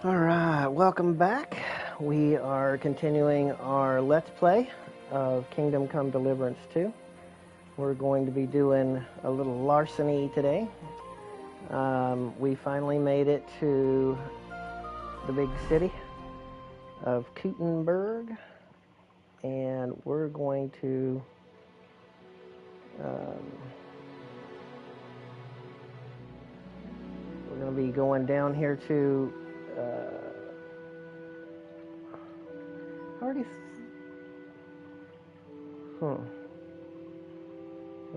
Alright, welcome back. We are continuing our Let's Play of Kingdom Come Deliverance 2. We're going to be doing a little larceny today. We finally made it to the big city of Kuttenberg, and we're going to be going down here to we're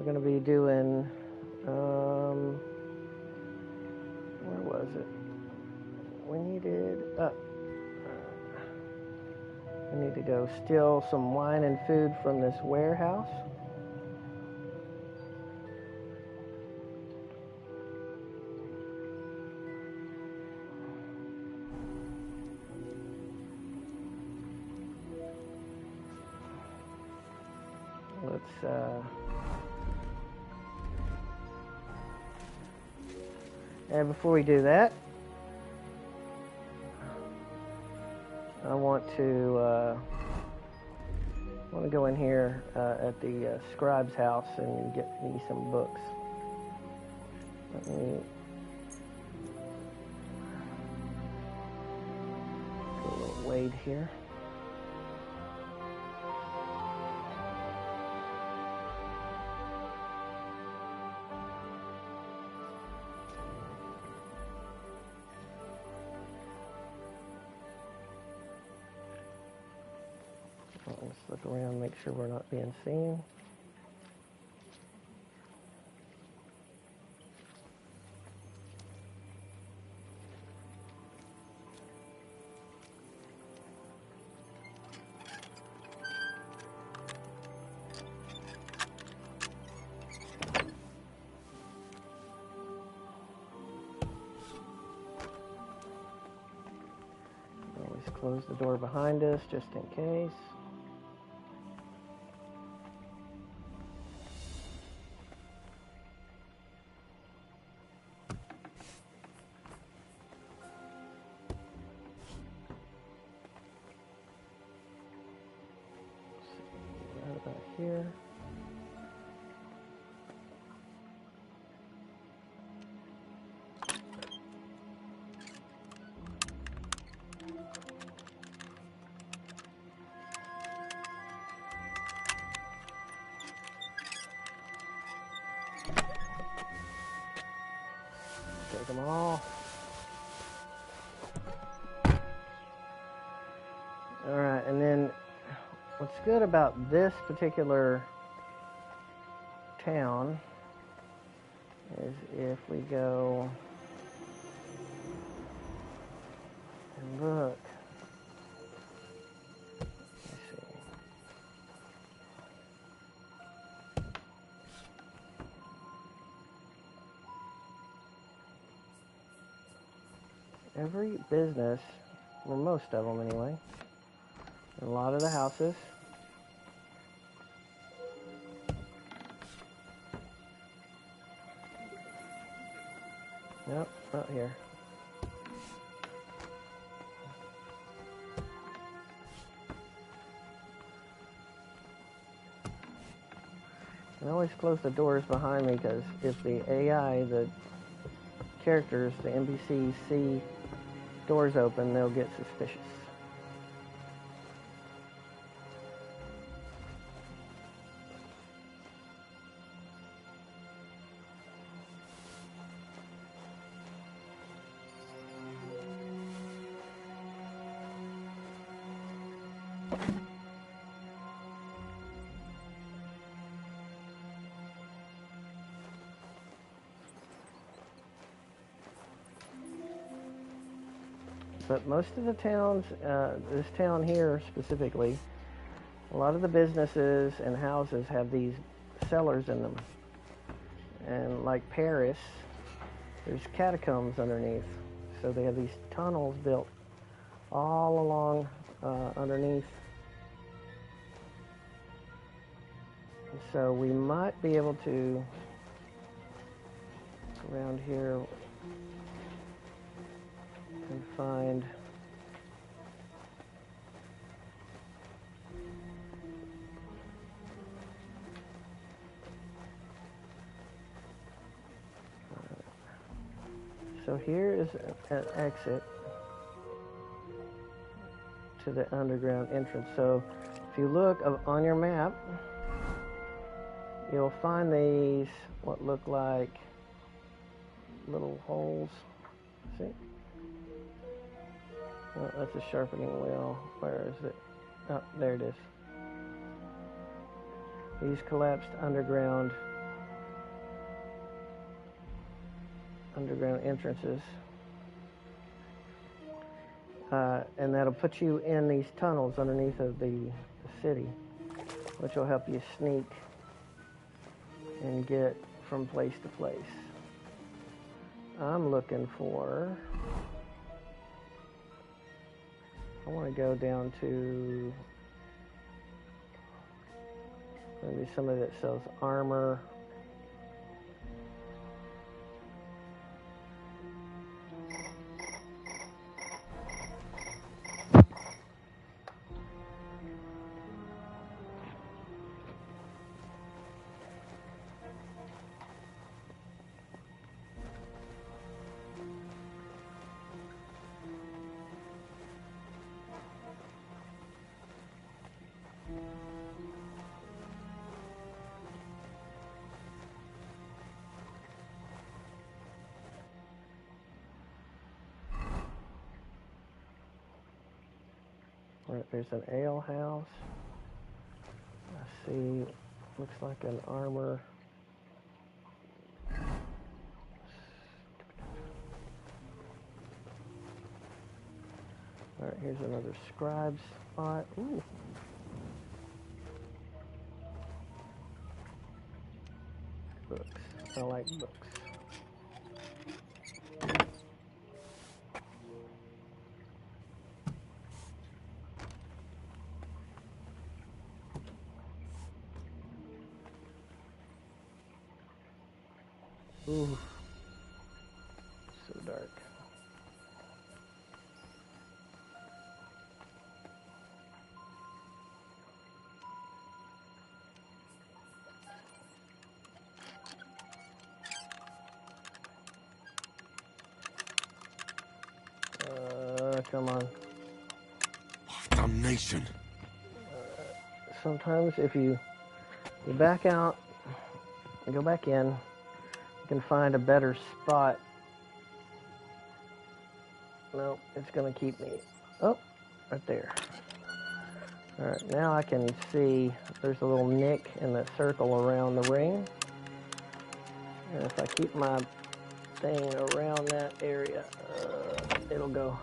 going to be doing, where was it? We need to go steal some wine and food from this warehouse. And before we do that, I want to go in here at the scribe's house and get me some books. Let me go a little wade here. Let's look around, make sure we're not being seen. Always close the door behind us just in case. Here. Take them all. Alright, and then what's good about this particular town is if we go and look, let's see. Every business, or most of them anyway, a lot of the houses nope, not here. I always close the doors behind me because if the AI, the characters, the NPCs see doors open, they'll get suspicious. But most of the towns, this town here specifically, a lot of the businesses and houses have these cellars in them. And like Paris, there's catacombs underneath. So they have these tunnels built all along underneath. And so we might be able to, around here, and find so here is an exit to the underground entrance. So if you look on your map, you'll find these what look like little holes. See? Oh, that's a sharpening wheel. Where is it? Oh, there it is. These collapsed underground entrances. And that'll put you in these tunnels underneath of the city, which will help you sneak and get from place to place. I'm looking for, I want to go down to maybe somebody that sells armor. There's an ale house. I see, looks like an armor. All right, here's another scribe spot. Ooh. Books. I like books. Ooh, so dark. Come on. Damnation. Sometimes if you back out and go back in, you can find a better spot. No, it's going to keep me. Oh, right there. All right, now I can see there's a little nick in the circle around the ring. And if I keep my thing around that area, it'll go.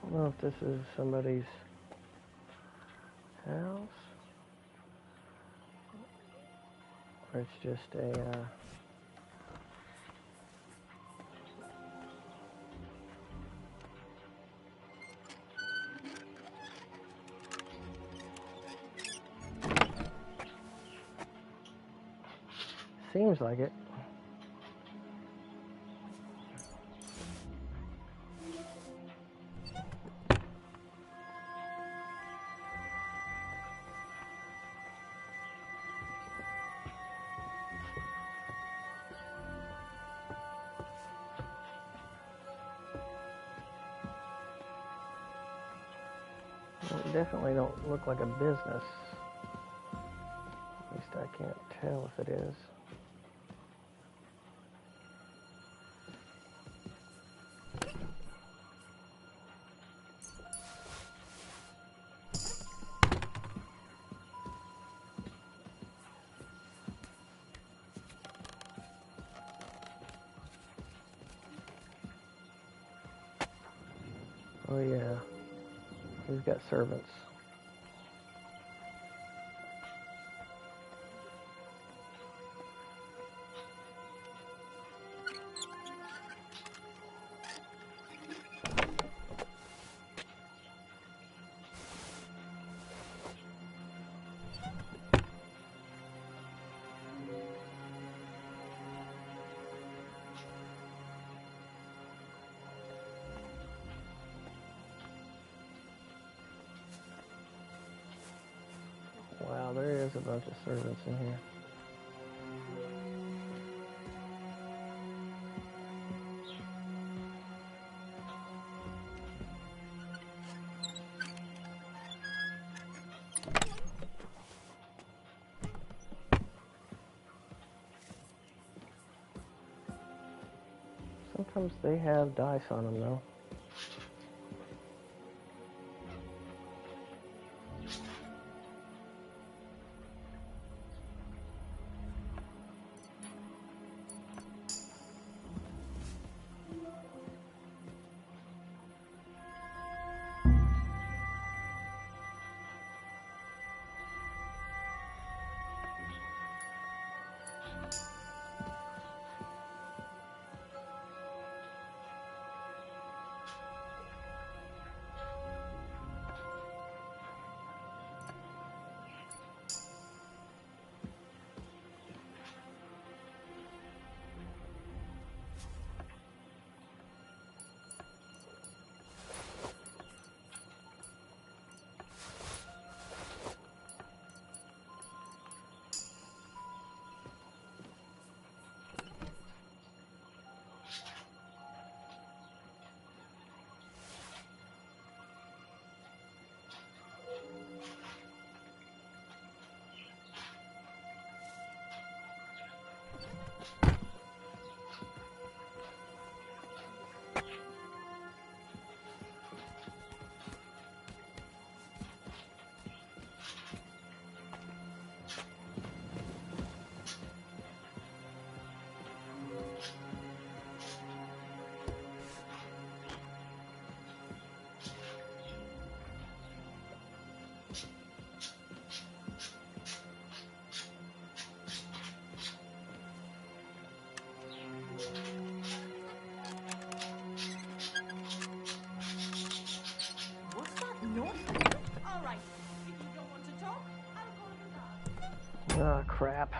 I don't know if this is somebody's house or it's just a Seems like it. Well, it definitely don't look like a business. At least I can't tell if it is. Oh yeah, he's got servants. Wow, there is a bunch of servants in here. Sometimes they have dice on them, though. Oh, crap.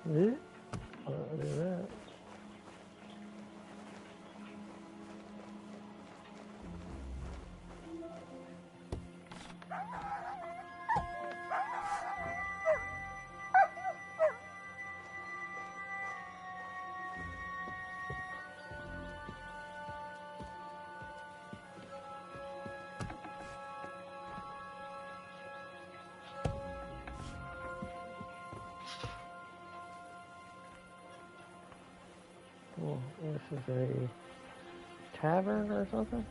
I'll do that. Oh, this is a tavern or something?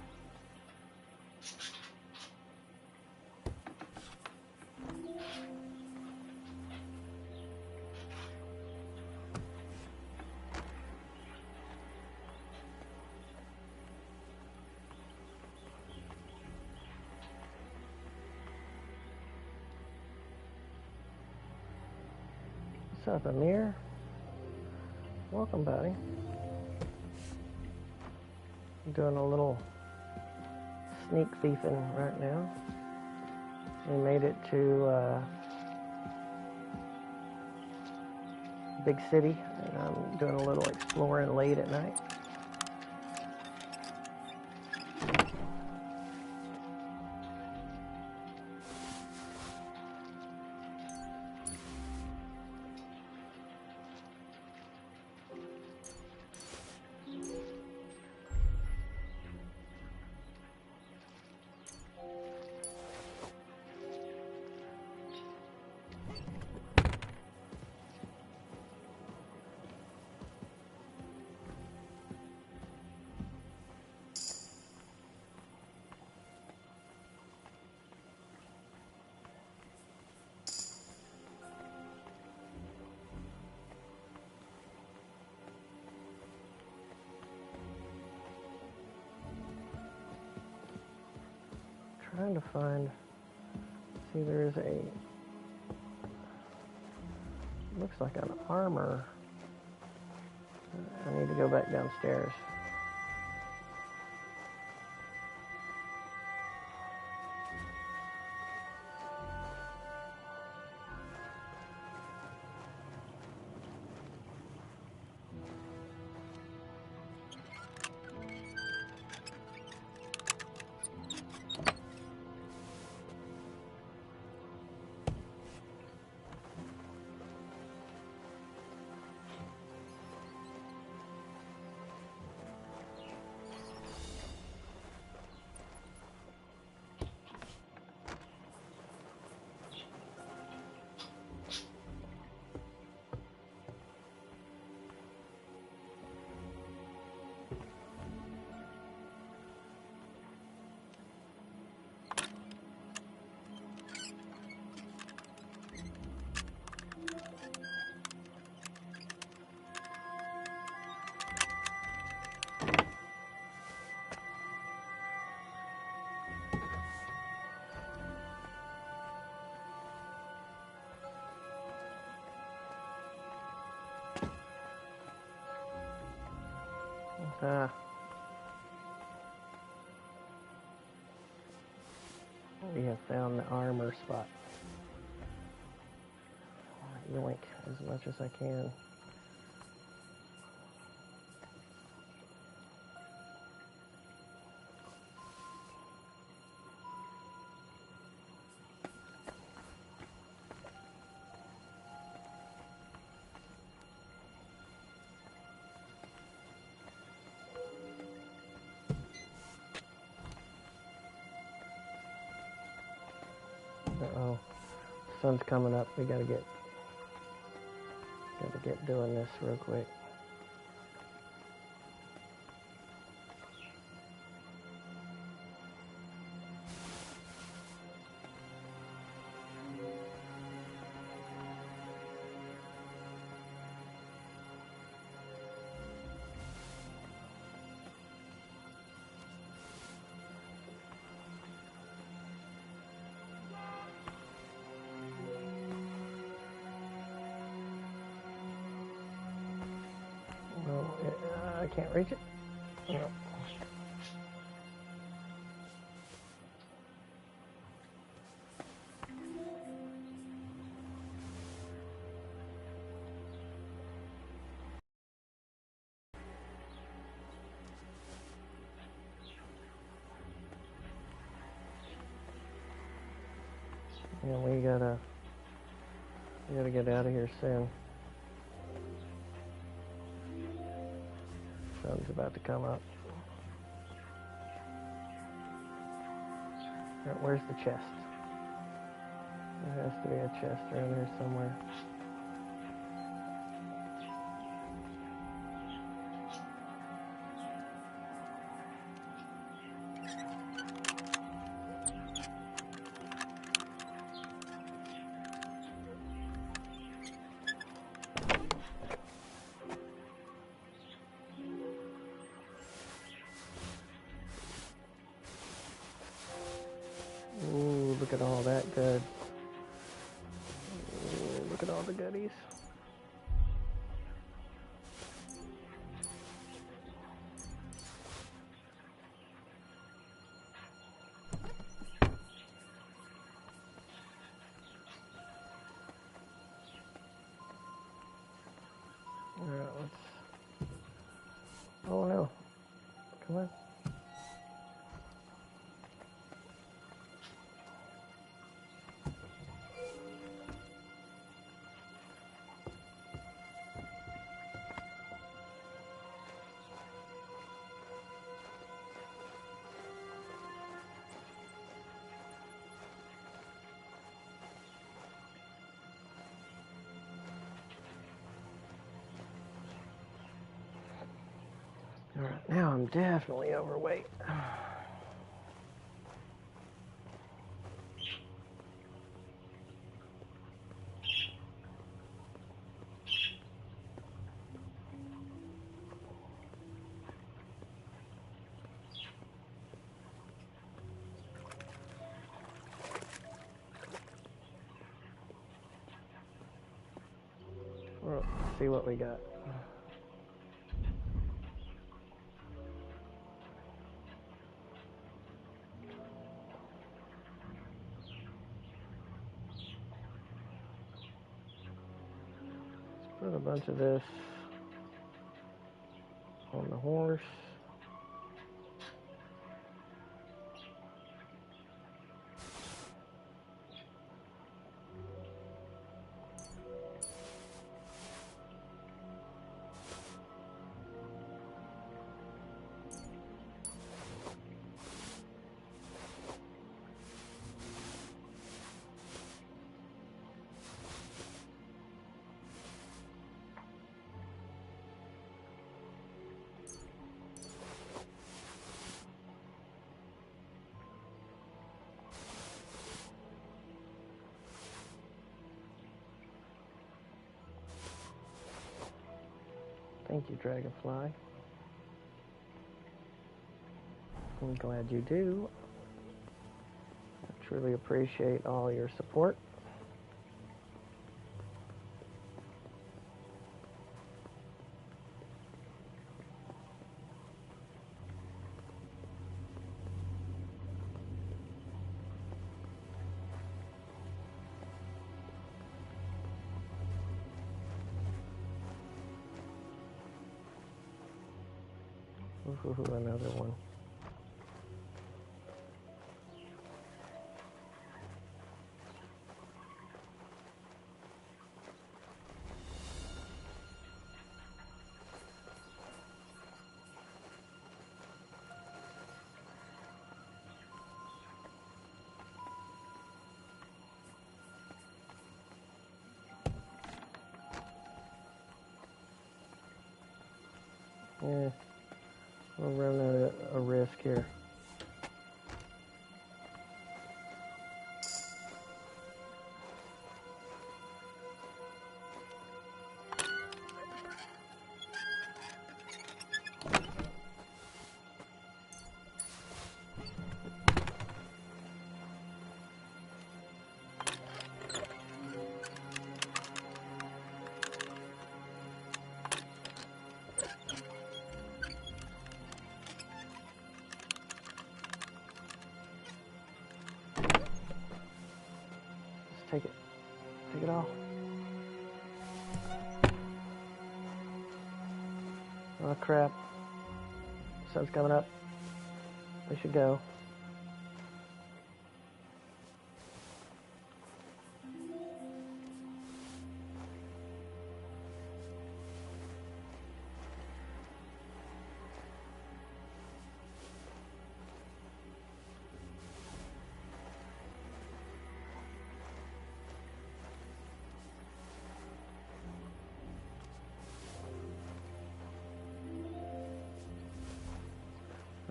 What's up, Amir? Welcome, buddy. I'm doing a little sneak thiefing right now. We made it to big city, and I'm doing a little exploring late at night. Trying to find, see, there's a, looks like an armor. I need to go back downstairs. We have found the armor spot. Yoink as much as I can. Uh-oh. Sun's coming up. We gotta get doing this real quick. I can't reach it. No. gotta get out of here soon. Sun's about to come up. Alright, where's the chest? There has to be a chest around here somewhere. Ooh, look at all that good. Ooh, look at all the goodies. Alright, let's... Oh no. Come on. Alright, now I'm definitely overweight. Well, let's see what we got. Put a bunch of this on the horse. Thank you, Dragonfly. I'm glad you do. I truly appreciate all your support. Ooh, another one. Yeah, we'll run a risk here. Take it. Take it all. Oh crap. Sun's coming up. We should go.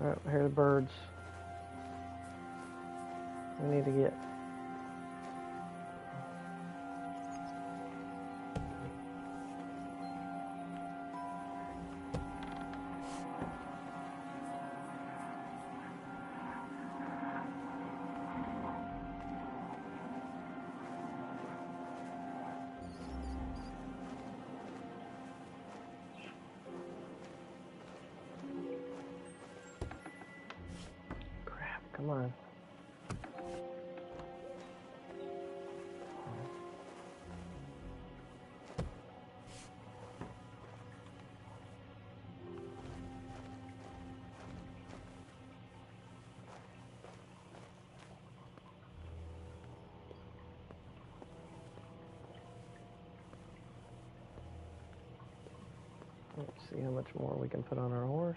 Oh, here are the birds. We need to get... Crap, come on. Let's see how much more we can put on our horse.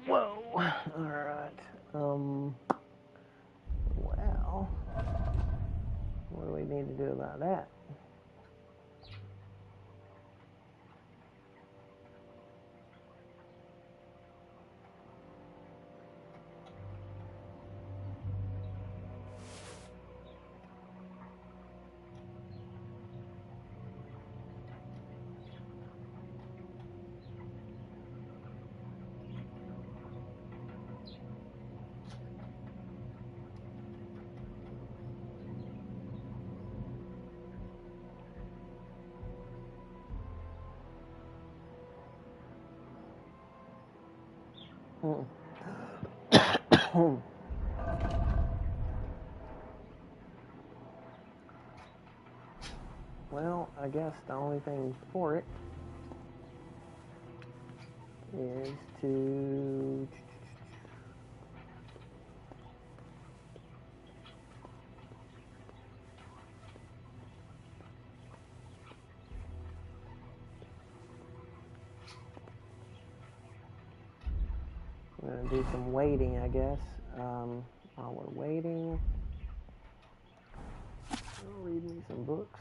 Whoa! Alright. Well, what do we need to do about that? Well, I guess the only thing for it is to I'm going to do some waiting, I guess. While we're waiting, I'll read me some books.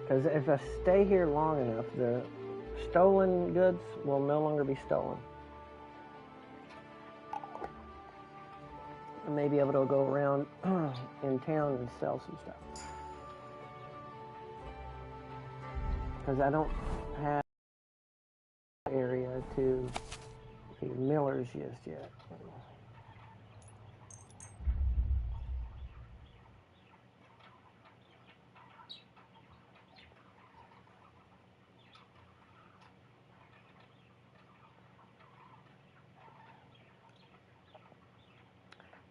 Because if I stay here long enough, the stolen goods will no longer be stolen. I may be able to go around in town and sell some stuff. Because I don't have an area to the millers just yet.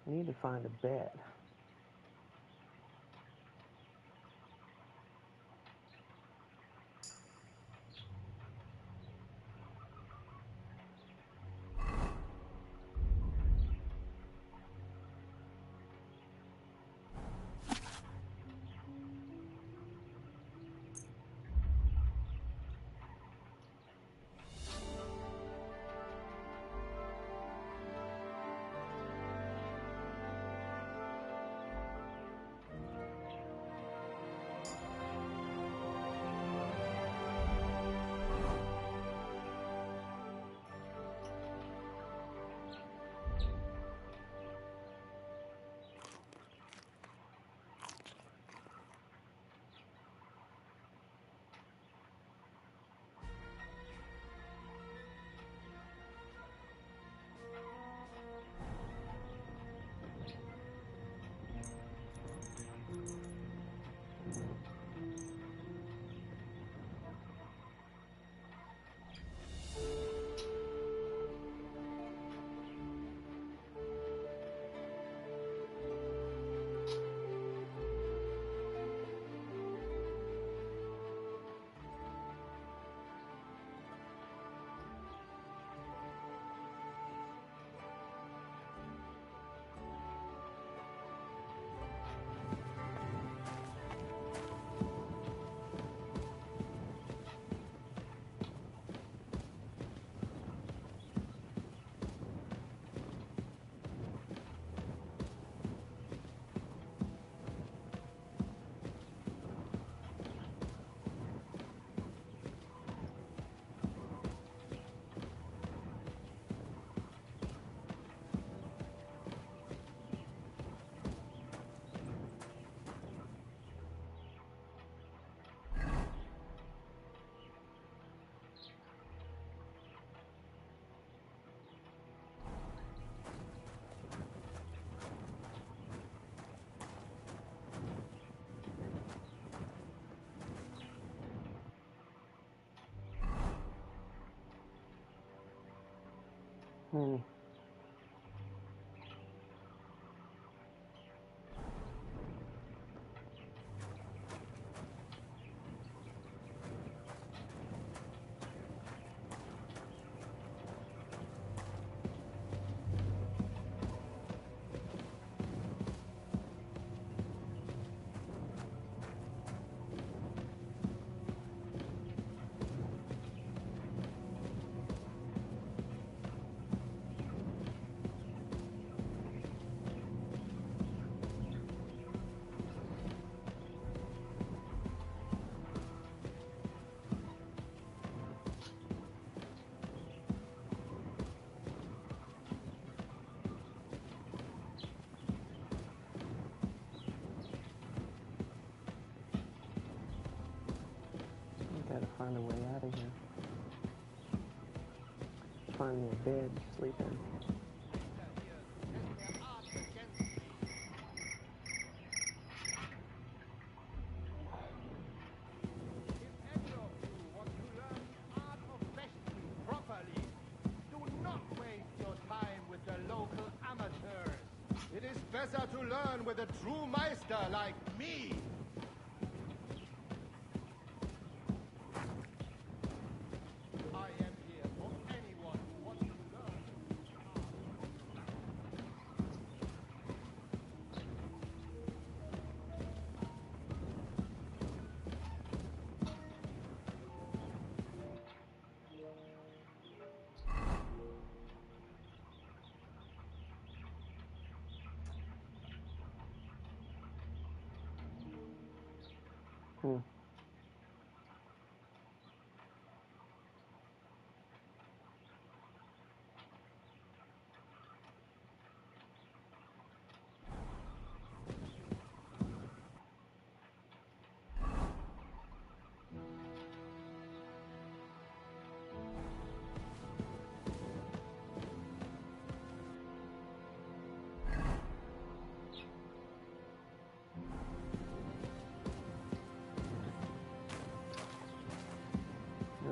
I need to find a bed. Hmm. Gotta find a way out of here. Find me a bed to sleep in. It is better to learn with a true meister like me. I am here for anyone who wants to learn. Hmm.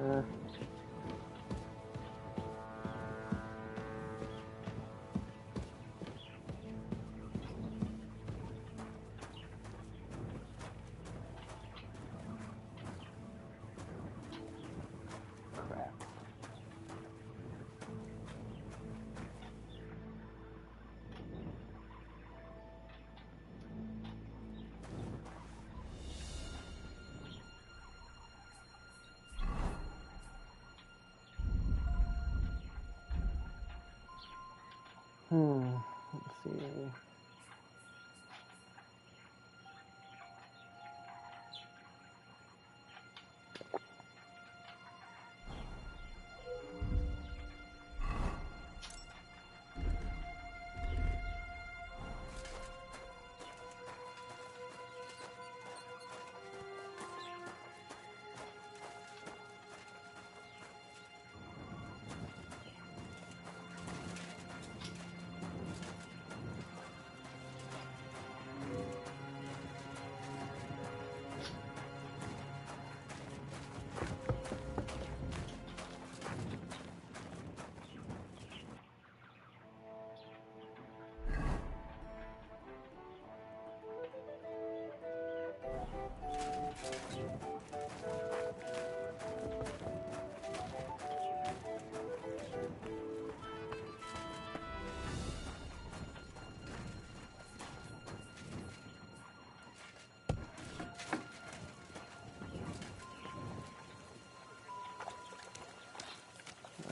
Crap. Let's see.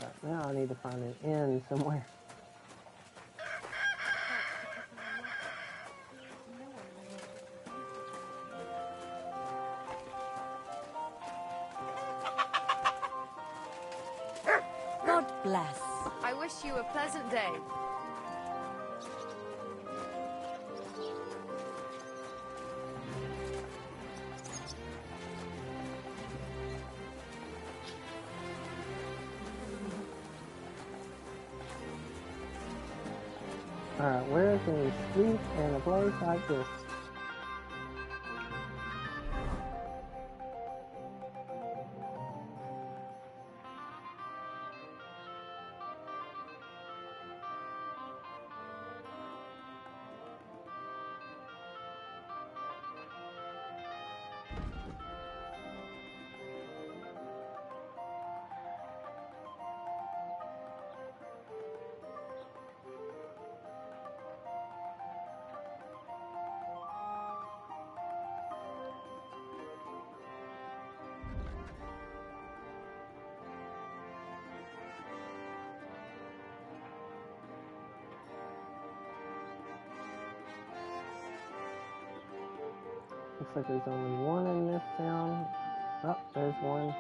Right, now I need to find an inn somewhere. God bless. I wish you a pleasant day. Alright, where can we sleep in a place like this? Looks like there's only one in this town. Oh, there's one.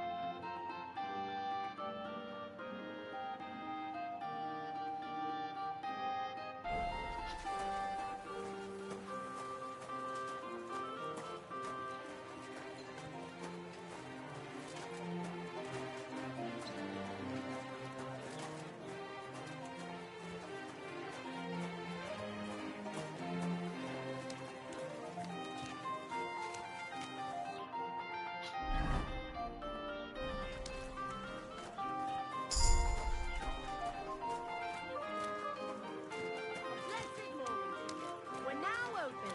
We're now open.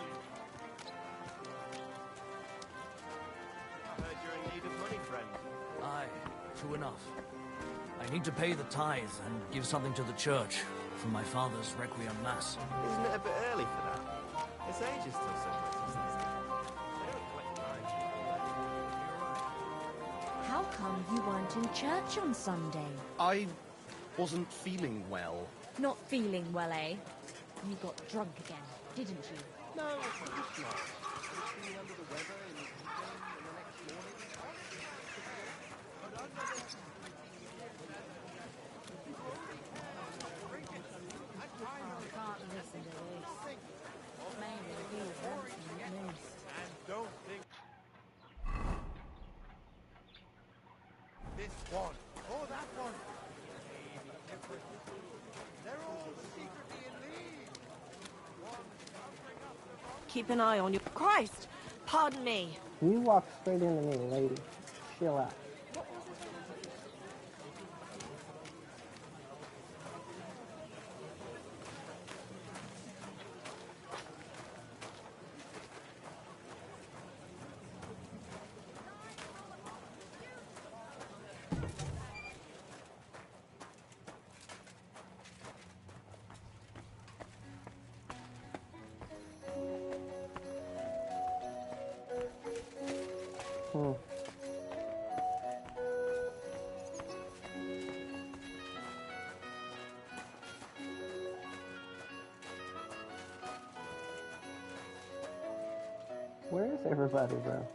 I heard you're in need of money, friend. Aye, true enough. I need to pay the tithes and give something to the church for my father's requiem mass. Isn't it a bit early for that? It's ages till sunrise these days. They don't collect tithes. How come you weren't in church on Sunday? I wasn't feeling well. Not feeling well, eh? You got drunk again, didn't you? No, of course not. Feeling under the weather in the evening and the next morning. I can't listen to this. Maybe he's dancing at least. And don't think... This one. Oh, that one. They're all secretly in league. Keep an eye on you. Christ! Pardon me. You walk straight into me, lady. Chill out. Where is everybody, bro?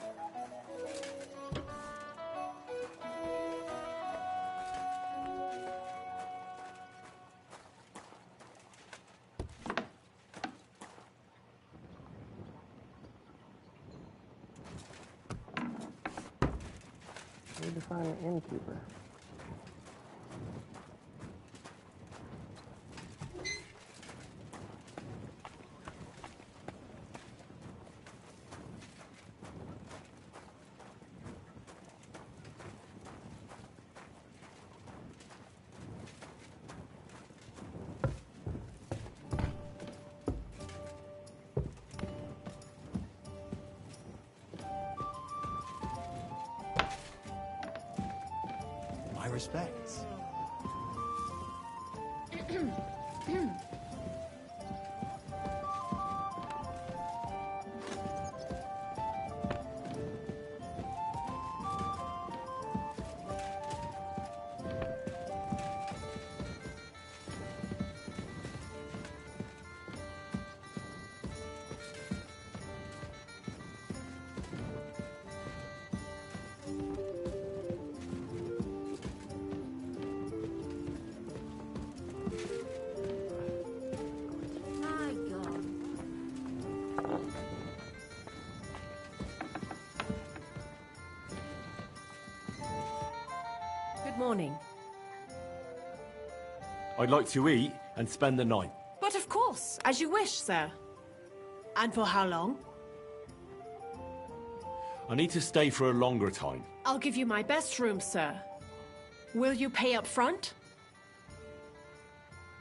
Need to find an innkeeper. My respects. My God. Good morning. I'd like to eat and spend the night. But of course, as you wish, sir. And for how long? I need to stay for a longer time. I'll give you my best room, sir. Will you pay up front?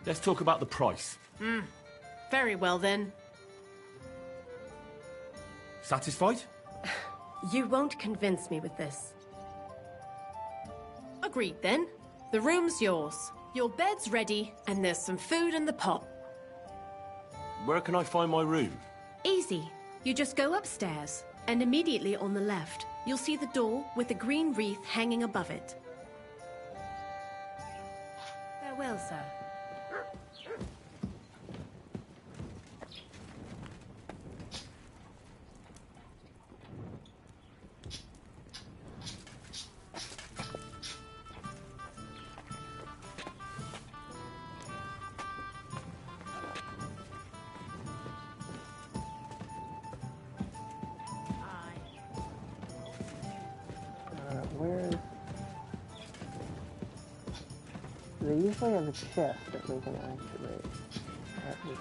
Let's talk about the price. Very well, then. Satisfied? You won't convince me with this. Agreed, then. The room's yours. Your bed's ready, and there's some food in the pot. Where can I find my room? Easy. You just go upstairs, and immediately on the left, you'll see the door with the green wreath hanging above it. Farewell, sir. They usually have a chest that we can activate. There we go.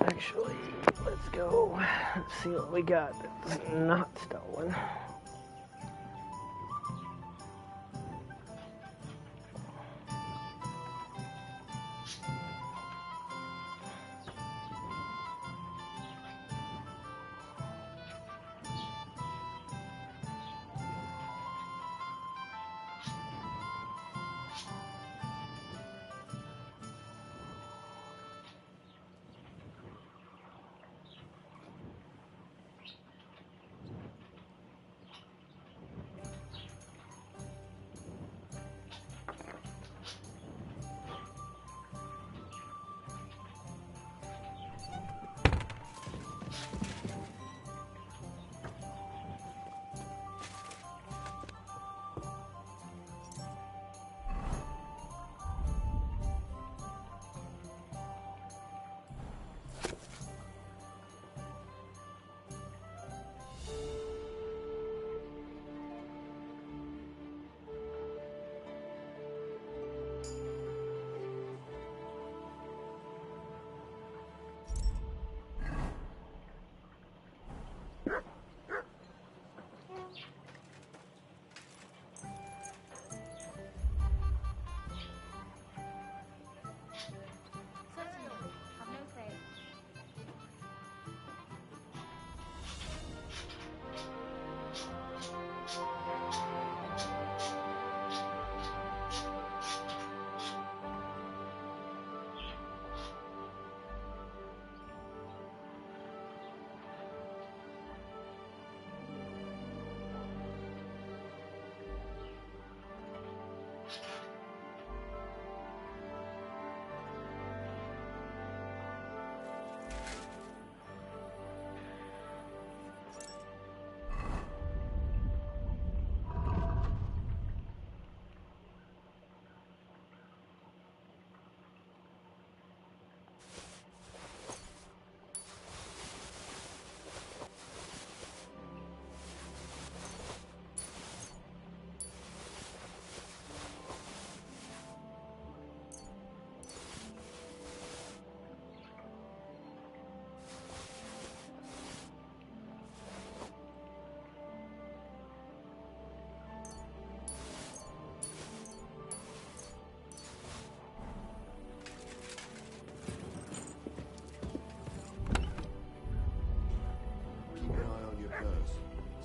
Actually, let's go. Let's see what we got that's not stolen.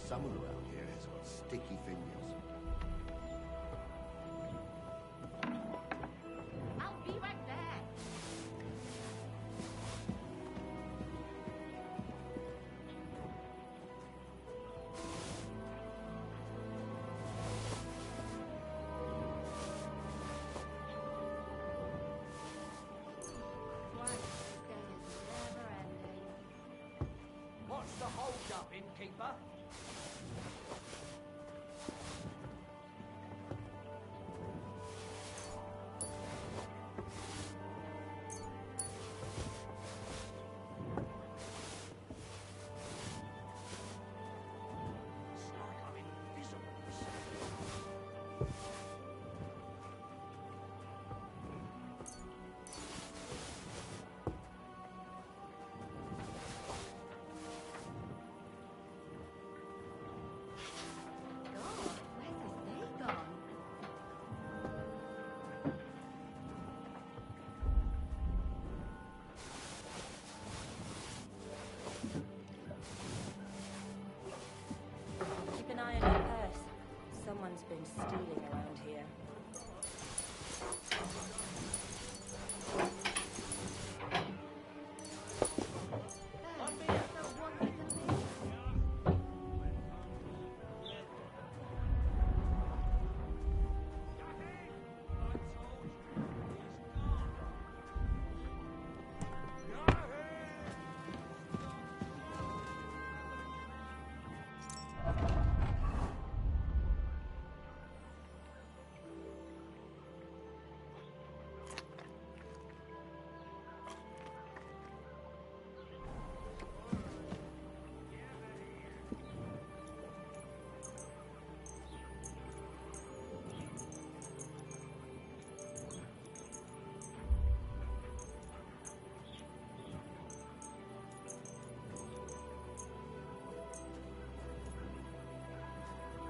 Someone around here has got sticky fingers. I'll be right back. What's the hold-up, innkeeper?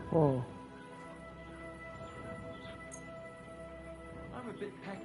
Hmm. I'm a bit peck.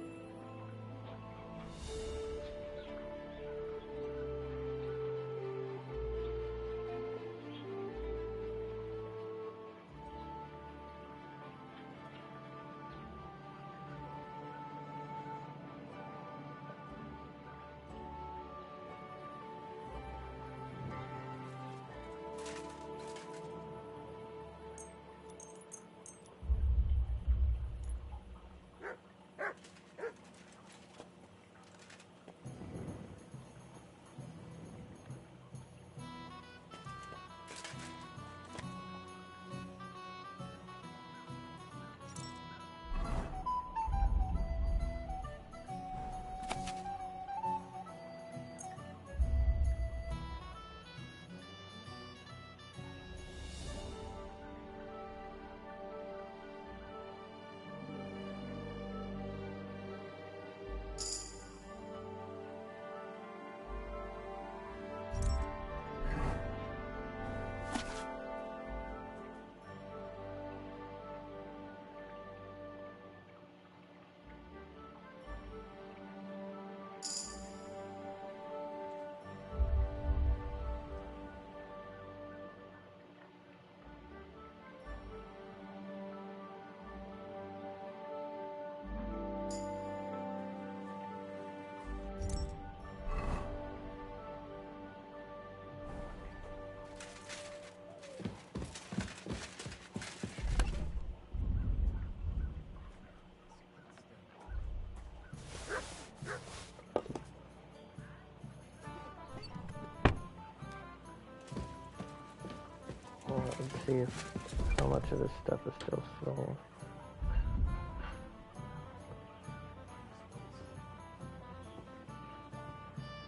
Well, let's see if how much of this stuff is still sold.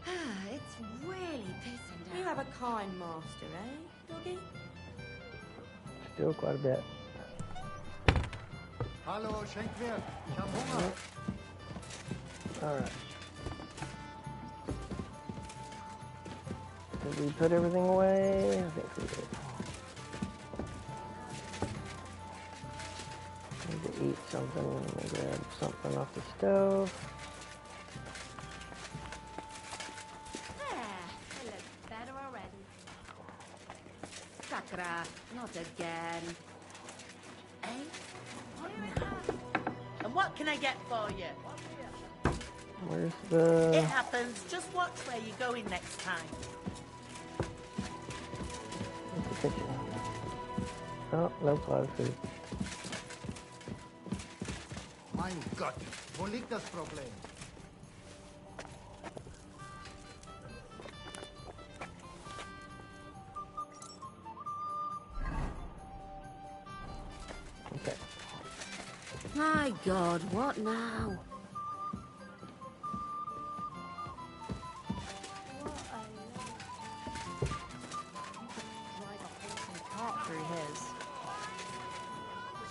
It's really pissing down. You have a kind master, eh, doggy? Still quite a bit. Hallo, Schenkwert. Ich hab Hunger. Alright. Did we put everything away? I think we did. Need to eat something. Let me grab something off the stove. It looks better already. Sakura, not again. Eh? What now? And what can I get for you? Where's It the... happens. Just watch where you're going next time. Where's the kitchen? Oh, no cloud food. Mein Gott, wo liegt das Problem? Okay. My God, what now? Drive a horse and cart through his.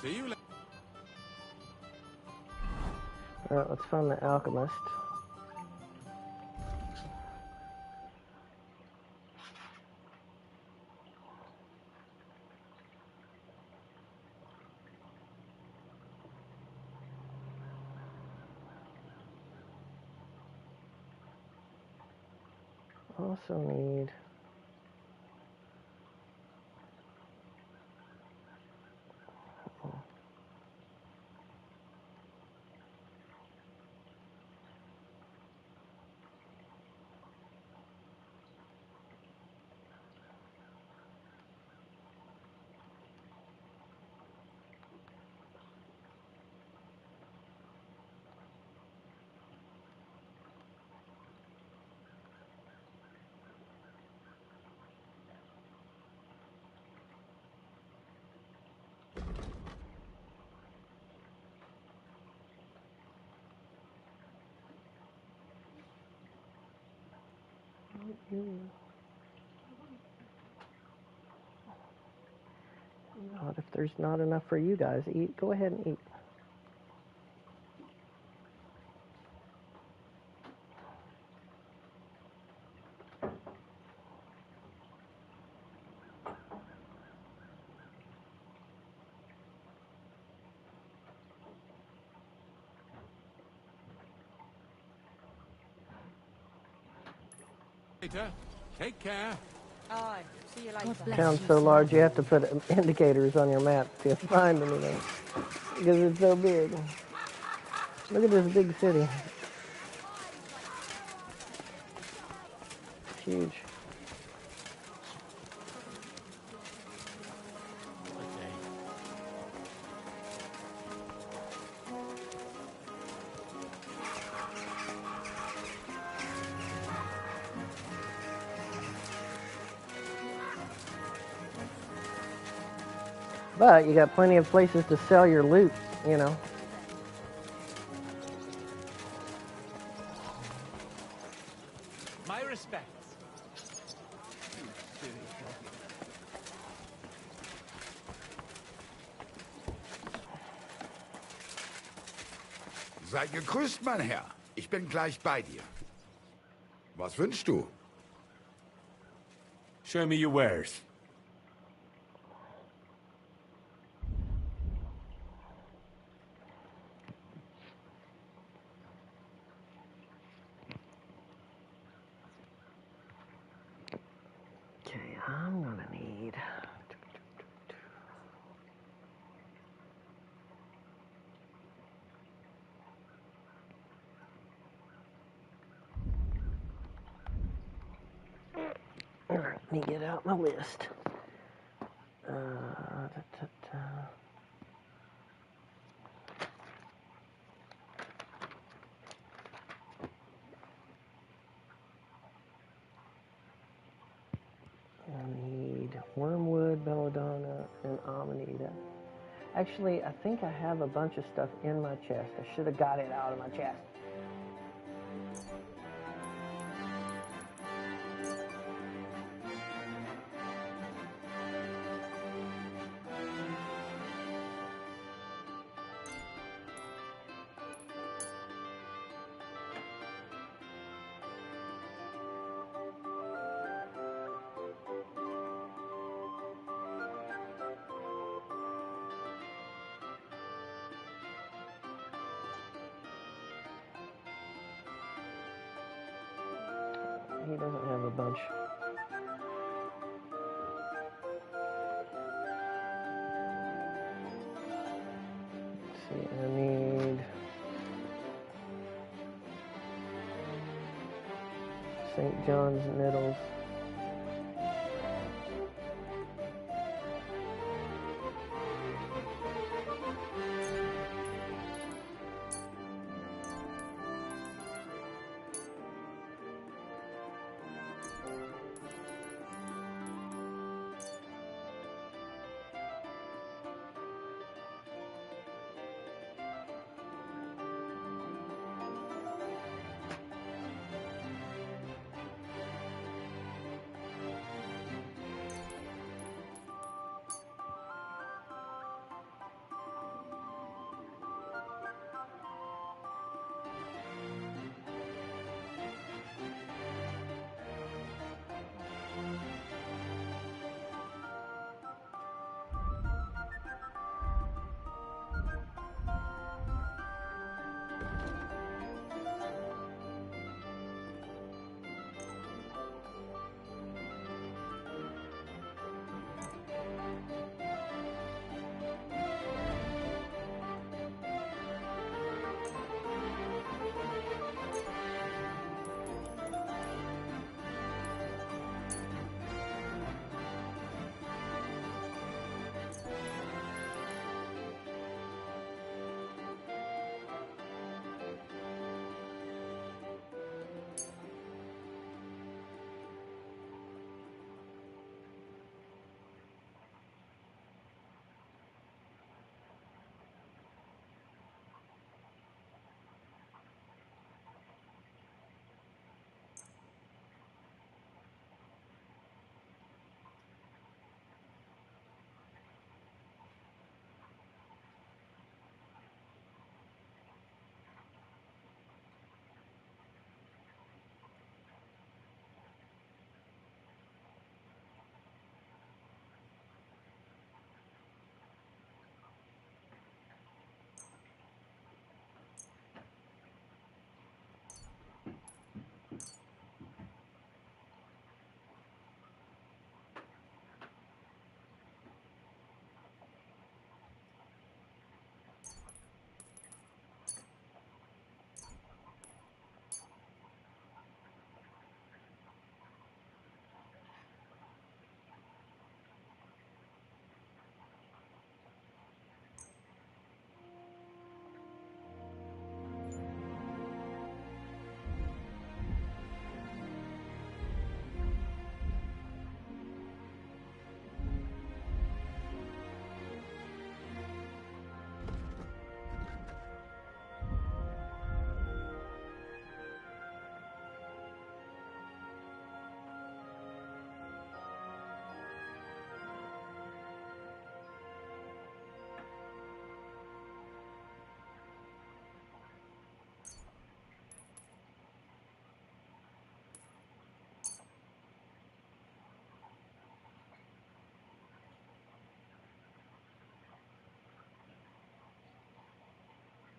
See you later. Alright, let's find the alchemist. Also need... God, if there's not enough for you guys, eat. Go ahead and eat. Later. Take care. Aye. See you later. God bless Town's you, so sir. large you have to put indicators on your map to find anything because it's so big. Look at this big city. It's huge. But you got plenty of places to sell your loot, you know. My respects. Sei gegrüßt, mein Herr. Ich bin gleich bei dir. Was wünschst du? Show me your wares. Okay, I'm gonna need. All right, let me get out my list. I need wormwood, belladonna, and amanita. Actually, I think I have a bunch of stuff in my chest. I should have got it out of my chest. He doesn't have a bunch. Let's see, I need St. John's nettles.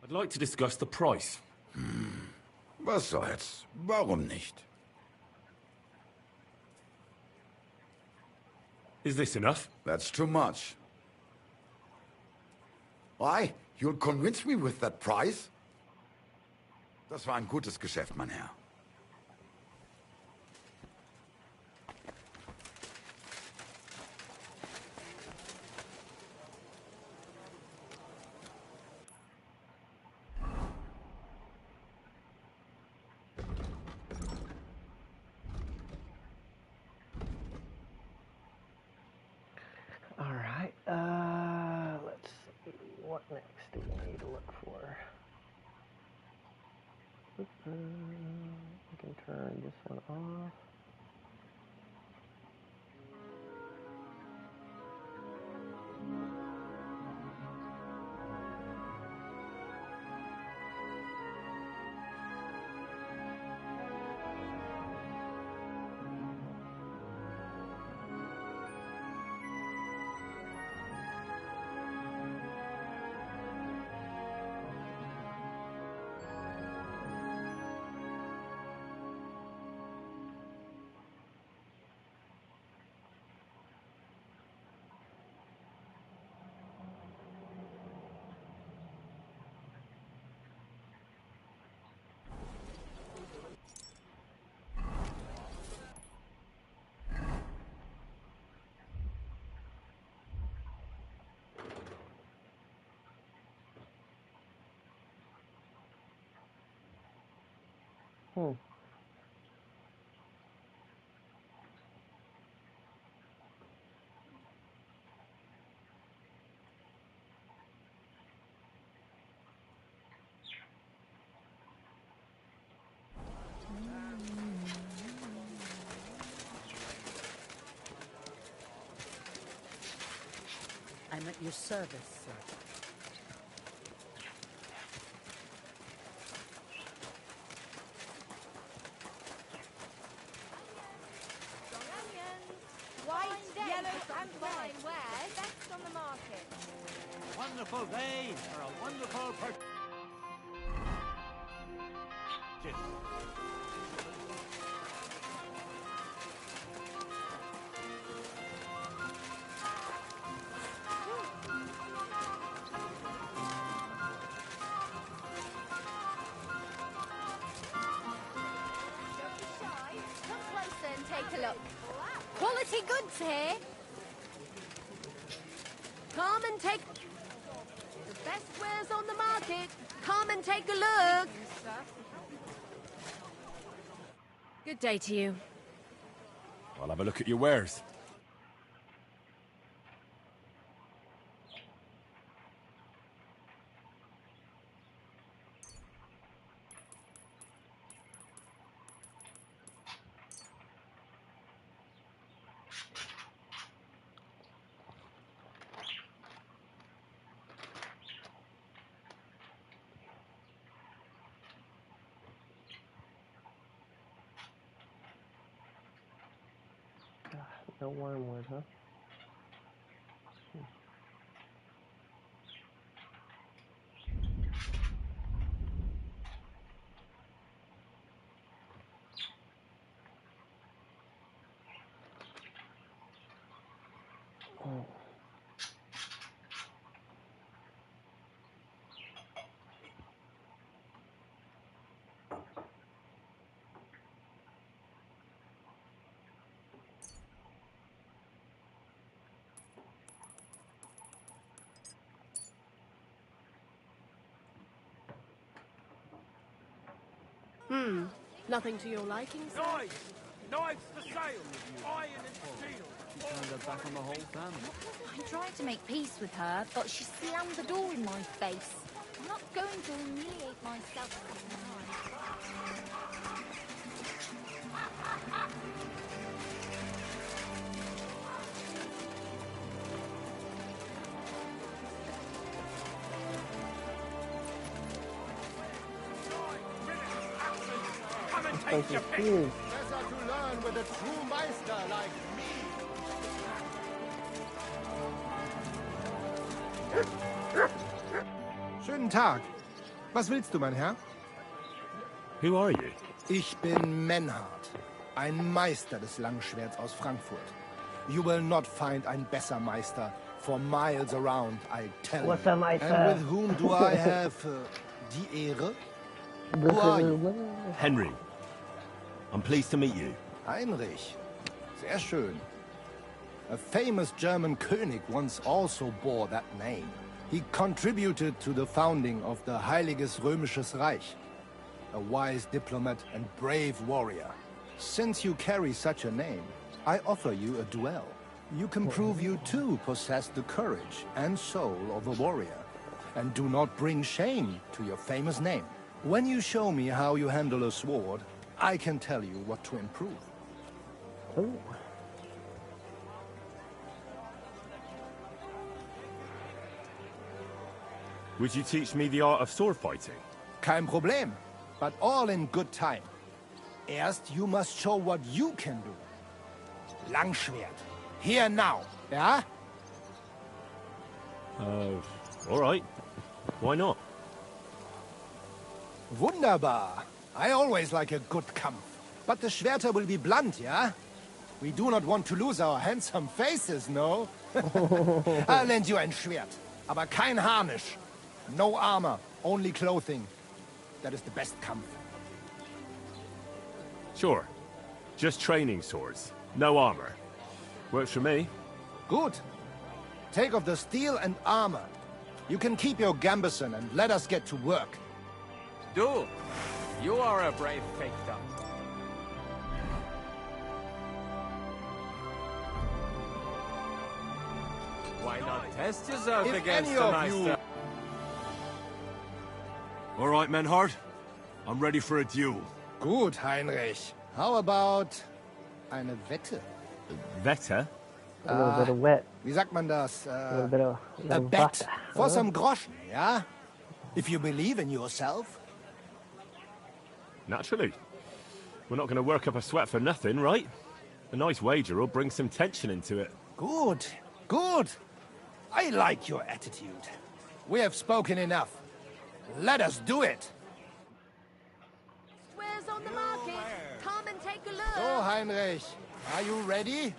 I'd like to discuss the price. Was soll's? Warum nicht? Is this enough? That's too much. Why? You'll convince me with that price? Das war ein gutes Geschäft, mein Herr. All right. Let's see. What next do we need to look for? We can turn this one off. I'm at your service, sir. White, yellow, and red. Where? Best on the market. Wonderful day for a wonderful purchase. Come closer and take a look. Quality goods here. Come and take the best wares on the market. Come and take a look. Good day to you. I'll have a look at your wares. No wormwood, huh? Nothing to your liking, sir? Knives! Knives for sale! Iron and steel! You turned her back on the whole family. I tried to make peace with her, but she slammed the door in my face. I'm not going to humiliate myself. Come and This place take your is pick! huge. Better to learn with a true Meister like me. Schönen Tag. Was willst du, mein Herr? Who are you? Ich bin Menhard, ein Meister des Langschwerts aus Frankfurt. You will not find ein besser Meister for miles around, I tell you. What's up, Meister? And with whom do I have die Ehre? Who are you? Henry. I'm pleased to meet you. Heinrich. Sehr schön. A famous German König once also bore that name. He contributed to the founding of the Heiliges Römisches Reich. A wise diplomat and brave warrior. Since you carry such a name, I offer you a duel. You can prove you too possess the courage and soul of a warrior, and do not bring shame to your famous name. When you show me how you handle a sword, I can tell you what to improve. Ooh. Would you teach me the art of sword fighting? Kein Problem, but all in good time. Erst, you must show what you can do. Langschwert. Here now, yeah? All right. Why not? Wunderbar. I always like a good Kampf. But the Schwerter will be blunt, yeah? We do not want to lose our handsome faces, no? I'll lend you ein Schwert, aber kein Harnisch. No armor, only clothing. That is the best Kampf. Sure. Just training swords. No armor. Works for me. Good. Take off the steel and armor. You can keep your gambeson and let us get to work. Du, you are a brave fechter. Why not test yourself If against any the of Meister? you... All right, Menhard. I'm ready for a duel. Gut, Heinrich. How about eine Wette? Wette? A little bit of wet. Wie sagt man das? A little bit of A bet Wasser. for some groschen, yeah? If you believe in yourself. Naturally. We're not going to work up a sweat for nothing, right? A nice wager will bring some tension into it. Good, good. I like your attitude. We have spoken enough. Let us do it. Squares on the market. Come and take a look. So, Heinrich, are you ready?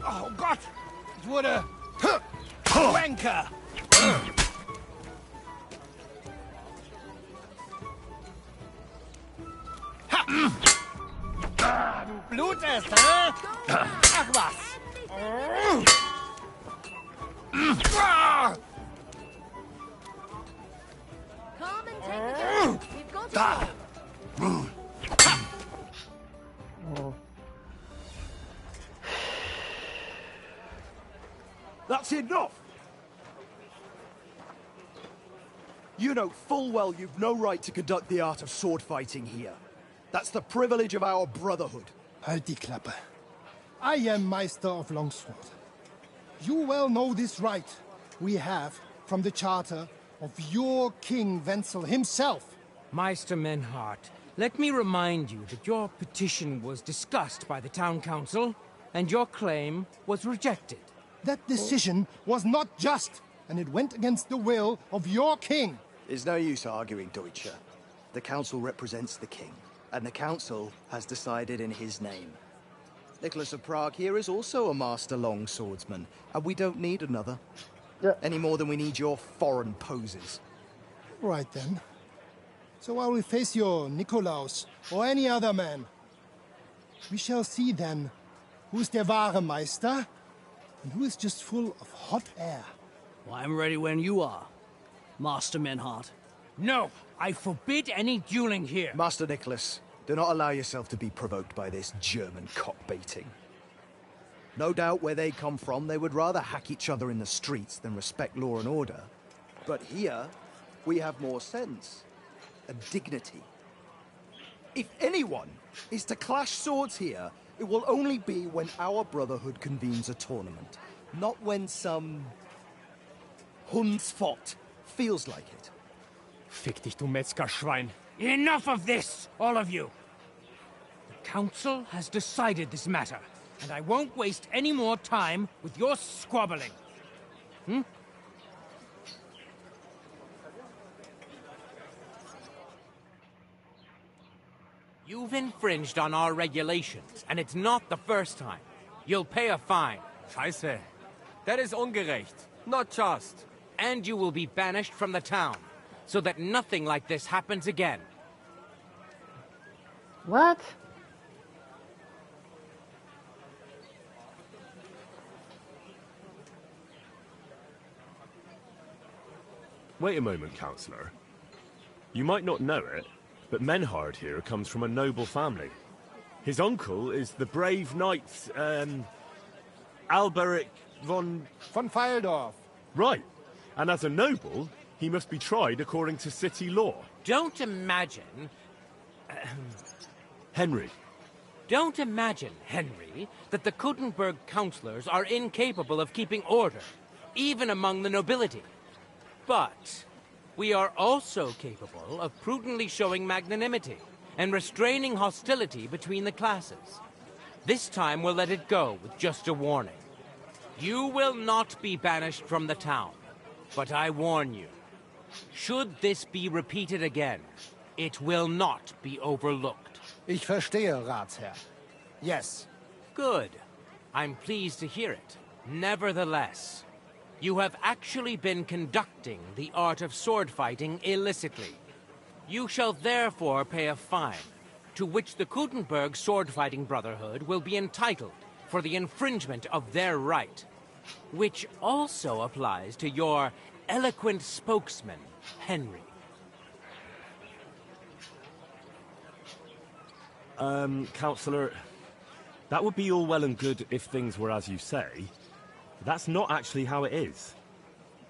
Oh Gott! Ich wurde Wanker! Du blutest, hä? Ach was! Come and take a look. We've got Da! That's enough! You know full well you've no right to conduct the art of sword fighting here. That's the privilege of our brotherhood. Halt die Klappe. I am Meister of Longsword. You well know this right we have from the charter of your King Wenzel himself. Meister Menhard, let me remind you that your petition was discussed by the town council, and your claim was rejected. That decision was not just, and it went against the will of your king. It's no use arguing, Deutscher. The council represents the king, and the council has decided in his name. Nicholas of Prague here is also a master longswordsman, and we don't need another. Any more than we need your foreign poses. Right then. So I will face your Nikolaus, or any other man. We shall see then who's der wahre Meister, and who is just full of hot air. Well, I'm ready when you are, Master Menhard. No, I forbid any dueling here. Master Nicholas, do not allow yourself to be provoked by this German cock-baiting. No doubt where they come from, they would rather hack each other in the streets than respect law and order. But here, we have more sense and dignity. If anyone is to clash swords here, it will only be when our brotherhood convenes a tournament, not when some Hundsfott feels like it. Fick dich, du Metzgerschwein. Enough of this, all of you! The council has decided this matter, and I won't waste any more time with your squabbling. Hmm? You've infringed on our regulations, and it's not the first time. You'll pay a fine. Scheiße. That is ungerecht. Not just. And you will be banished from the town, so that nothing like this happens again. What? Wait a moment, Counselor. You might not know it, but Menhard here comes from a noble family. His uncle is the brave knight, Alberic von Feildorf. Right. And as a noble, he must be tried according to city law. Don't imagine... Henry. Don't imagine, Henry, that the Kuttenberg councillors are incapable of keeping order, even among the nobility. But we are also capable of prudently showing magnanimity and restraining hostility between the classes. This time we'll let it go with just a warning. You will not be banished from the town, but I warn you, should this be repeated again, it will not be overlooked. Ich verstehe, Ratsherr. Yes. Good. I'm pleased to hear it. Nevertheless, you have actually been conducting the art of sword fighting illicitly. You shall therefore pay a fine, to which the Kuttenberg Sword-Fighting Brotherhood will be entitled for the infringement of their right, which also applies to your eloquent spokesman, Henry. Counselor, that would be all well and good if things were as you say. That's not actually how it is.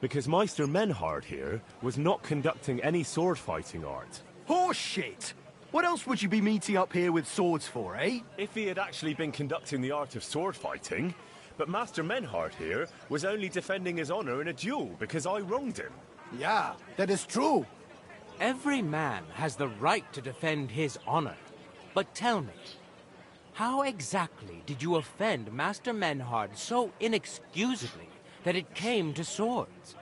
Because Meister Menhard here was not conducting any sword-fighting art. Horseshit! What else would you be meeting up here with swords for, eh? If he had actually been conducting the art of sword-fighting, but Master Menhard here was only defending his honor in a duel because I wronged him. Yeah, that is true. Every man has the right to defend his honor. But tell me, how exactly did you offend Master Menhard so inexcusably that it came to swords?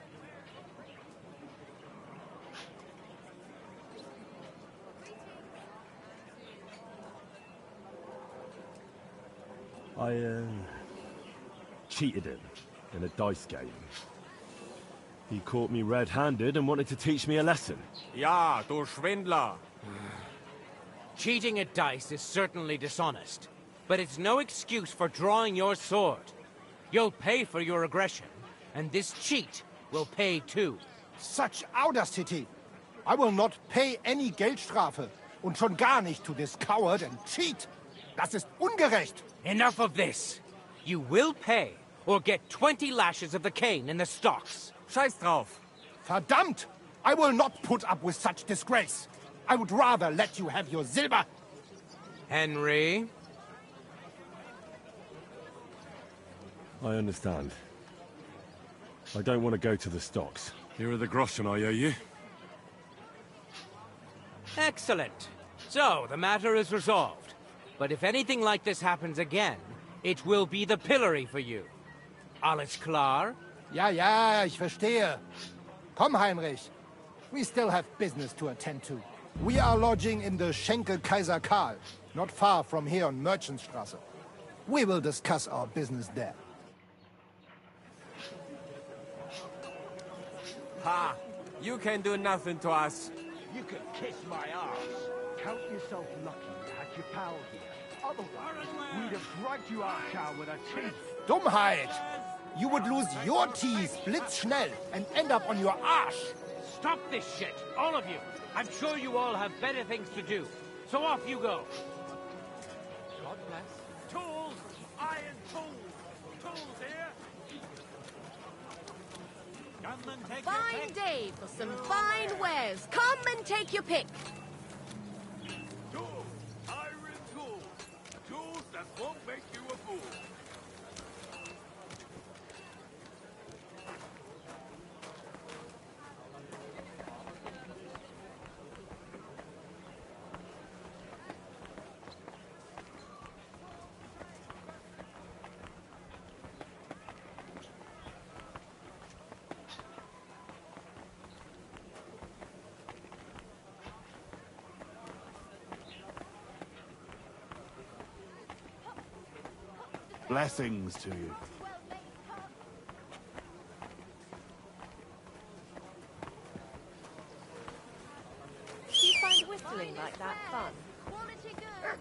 I, cheated him in a dice game. He caught me red-handed and wanted to teach me a lesson. Ja, du Schwindler! Cheating at dice is certainly dishonest, but it's no excuse for drawing your sword. You'll pay for your aggression, and this cheat will pay too. Such audacity! I will not pay any Geldstrafe, und schon gar nicht to this coward and cheat. Das ist ungerecht. Enough of this. You will pay, or get 20 lashes of the cane in the stocks. Scheiß drauf. Verdammt! I will not put up with such disgrace. I would rather let you have your silver. Henry? I understand. I don't want to go to the stocks. Here are the groschen, I owe you. Excellent. So, the matter is resolved. But if anything like this happens again, it will be the pillory for you. Alles klar? Ja, ja, ich verstehe. Komm, Heinrich. We still have business to attend to. We are lodging in the Schenkel Kaiser Karl, not far from here on Merchantstrasse. We will discuss our business there. Ha! You can do nothing to us. You can kiss my arse. Count yourself lucky you had your pal here. Otherwise, we'd have dragged you out town with our teeth. Dummheit! You would lose your teeth blitzschnell and end up on your arse. Stop this shit, all of you. I'm sure you all have better things to do. So off you go. God bless. Tools! Iron tools! Tools here! Come and take your Fine pick. day for some fine wares. Come and take your pick. Tools! Iron tools! Tools that won't make you a fool! Blessings to you. Do you find whistling like that fun? Quality good.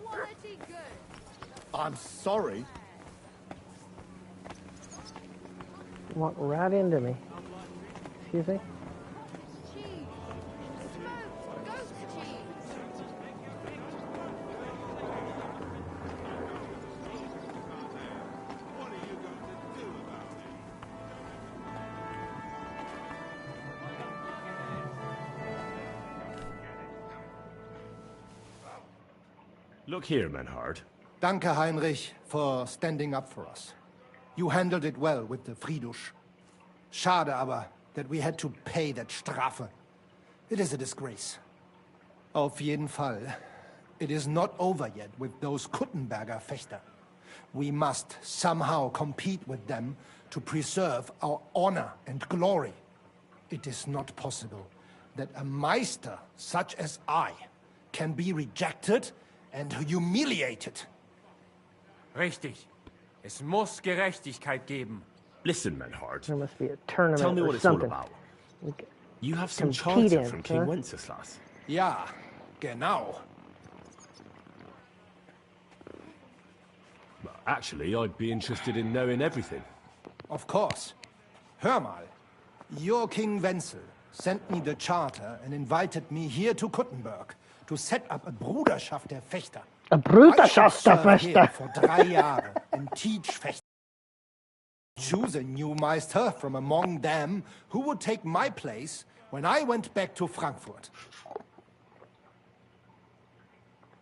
Quality good. I'm sorry. Walked right into me. Excuse me? Look here, Menhard. Danke, Heinrich, for standing up for us. You handled it well with the Friedusch. Schade aber, that we had to pay that Strafe. It is a disgrace. Auf jeden Fall, it is not over yet with those Kuttenberger Fechter. We must somehow compete with them to preserve our honor and glory. It is not possible that a Meister such as I can be rejected and humiliated. Richtig. Es muss Gerechtigkeit geben. Listen, Menhard. There must be a tournament Tell me or what it's something. all about. You have some Compete charter in, from King huh? Wenceslas. Ja, genau. Actually, I'd be interested in knowing everything. Of course. Hör mal. Your King Wenzel sent me the charter and invited me here to Kuttenberg to set up a Bruderschaft der Fechter. A Bruderschaft der I shall serve here Fechter. for 3 Jahre and teach Fechter. Choose a new Meister from among them who would take my place when I went back to Frankfurt.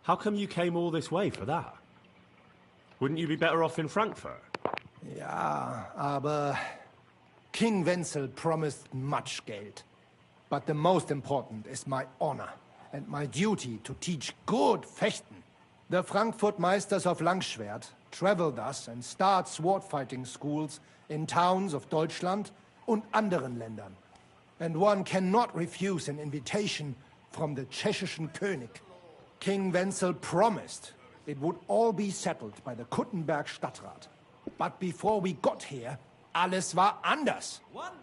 How come you came all this way for that? Wouldn't you be better off in Frankfurt? Ja, aber King Wenzel promised much Geld. But the most important is my honor and my duty to teach good Fechten. The Frankfurt Meisters of Langschwert travel thus and start sword fighting schools in towns of Deutschland und anderen Ländern. And one cannot refuse an invitation from the tschechischen König. King Wenzel promised it would all be settled by the Kuttenberg Stadtrat. But before we got here, alles war anders.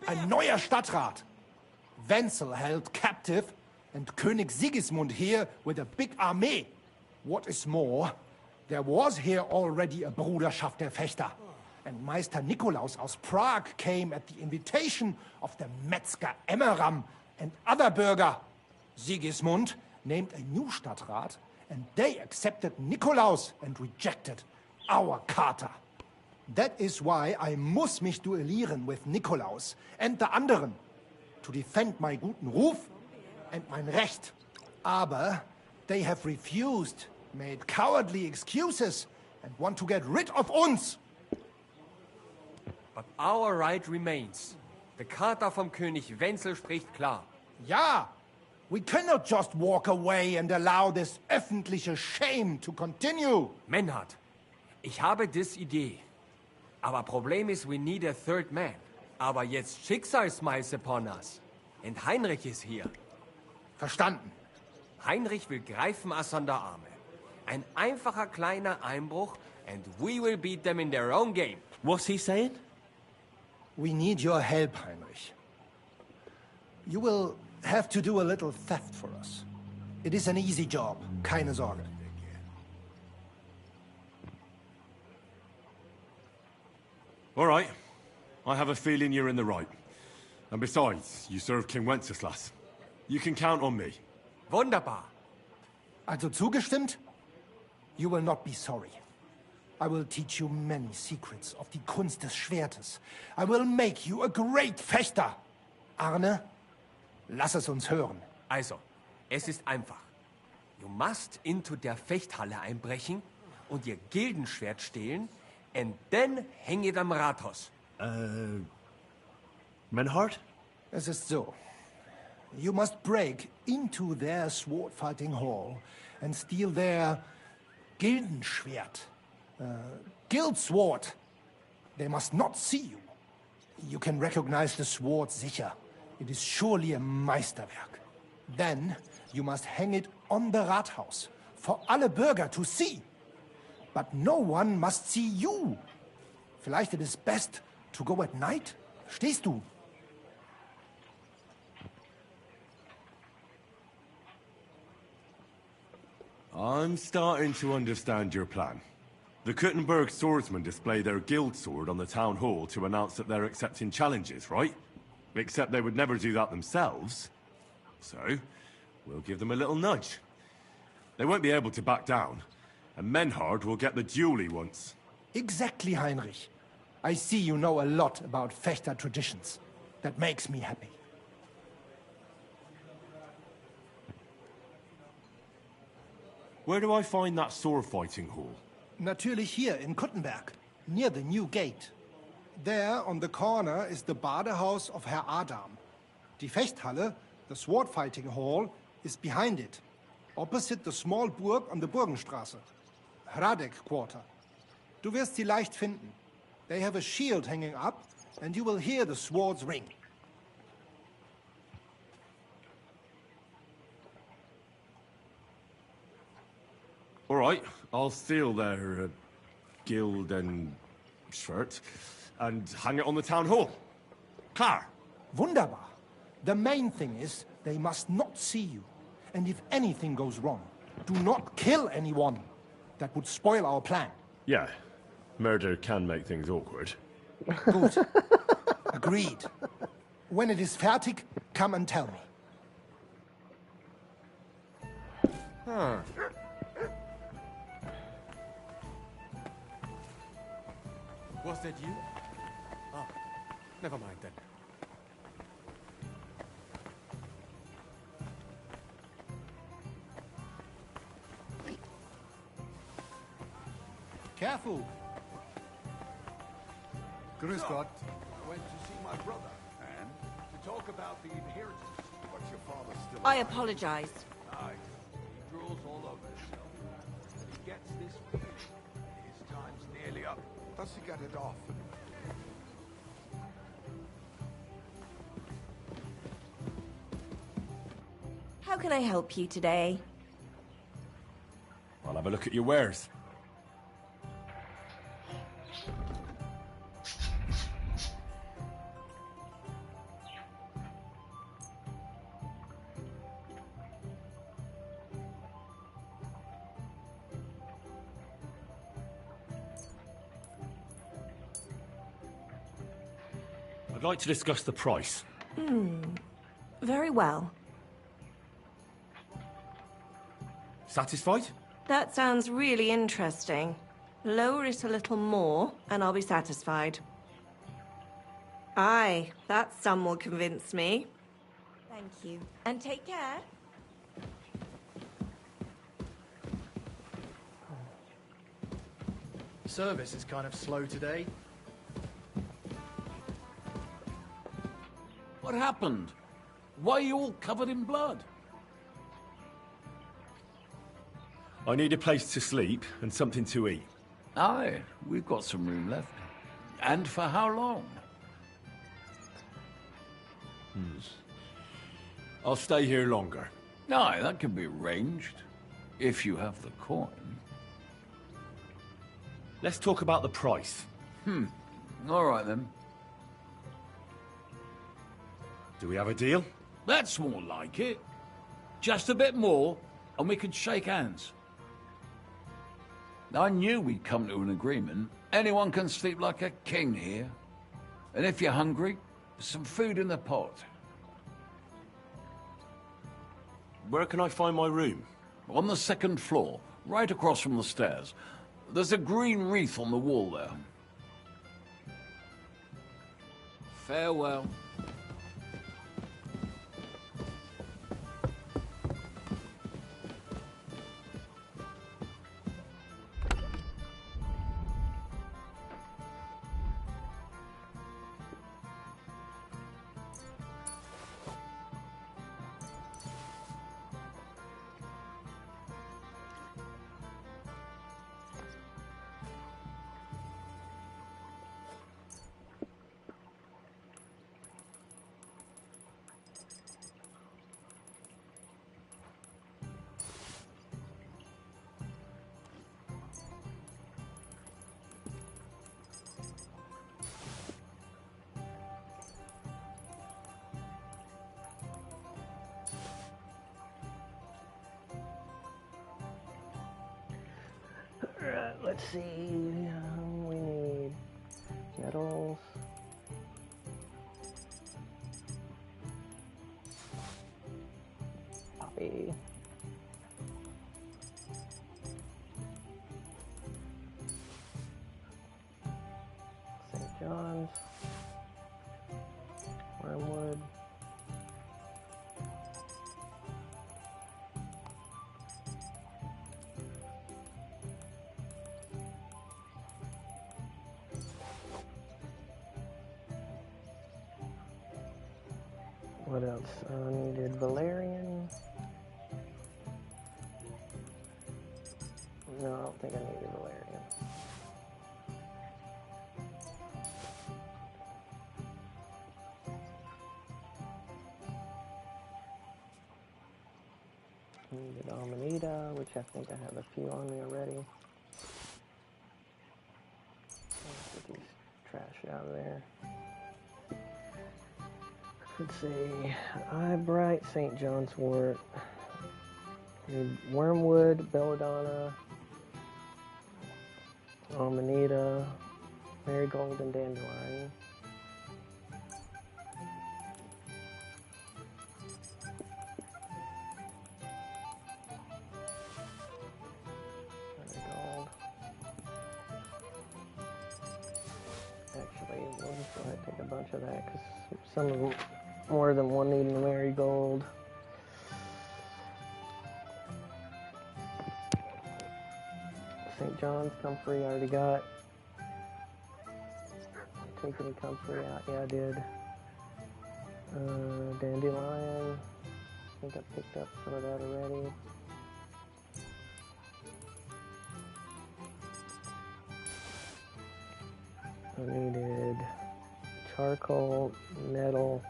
Ein neuer Stadtrat. Wenzel held captive and König Sigismund here with a big army. What is more, there was here already a Bruderschaft der Fechter. And Meister Nikolaus aus Prague came at the invitation of the Metzger Emmeram and other Bürger. Sigismund named a new Stadtrat, and they accepted Nikolaus and rejected our Charter. That is why I muss mich duellieren with Nikolaus and the anderen, to defend my guten Ruf and mein Recht. Aber they have refused, made cowardly excuses, and want to get rid of uns. But our right remains. The Charta vom König Wenzel spricht klar. Ja, we cannot just walk away and allow this öffentliche shame to continue. Menhard, ich habe dis Idee. Aber Problem ist, we need a third man. Aber jetzt Schicksalsmeis upon us. Und Heinrich ist hier. Verstanden. Heinrich will greifen us an der Arme. Ein einfacher kleiner Einbruch and we will beat them in their own game. What's he saying? We need your help, Heinrich. You will have to do a little theft for us. It is an easy job, keine Sorge. All right. I have a feeling you're in the right. And besides, you serve King Wenceslas. You can count on me. Wunderbar. Also zugestimmt? You will not be sorry. I will teach you many secrets of die Kunst des Schwertes. I will make you a great Fechter. Arne, lass es uns hören. Also, es ist einfach. You must into der Fechthalle einbrechen und ihr Gildenschwert stehlen and then hang it am Rathaus. Menhard? Es ist so. You must break into their sword fighting hall and steal their Gildenschwert. Guild sword. They must not see you. You can recognize the sword sicher. It is surely a Meisterwerk. Then you must hang it on the Rathaus for alle Bürger to see. But no one must see you. Vielleicht it is best to go at night? Verstehst du? I'm starting to understand your plan. The Kuttenberg swordsmen display their guild sword on the town hall to announce that they're accepting challenges, right? Except they would never do that themselves. So, we'll give them a little nudge. They won't be able to back down, and Menhard will get the duel he wants. Exactly, Heinrich. I see you know a lot about Fechter traditions. That makes me happy. Where do I find that sword fighting hall? Natürlich hier in Kuttenberg, near the new gate. There, on the corner, is the Badehaus of Herr Adam. Die Fechthalle, the sword fighting hall, is behind it, opposite the small Burg on the Burgenstraße. Hradek Quarter. Du wirst sie leicht finden. They have a shield hanging up, and you will hear the swords ring. All right, I'll steal their guild and shirt and hang it on the town hall. Klar. Wunderbar. The main thing is they must not see you. And if anything goes wrong, do not kill anyone. That would spoil our plan. Yeah, murder can make things awkward. Good. Agreed. When it is fertig, come and tell me. Huh. Was that you? Oh, never mind then. Careful. Grüß Gott. I went to see my brother, and to talk about the inheritance. But your father's still I alive. apologize. Aye, he drools all over himself. But he gets this feeling. His time's nearly up. Does he get it off? How can I help you today? I'll have a look at your wares. I'd like to discuss the price. Very well. Satisfied? That sounds really interesting. Lower it a little more, and I'll be satisfied. Aye, that sum will convince me. Thank you. And take care. Service is kind of slow today. What happened? Why are you all covered in blood? I need a place to sleep and something to eat. Aye, we've got some room left. And for how long? I'll stay here longer. Aye, that can be arranged. If you have the coin. Let's talk about the price. All right then. Do we have a deal? That's more like it. Just a bit more, and we could shake hands. I knew we'd come to an agreement. Anyone can sleep like a king here. And if you're hungry, there's some food in the pot. Where can I find my room? On the second floor, right across from the stairs. There's a green wreath on the wall there. Farewell. let's see. We need metals. Poppy. St. John's. Wormwood. What else? I needed valerian. No, I don't think I needed valerian. Needed amanita, which I think I have a few on me already. Let's get these trash out of there. Let's see, Eyebright, St. John's wort, wormwood, belladonna, amanita, marigold, and dandelion. Marigold. Actually, we'll just go ahead and take a bunch of that because some of them. More than one needing the marigold. St. John's comfrey I already got. Tiffany comfrey out, yeah I did. Dandelion, I think I picked up some of that already. I needed charcoal, nettle,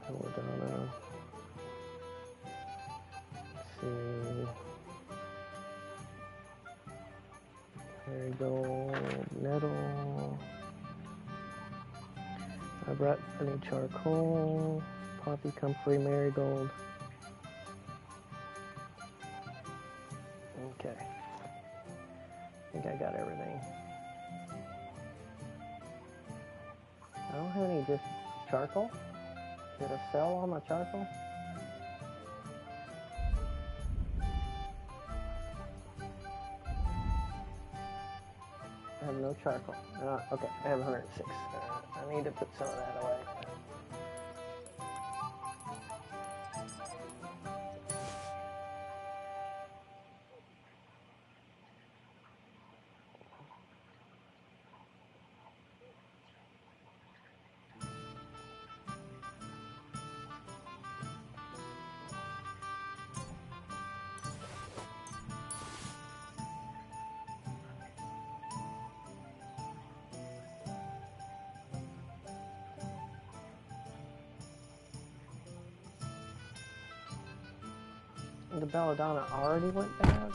belladonna. Let's see. Marigold, nettle. I need charcoal, poppy, comfrey, marigold. Okay. I think I got everything. I don't have any just charcoal. Did I sell all my charcoal? I have no charcoal. Okay, I have 106. I need to put some of that away. The belladonna already went bad?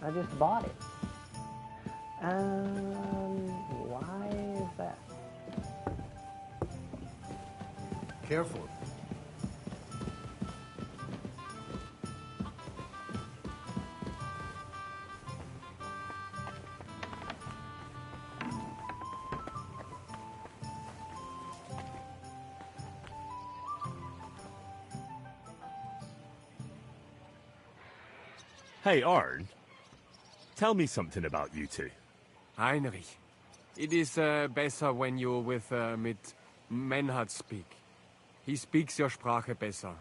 I just bought it. Why is that? Careful. Hey, Arn. Tell me something about you two. Heinrich, it is better when you with mit Menhard speak. He speaks your Sprache besser.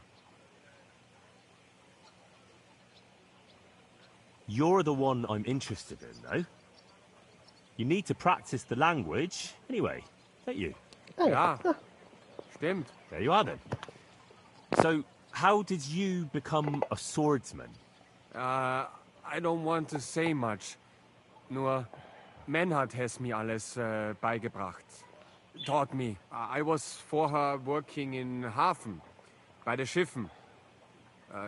You're the one I'm interested in, though. You need to practice the language anyway, don't you? Ja, stimmt. There you are then. So, how did you become a swordsman? I don't want to say much. Nur, Menhard has me alles beigebracht. Taught me. I was vorher working in Hafen, bei den Schiffen.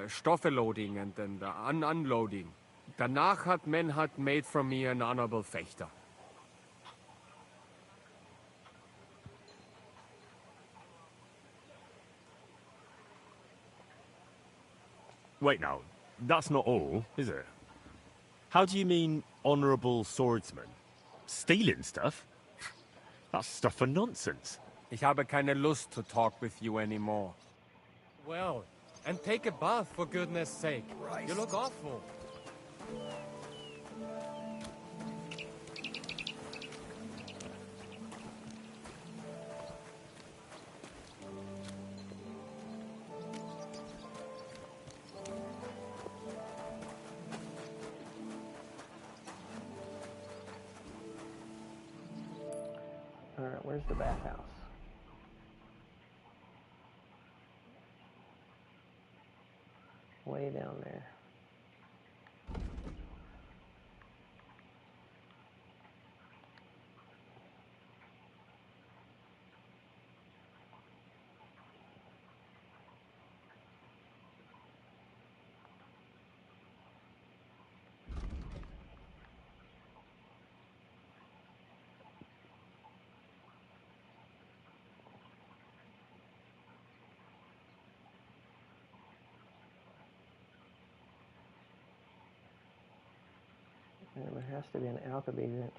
Stoffe loading and then unloading. Danach hat Menhard made from me an honorable fechter. Wait now, that's not all, is it? How do you mean, honourable swordsman? Stealing stuff? That's stuff for nonsense. Ich habe keine Lust to talk with you anymore. Well, and take a bath for goodness sake. You look awful. Alright, where's the bathhouse? Way down there. And there has to be an alchemy bench.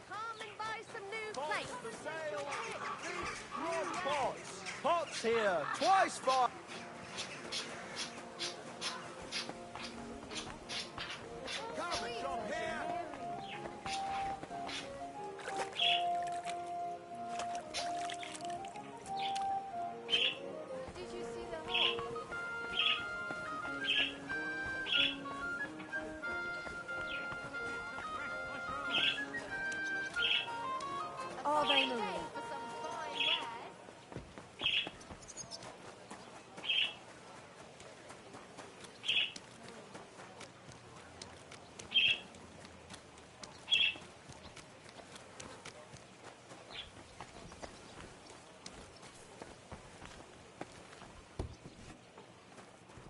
Come and buy some new plates. For sale. More pots. Pots here. Twice for... Carpet shop here. Did you see the hole? Are they moving? For some fine wares.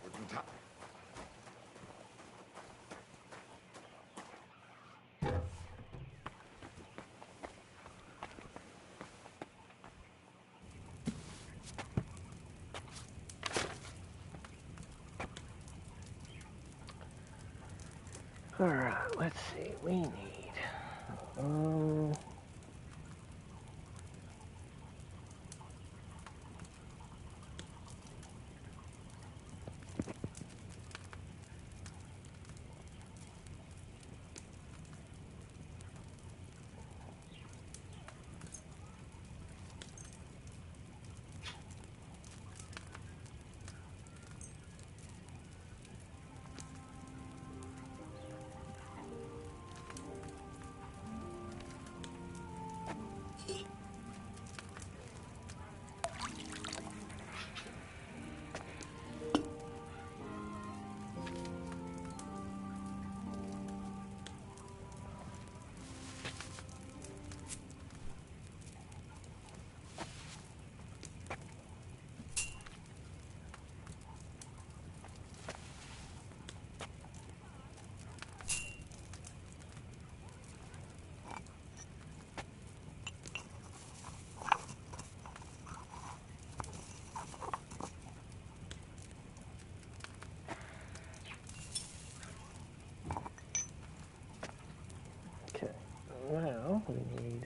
Guten Tag. Alright, let's see. We need... Okay, now we need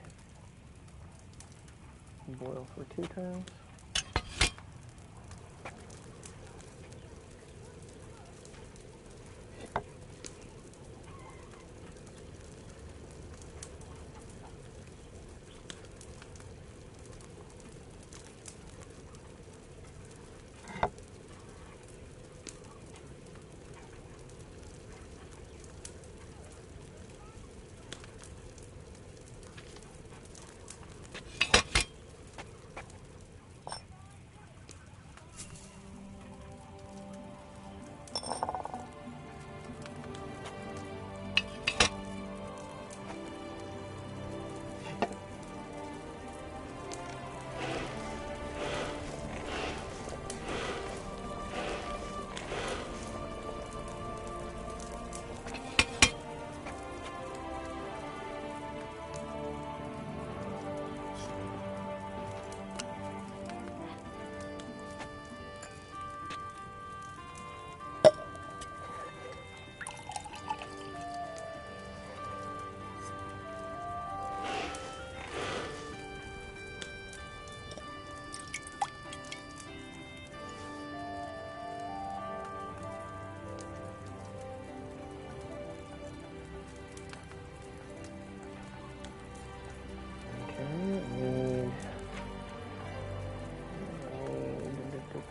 boil for 2 times.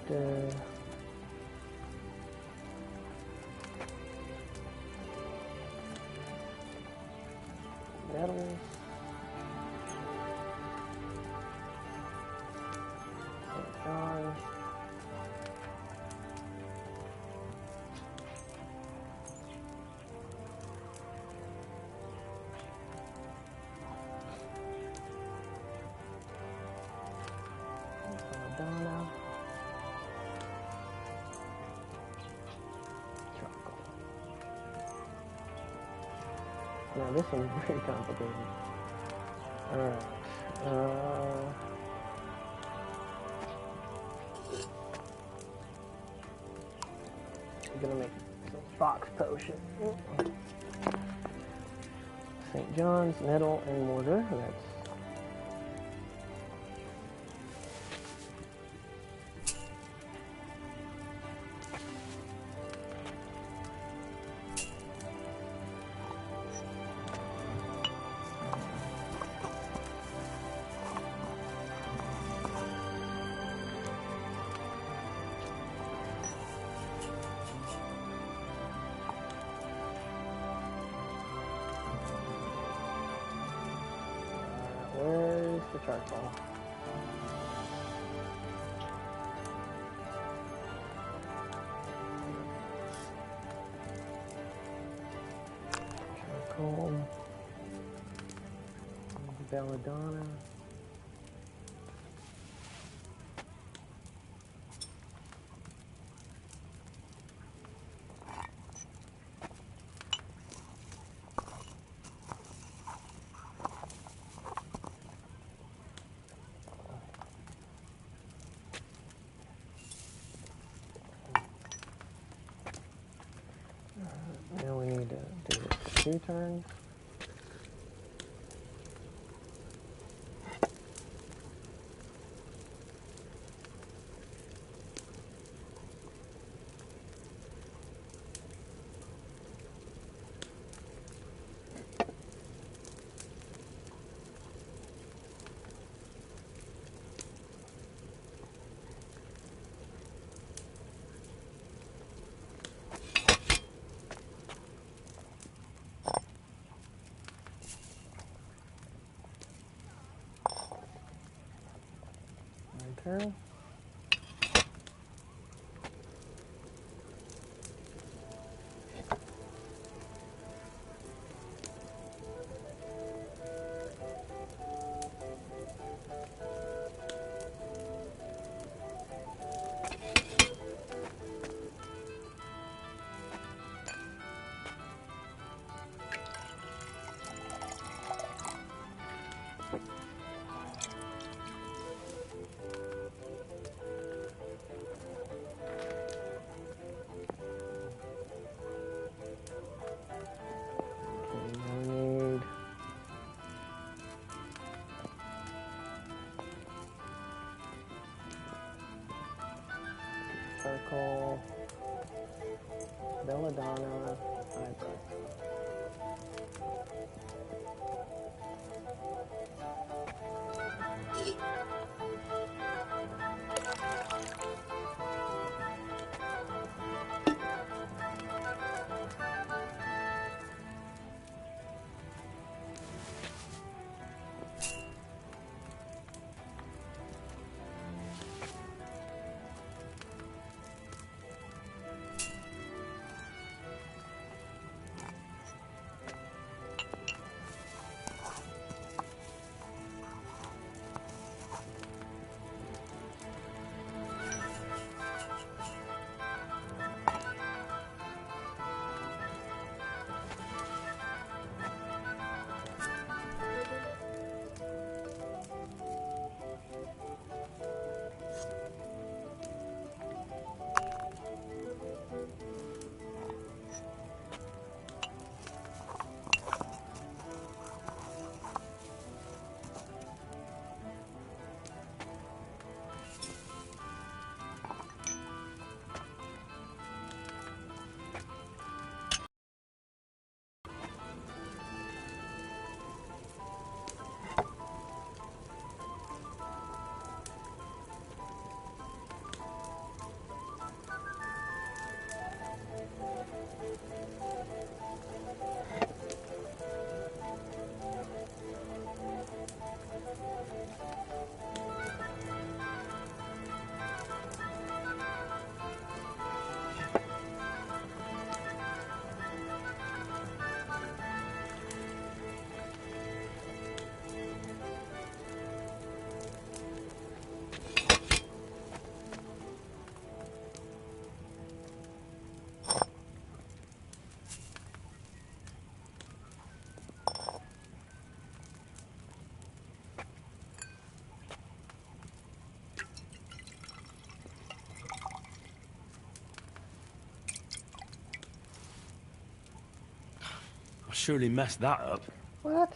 Metals. John. Madonna. Charcoal. Now this one's very complicated. Alright. I'm gonna make some fox potion. St. John's, metal, and mortar. That's where's the charcoal? Charcoal. Belladonna. Now we need to do this 2 turns. Turn. Charcoal, belladonna, eyebrow. surely messed that up. What?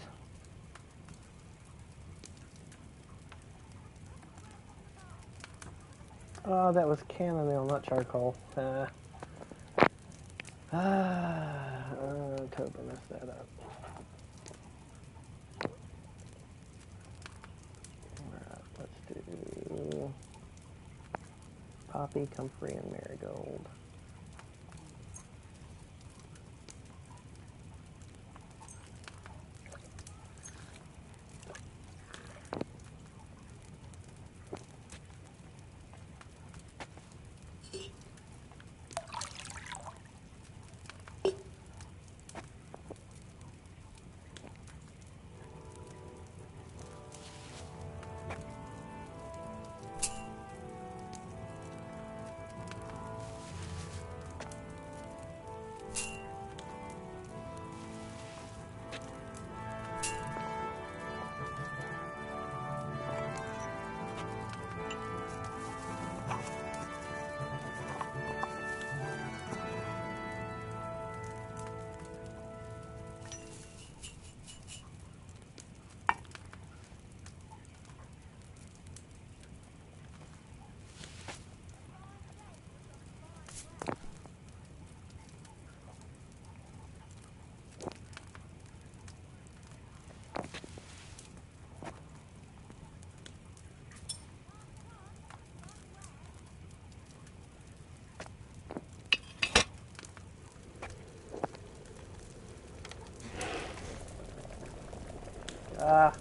Oh, that was chamomile, not charcoal. Toba messed that up. Alright, let's do poppy, comfrey, and marigold. Ah.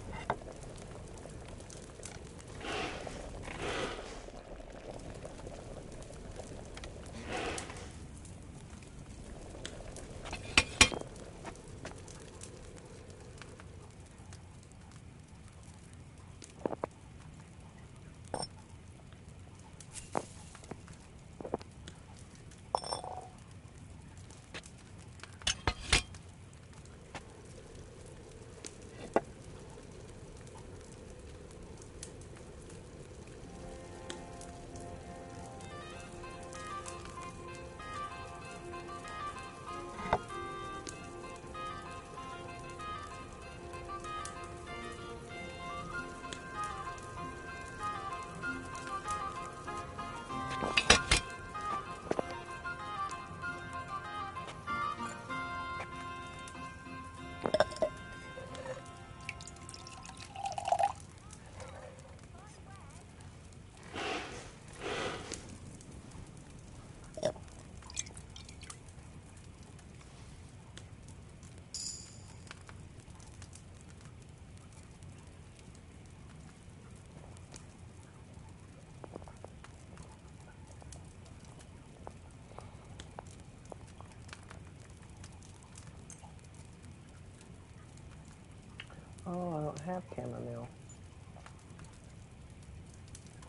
Oh, I don't have chamomile.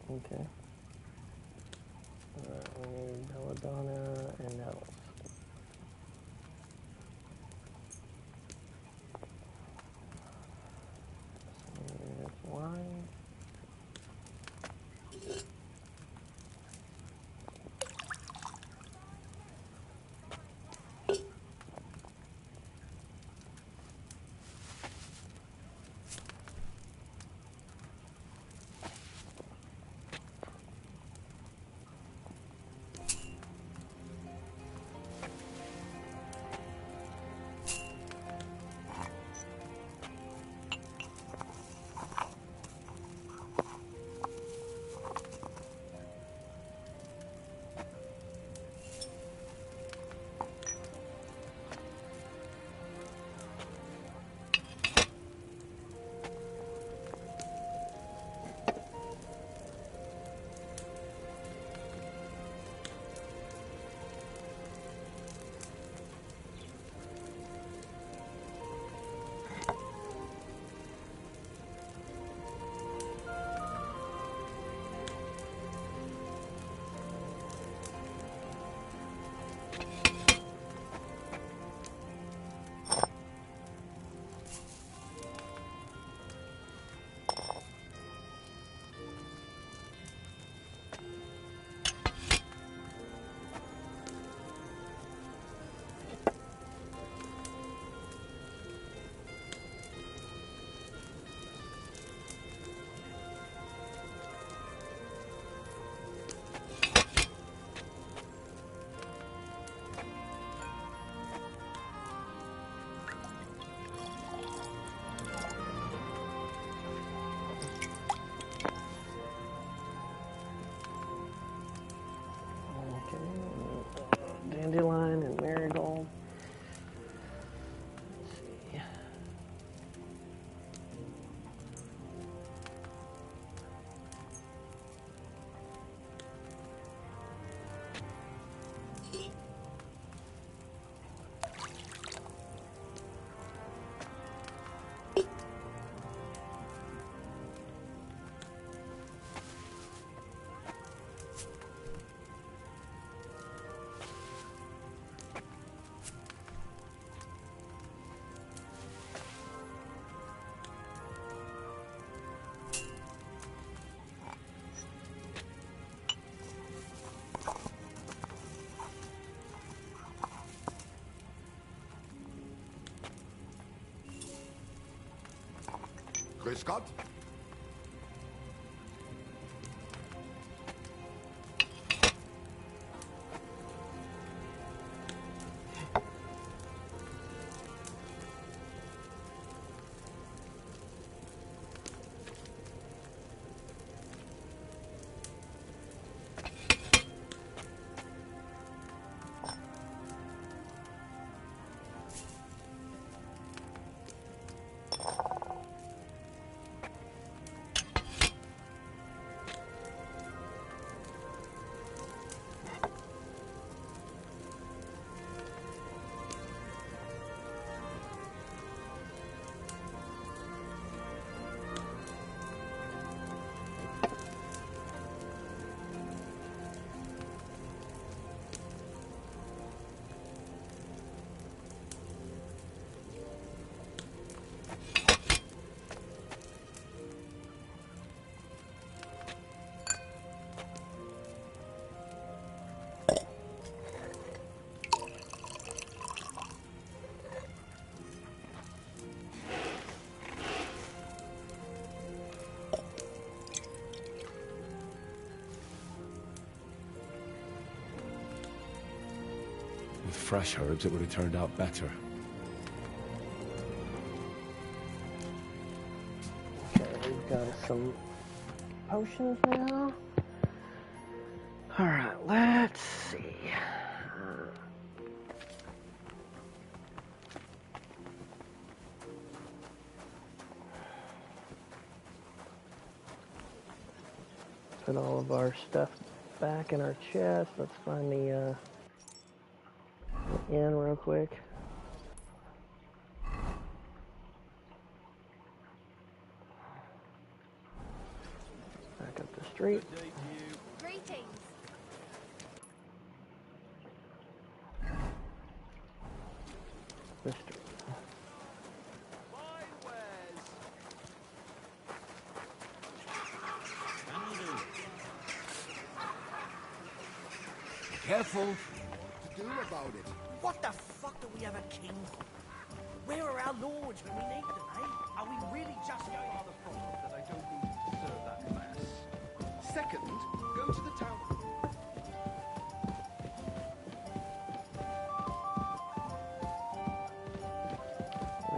Okay. Alright, we need belladonna and nettles. So that's wine. Grüß Gott. With fresh herbs, it would have turned out better. Okay, we've got some potions now. Alright, let's see. Put all of our stuff back in our chest. Let's find the inn real quick. Back up the street. Greetings. The street. Careful. To do about it. What the fuck do we have a king for? Where are our lords when we need them, eh? Are we really justifying the problem that I don't need to serve that class? Second, go to the town.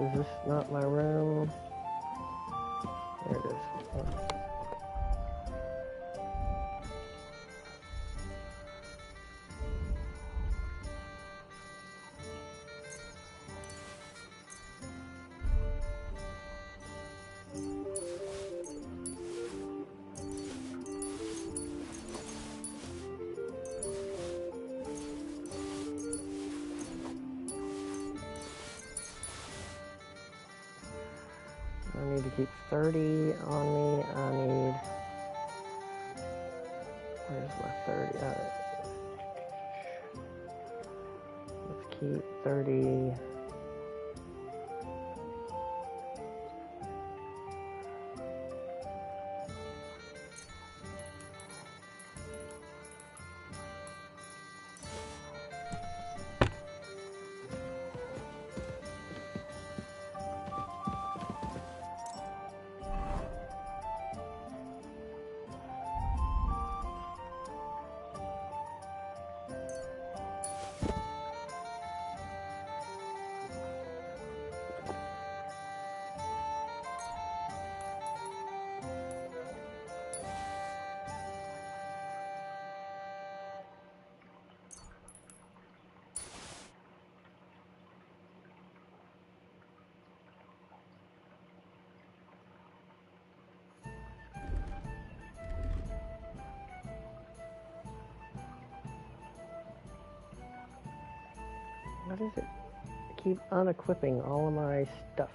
Is this not my room? There it is. Oh. I need to keep 30 on me. I need... Where's my 30? Let's keep 30... How does it keep unequipping all of my stuff?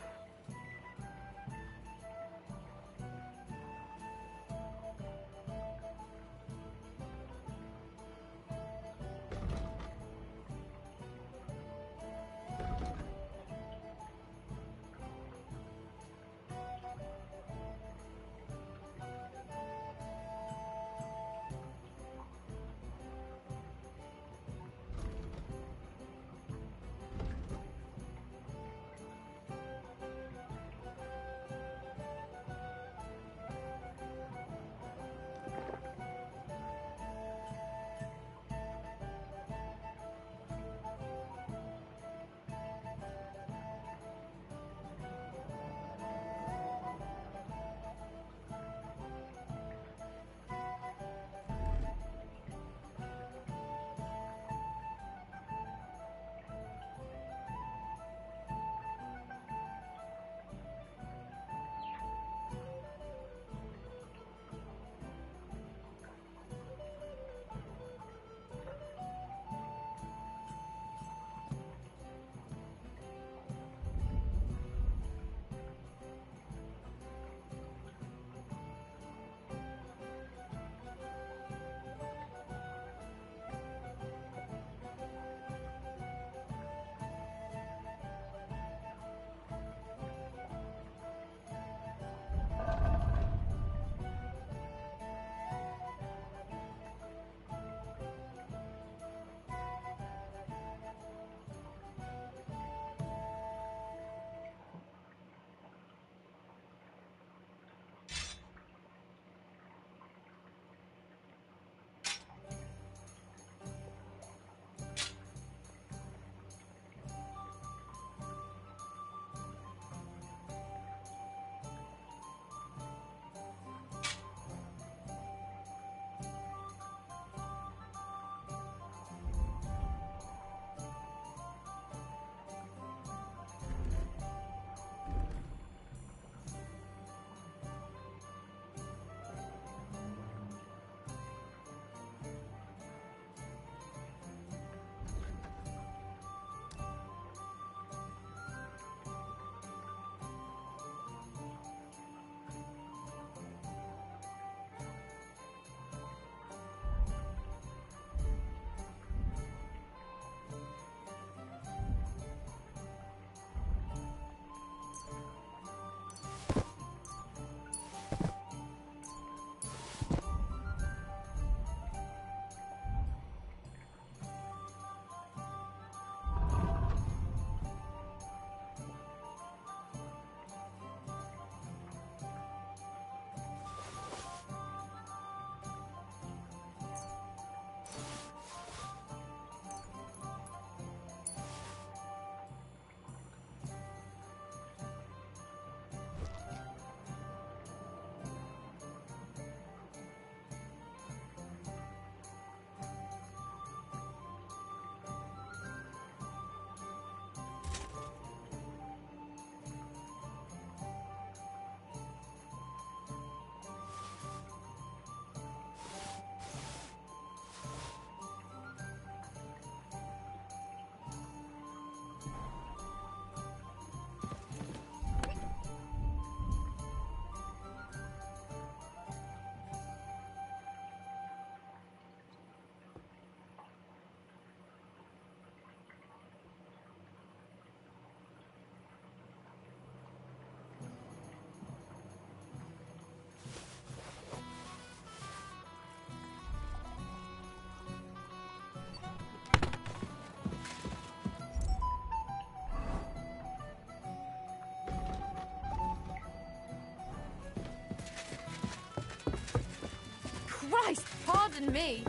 Christ, pardon me.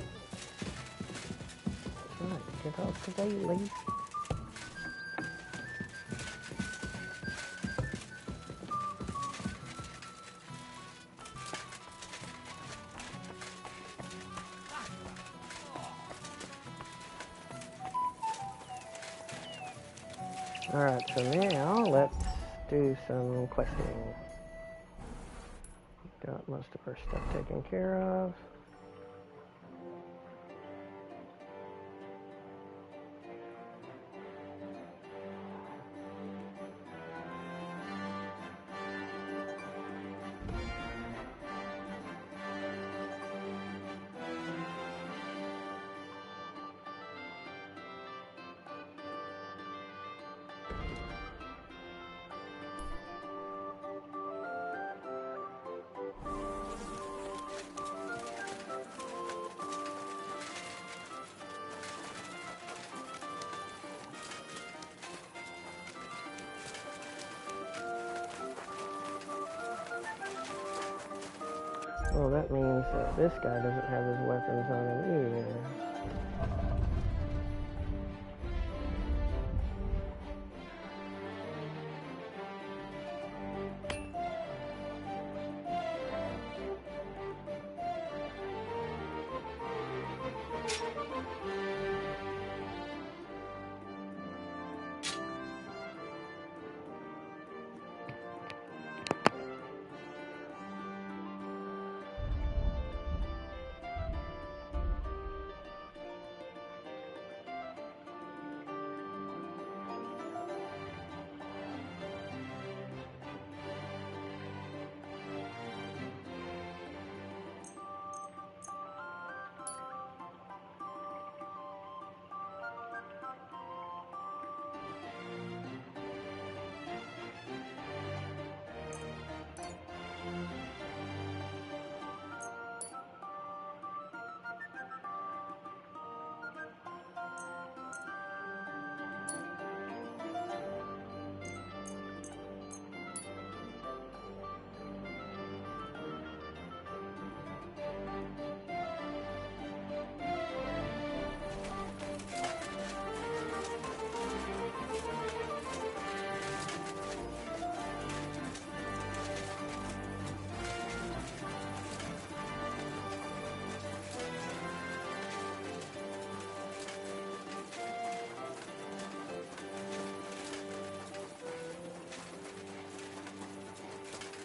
Right, get off the way, lady. Alright, so now let's do some questing. Got most of our stuff taken care of. Well, that means that this guy doesn't have his weapons on him either.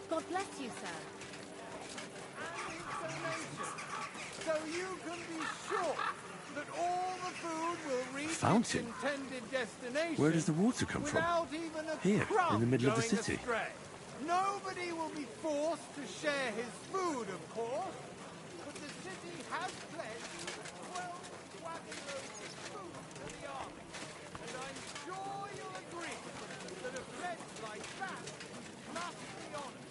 God bless you, sir. So you can be sure that all the food will reach Fountain? its intended destination. Where does the water come from? Without even a Here, crumb in the middle of the going city. astray. Nobody will be forced to share his food, of course, but the city has pledged 12 wagon loads of food to the army. And I'm sure you'll agree that a pledge like that must be honored.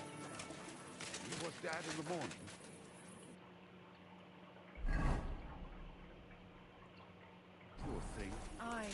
You was Dad in the morning? Poor thing. Aye.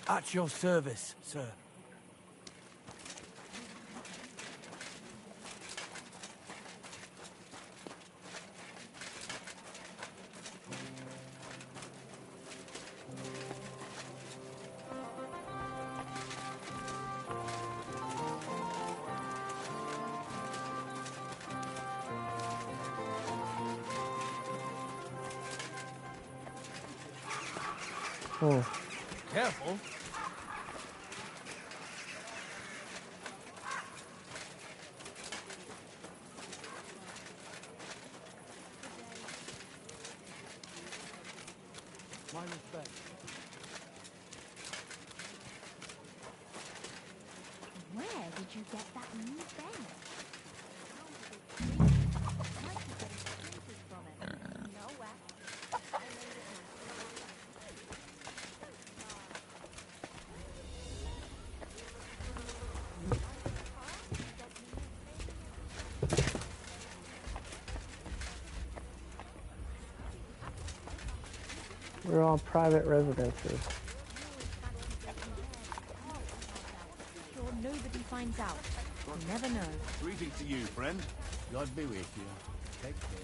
At your service, sir. Oh. Careful. My respect. Where did you get that new bed? We're all private residences. Sure nobody finds out. You never know. Greetings to you, friend. God be with you. Take care.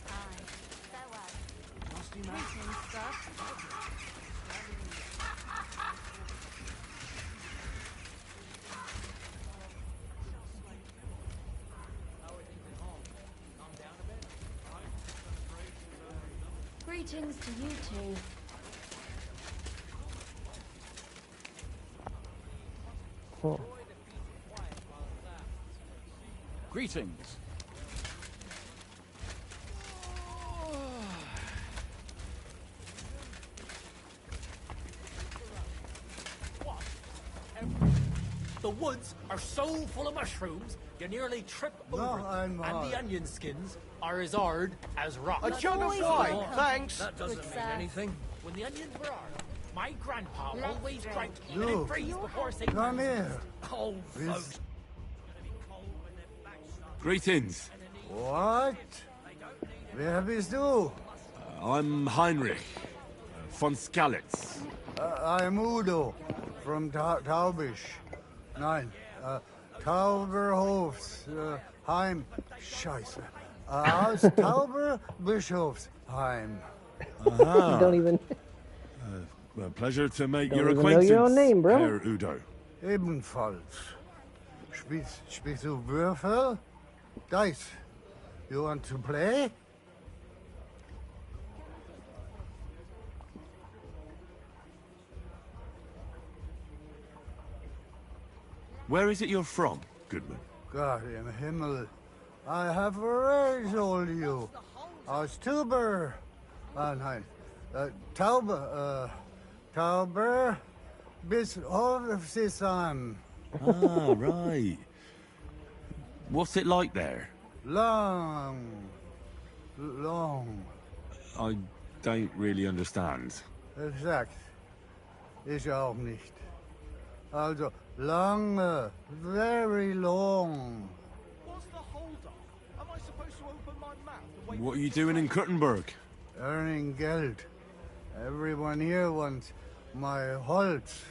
Aye. Mountain stuff. Greetings to you two. Cool. Greetings. The woods are so full of mushrooms, you nearly trip over No, them. I'm And hard. the onion skins are as hard as rock. A jug of wine, thanks. That doesn't Good mean sir. anything. When the onions were hard, my grandpa Let's always drink. drank You, even in freeze before St. come Francis. here. Oh, This- folks. Greetings. What? Wer bist du? I'm Heinrich von Sckalitz. I'm Udo from Taubisch. Nein, Tauberhofs, Heim. Scheiße. Aus Tauberbischofsheim. Ah. You don't even. A pleasure to make Don't your even know acquaintance, your own name, bro. Herr Udo. Ebenfalls. Spielst du Würfel? Dice. You want to play? Where is it you're from, Goodman? God im Himmel. I have already told you. Aus Tuber. Nein. Tauber bis Hofsisheim. Ah, right. What's it like there? Long. I don't really understand. Exakt. Ich auch nicht. Also, lange. Very long. What's the hold up? Am I supposed to open my mouth and wait? What are you doing in Kuttenberg? Earning Geld. Everyone here wants my Holz.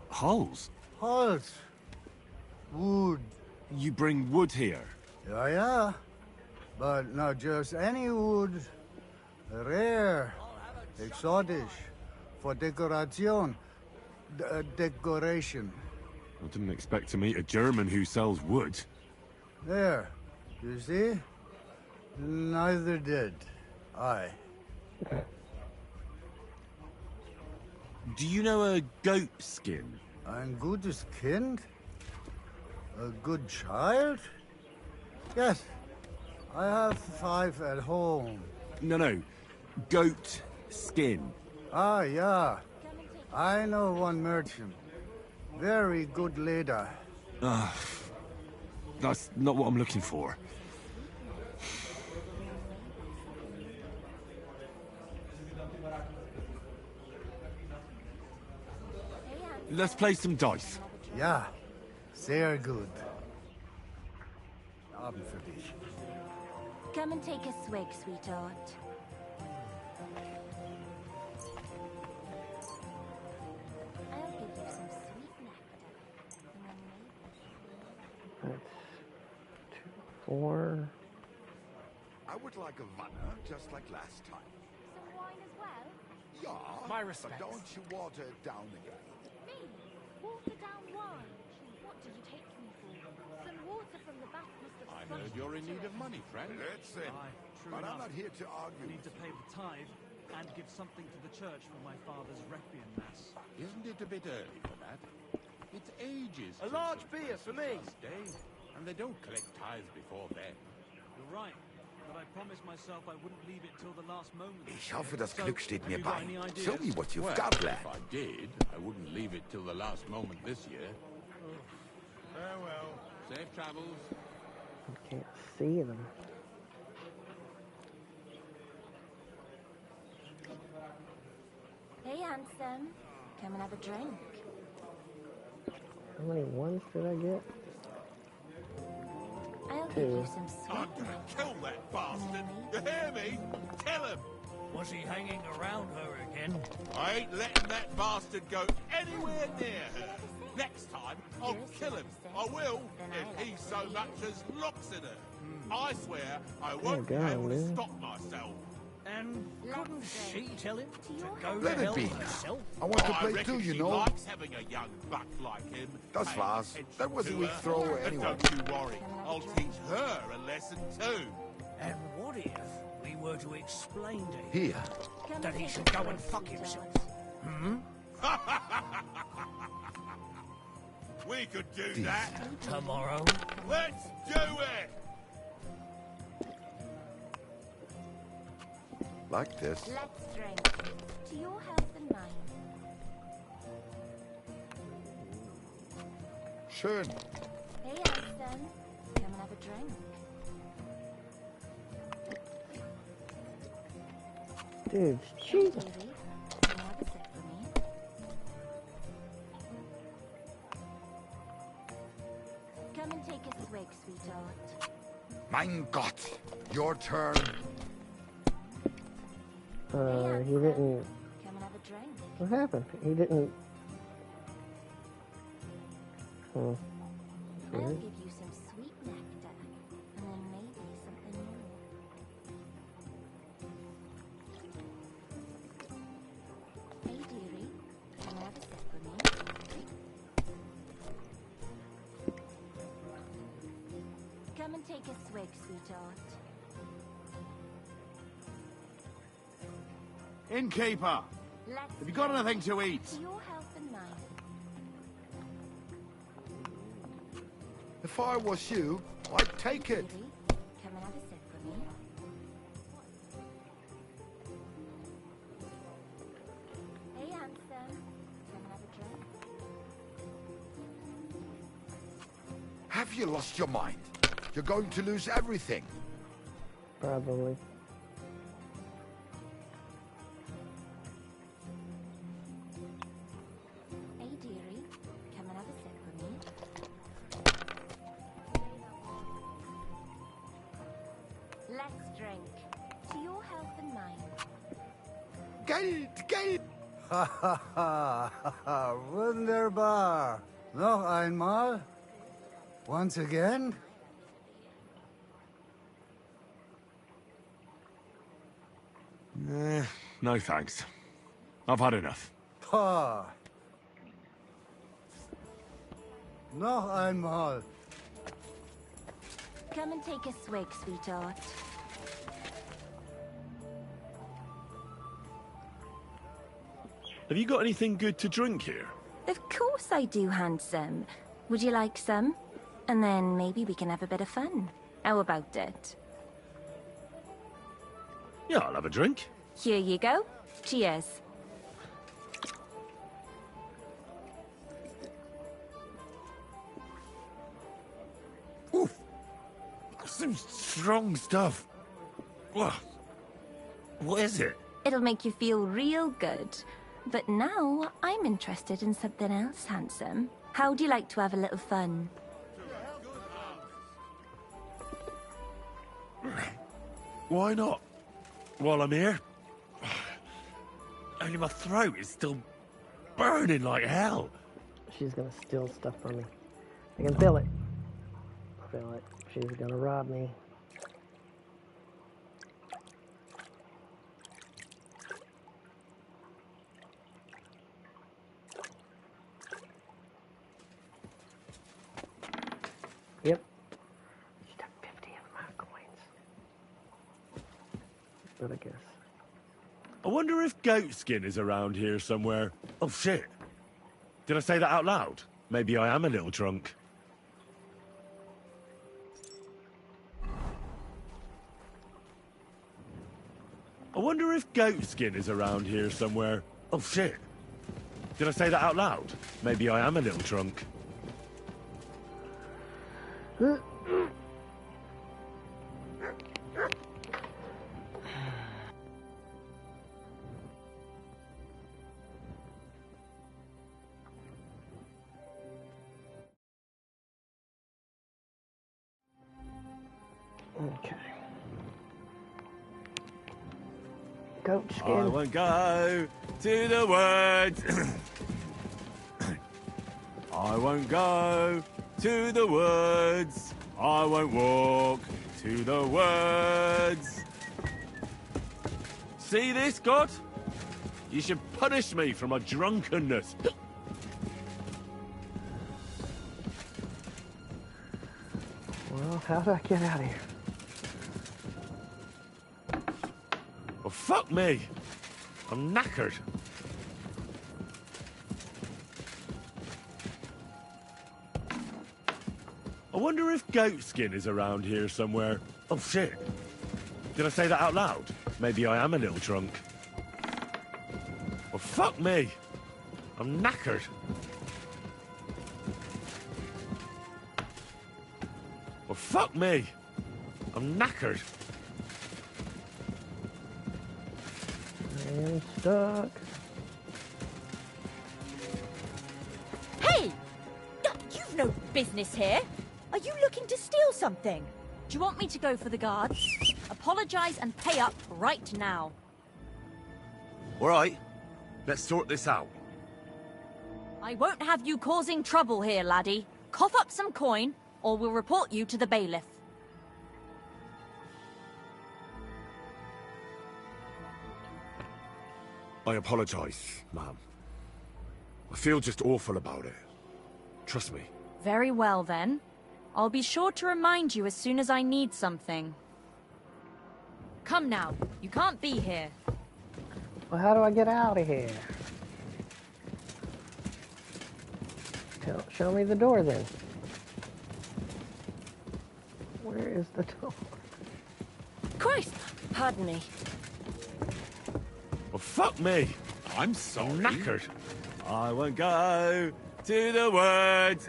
Holes? Holz. Wood. You bring wood here? Yeah. But not just any wood. Rare. Exotic. For decoration. Decoration. I didn't expect to meet a German who sells wood. There. You see? Neither did I. Do you know a goat skin? Ein gutes Kind? A good child? Yes. I have 5 at home. No. Goat skin. Ah, yeah. I know one merchant. Very good leader. That's not what I'm looking for. Let's play some dice. Ja, sehr gut. Abend für dich. Come and take a swig, sweetheart. I'll give you some sweet nectar. And then That's 2, 4. I would like a vanna, just like last time. some wine as well. Yeah, My but respects. don't you water it down again. Me? Water down wine? What did you take me for? Some water from the bath must have I splashed heard you're in into need it. of money, friend. That's it. True But I'm enough. not here to argue. I need to pay the tithe and give something to the church for my father's requiem mass. Isn't it a bit early for that? It's ages. A till large St. beer for me. Francis' Day, and they don't collect tithes before then. You're right, but I promised myself I wouldn't leave it till the last moment. Ich hoffe, das So, Glück steht have mir you got bei. any ideas? Show me what you've Well, got, lad. if I did, I wouldn't leave it till the last moment this year. Farewell. Safe travels. I can't see them. Hey, handsome. Come and have a drink. How many ones did I get? I'll give 2. you some I'm sweet gonna nectar. kill that bastard. You hear me? Tell him. Was he hanging around her again? I ain't letting that bastard go anywhere near her. Next time, I'll kill him. I will, if he so much as looks at her. I swear I won't be God, able to man. stop myself. And couldn't she tell him to go Let to it hell be now. herself? I want to I play reckon too, you she know. likes having a young buck like him. Das Paying war's. attention That was a to weak her. throw And anyway. don't you worry, I'll teach her a lesson too. And what if we were to explain to him Here. that he should go and fuck himself? Hmm? We could do that. Tomorrow? Let's do it! Like this. Let's drink. To your health and mine. Schön. Hey, Alston. Come and have a drink. Dude, Hey, Jesus. dearie. Come and have a sip for me. Come and take a swig, sweetheart. Mein Gott. Your turn. He didn't... Come and have a drink. What happened? He didn't... Hmm. I'll Weird. give you some sweet nectar, and then maybe something more. Hey, dearie. Come and have a sip for me. Come and take a swig, sweetheart. Innkeeper, Let's have you got drink. anything to eat? To your health and mine. If I was you, I'd take it. Dearie, come and have a sip for me. Hey, handsome. Come and have a drink. Have you lost your mind? You're going to lose everything. Probably. Hey, dearie. Come and have a sip for me. Let's drink. To your health and mine. Geld, Geld. Ha ha ha ha! Wunderbar! Noch einmal? Once again? No thanks. I've had enough. Pah! Noch einmal. Come and take a swig, sweetheart. Have you got anything good to drink here? Of course I do, handsome. Would you like some? And then maybe we can have a bit of fun. How about it? Yeah, I'll have a drink. Here you go. Cheers. Some strong stuff. What is it? It'll make you feel real good. But now I'm interested in something else, handsome. How'd you like to have a little fun? Why not? While I'm here. Only my throat is still burning like hell. She's gonna steal stuff from me. I can feel it. Feel it. She's gonna rob me. Yep. She took 50 of my coins. But I guess. I wonder if Goatskin is around here somewhere. Oh shit. Did I say that out loud? Maybe I am a little drunk. I wonder if Goatskin is around here somewhere. Oh shit. Did I say that out loud? Maybe I am a little drunk. Okay. Goat skin. I won't go to the woods. I won't go to the woods. I won't walk to the woods. See this, God? You should punish me for my drunkenness. Well, how do I get out of here? Well, fuck me. I'm knackered. I wonder if Goatskin is around here somewhere. Oh, shit. Did I say that out loud? Maybe I am a little drunk. Well, fuck me. I'm knackered. Well, fuck me. I'm knackered. I am stuck. Hey! You've no business here. Are you looking to steal something? Do you want me to go for the guards? Apologize and pay up right now. All right. Let's sort this out. I won't have you causing trouble here, laddie. Cough up some coin, or we'll report you to the bailiff. I apologize, ma'am. I feel just awful about it. Trust me. Very well, then. I'll be sure to remind you as soon as I need something. Come now. You can't be here. Well, how do I get out of here? Show me the door, then. Where is the door? Christ! Pardon me. Well, fuck me. I'm sorry. I'm knackered. I won't go to the woods.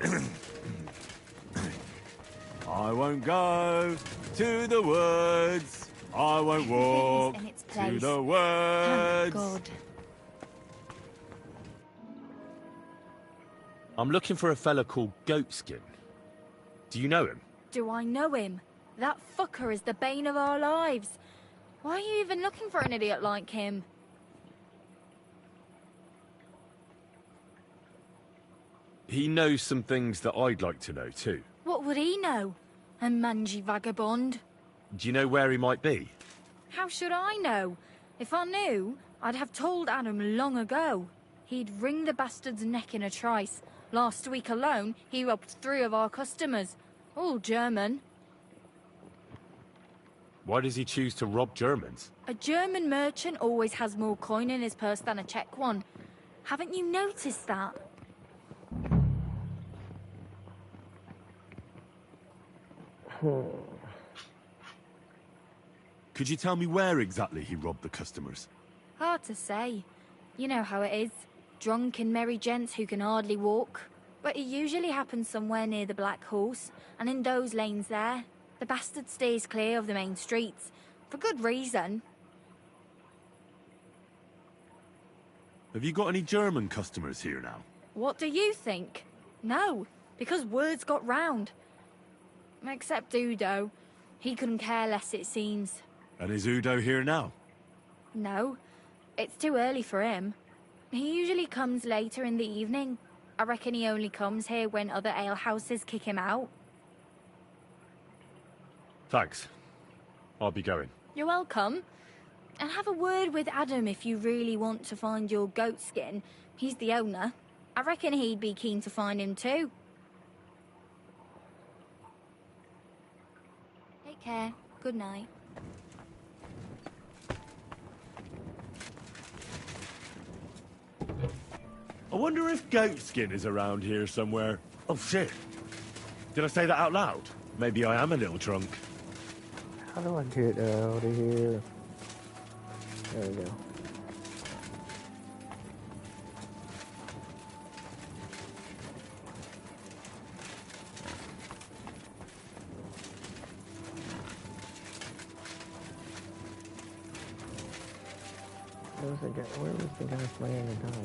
I won't go to the woods. I won't walk to the woods. Thank God. I'm looking for a fella called Goatskin. Do you know him? Do I know him? That fucker is the bane of our lives. Why are you even looking for an idiot like him? He knows some things that I'd like to know too. What would he know? A mangy vagabond? Do you know where he might be? How should I know? If I knew, I'd have told Adam long ago. He'd wring the bastard's neck in a trice. Last week alone, he robbed 3 of our customers. All German. Why does he choose to rob Germans? A German merchant always has more coin in his purse than a Czech one. Haven't you noticed that? Could you tell me where exactly he robbed the customers? Hard to say. You know how it is. Drunk and merry gents who can hardly walk. But it usually happens somewhere near the Black Horse, and in those lanes there. The bastard stays clear of the main streets. For good reason. Have you got any German customers here now? What do you think? No, because words got round. Except Udo. He couldn't care less, it seems. And is Udo here now? No, it's too early for him. He usually comes later in the evening. I reckon he only comes here when other alehouses kick him out. Thanks. I'll be going. You're welcome. And have a word with Adam if you really want to find your Goatskin. He's the owner. I reckon he'd be keen to find him too. Take care. Good night. I wonder if Goatskin is around here somewhere. Oh, shit. Did I say that out loud? Maybe I am a little drunk. How do I get out of here? There we go. Where was the guy playing the dice?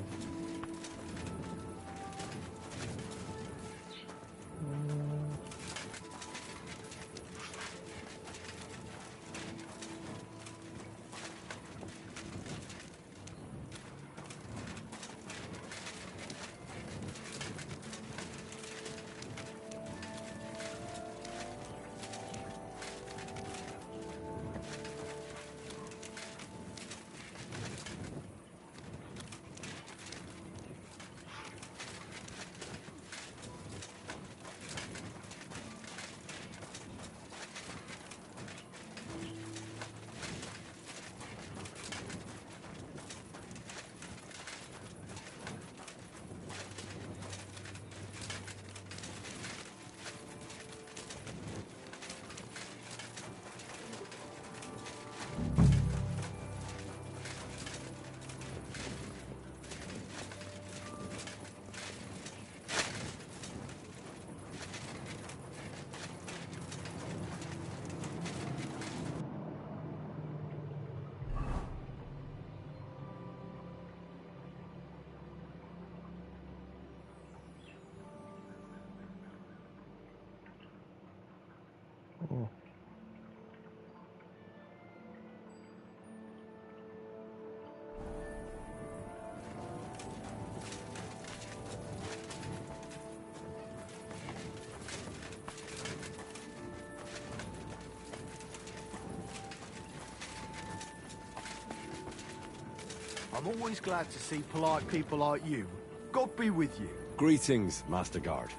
I'm always glad to see polite people like you. God be with you. Greetings, Master Guard.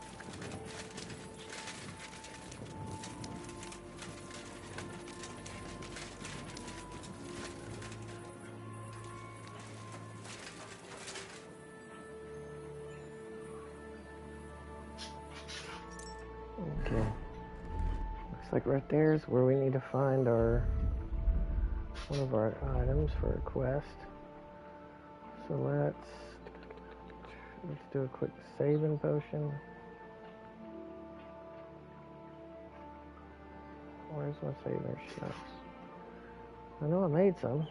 Okay. Looks like right there is where we need to find one of our items for a quest. So let's do a quick saving potion. Where's my saving shots? I know I made some.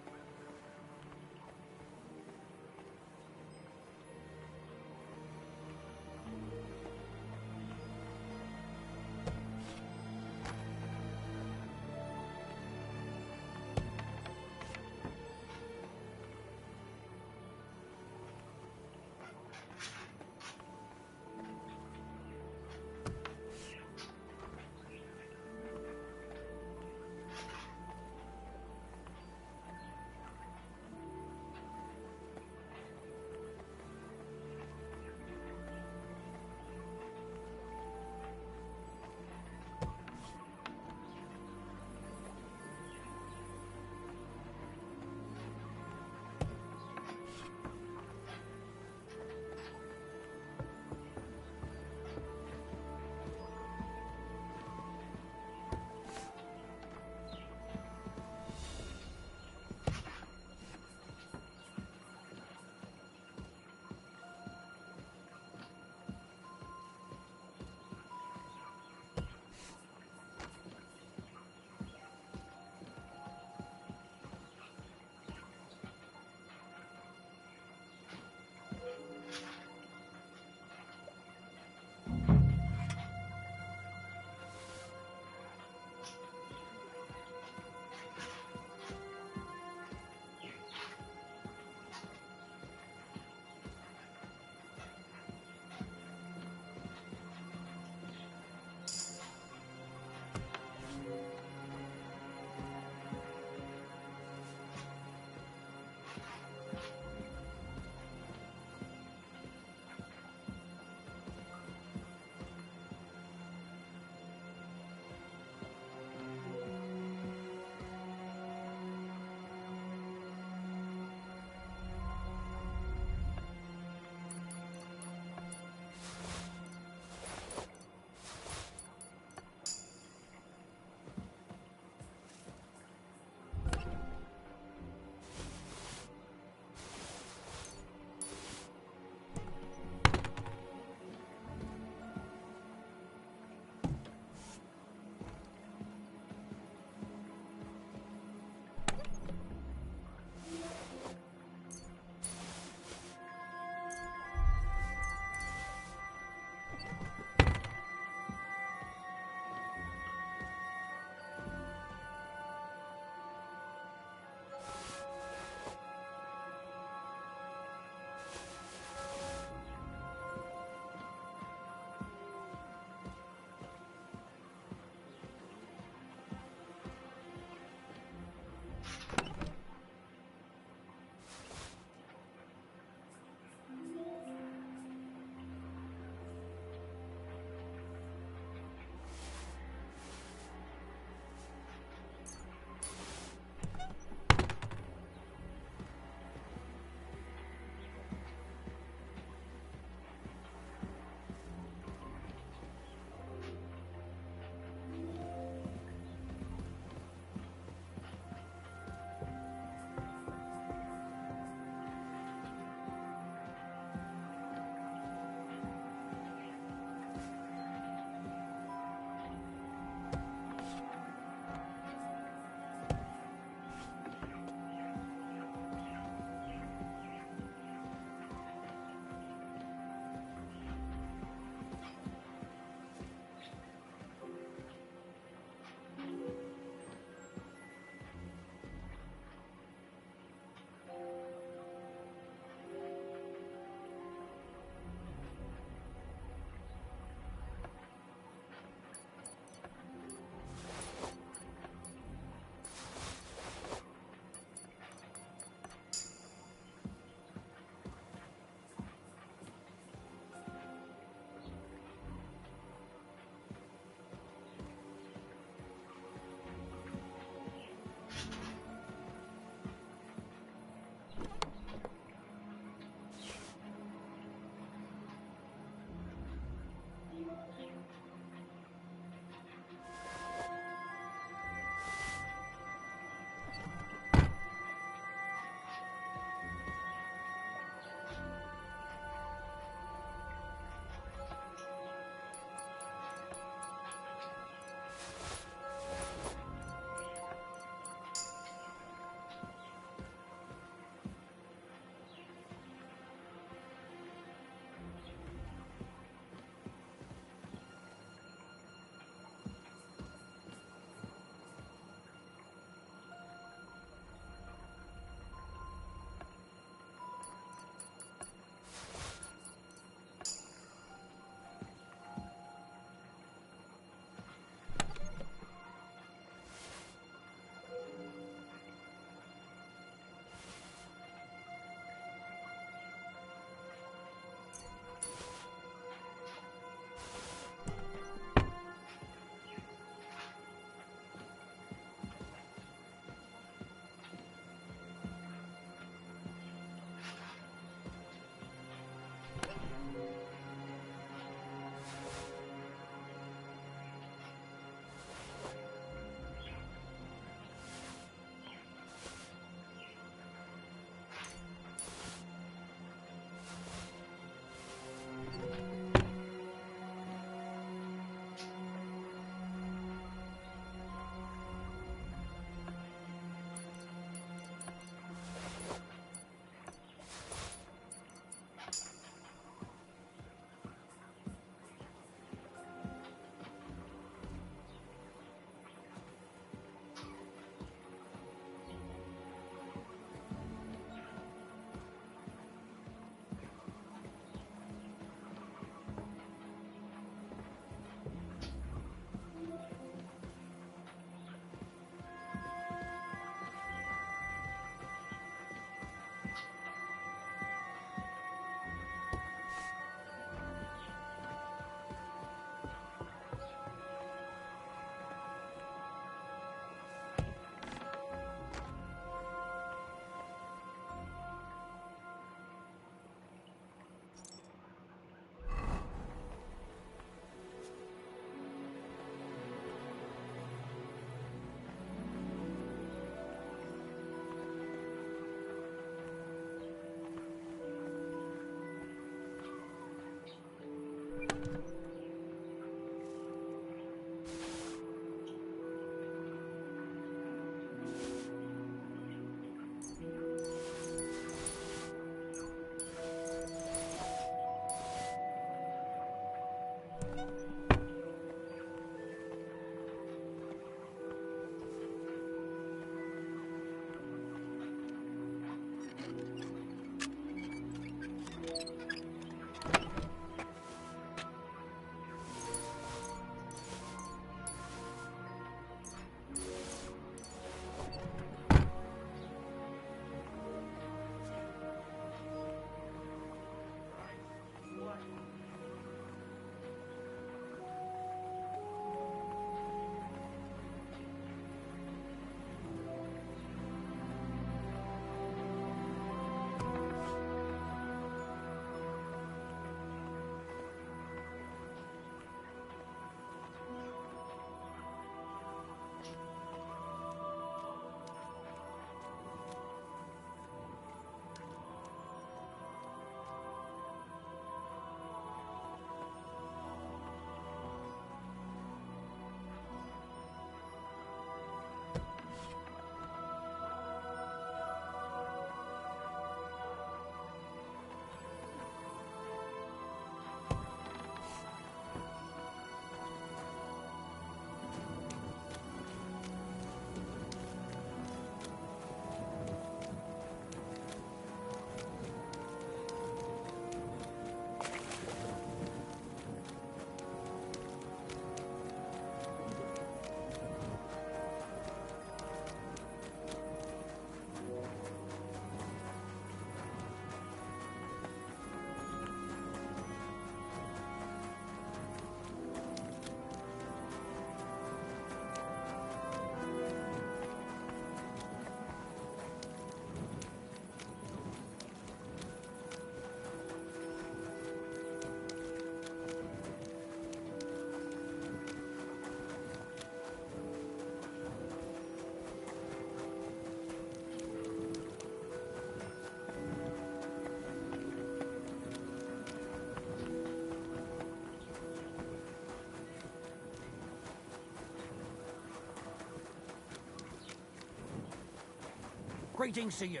Greetings to you.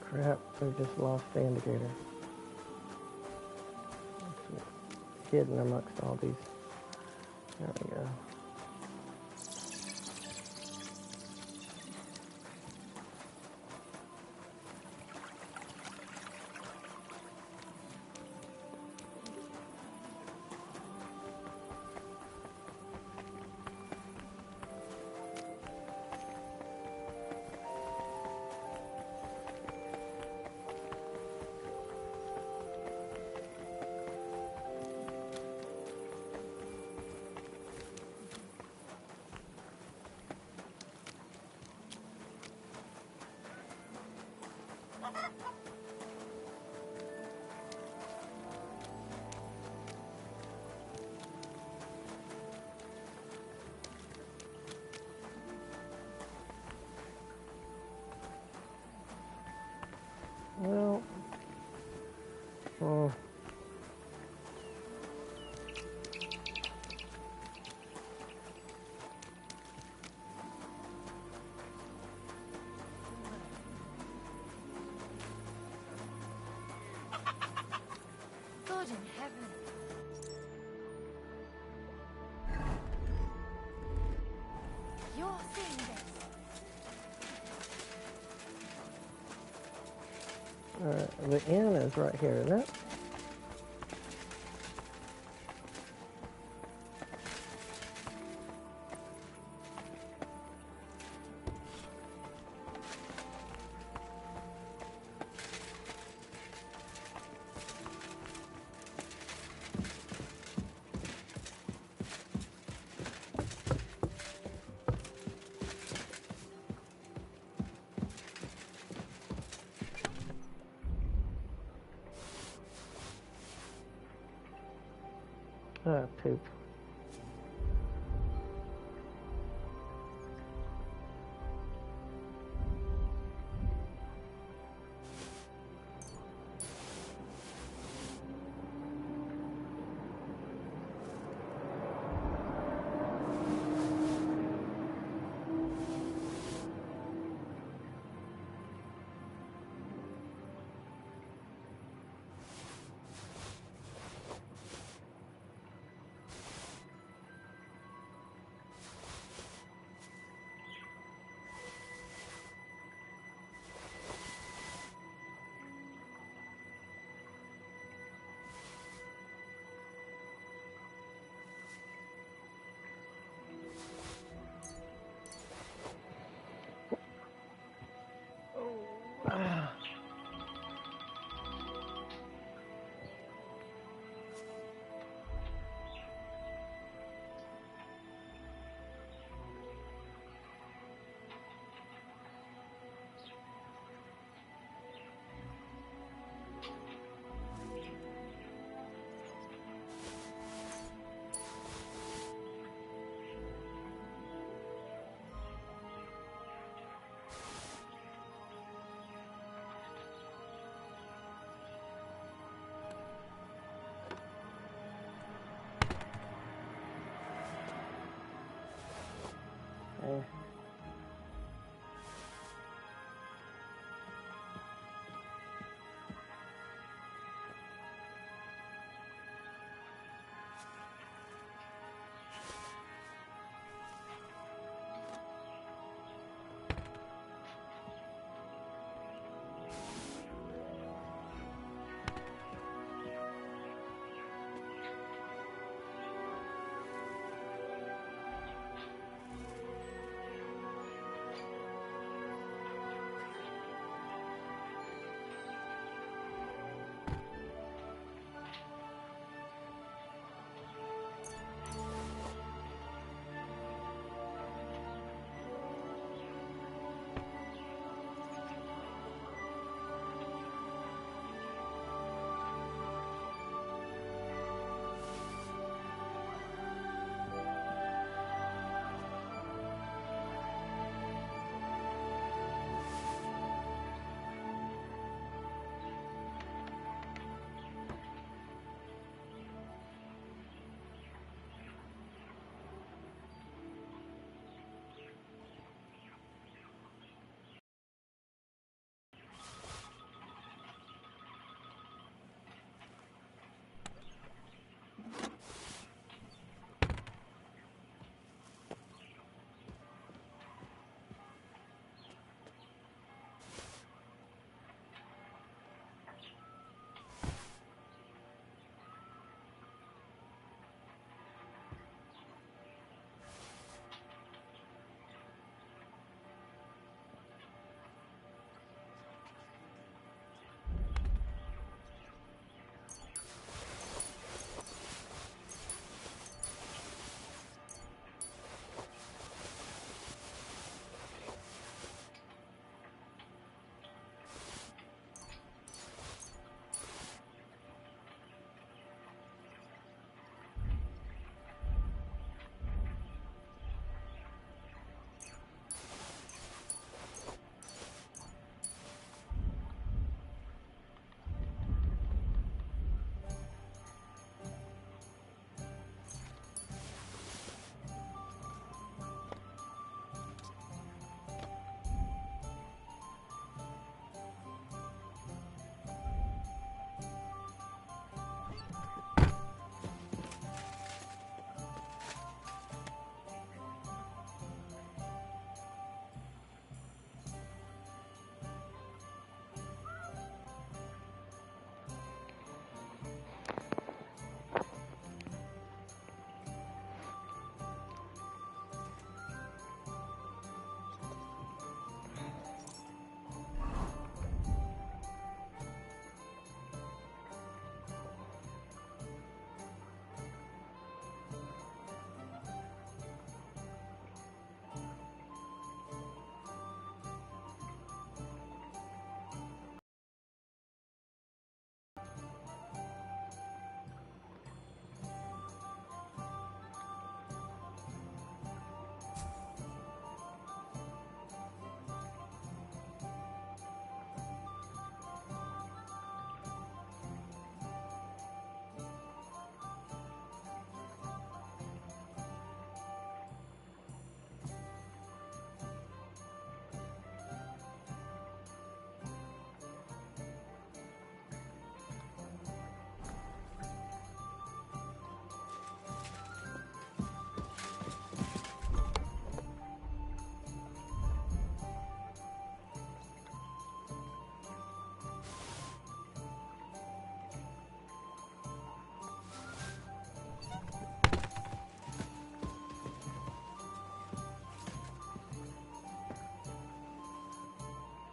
Crap, we just lost the indicator. Hidden amongst all these. There we go. Well, oh. God in heaven. You're seeing this. The inn is right here, isn't it? Poop.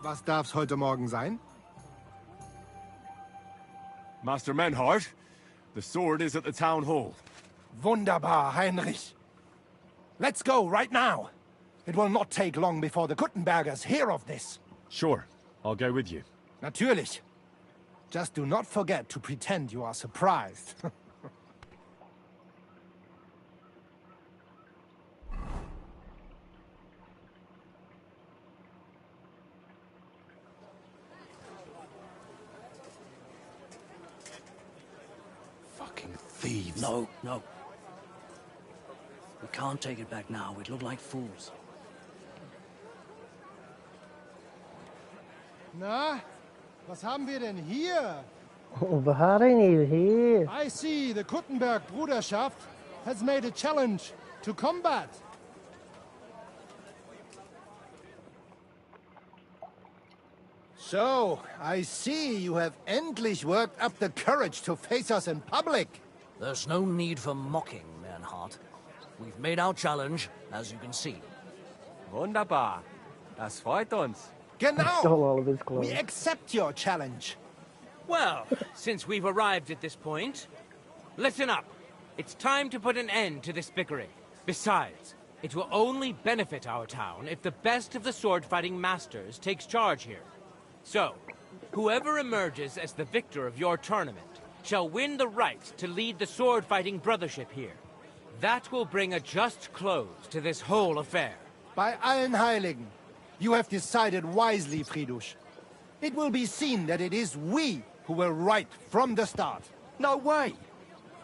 Was darf's heute Morgen sein? Master Menhart, the sword is at the town hall. Wunderbar, Heinrich. Let's go right now. It will not take long before the Kuttenbergers hear of this. Sure, I'll go with you. Natürlich. Just do not forget to pretend you are surprised. Fucking thieves. No, no. We can't take it back now. We'd look like fools. Na, was haben wir denn hier? Was haben wir hier? I see the Kuttenberg Bruderschaft has made a challenge to combat. So, I see you have endlich worked up the courage to face us in public. There's no need for mocking, Menhart. We've made our challenge, as you can see. Wunderbar. Das freut uns. Genau. Stole all of his clothes. We accept your challenge. Well, since we've arrived at this point, listen up. It's time to put an end to this bickering. Besides, it will only benefit our town if the best of the sword-fighting masters takes charge here. So, whoever emerges as the victor of your tournament shall win the right to lead the sword-fighting brothership here. That will bring a just close to this whole affair. Bei allen Heiligen, you have decided wisely, Friedrich. It will be seen that it is we who were right from the start. No way!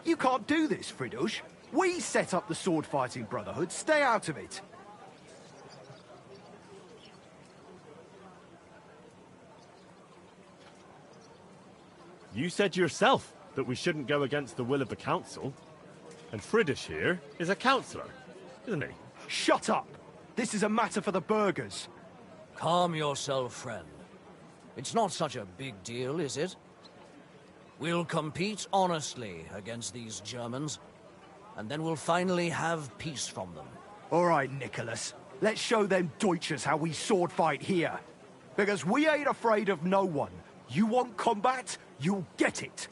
You can't do this, Friedrich. We set up the sword-fighting brotherhood. Stay out of it. You said yourself that we shouldn't go against the will of the council. And Friedrich here is a councillor, isn't he? Shut up! This is a matter for the burghers. Calm yourself, friend. It's not such a big deal, is it? We'll compete honestly against these Germans, and then we'll finally have peace from them. All right, Nicholas. Let's show them Deutschers how we sword fight here. Because we ain't afraid of no one. You want combat? You'll get it.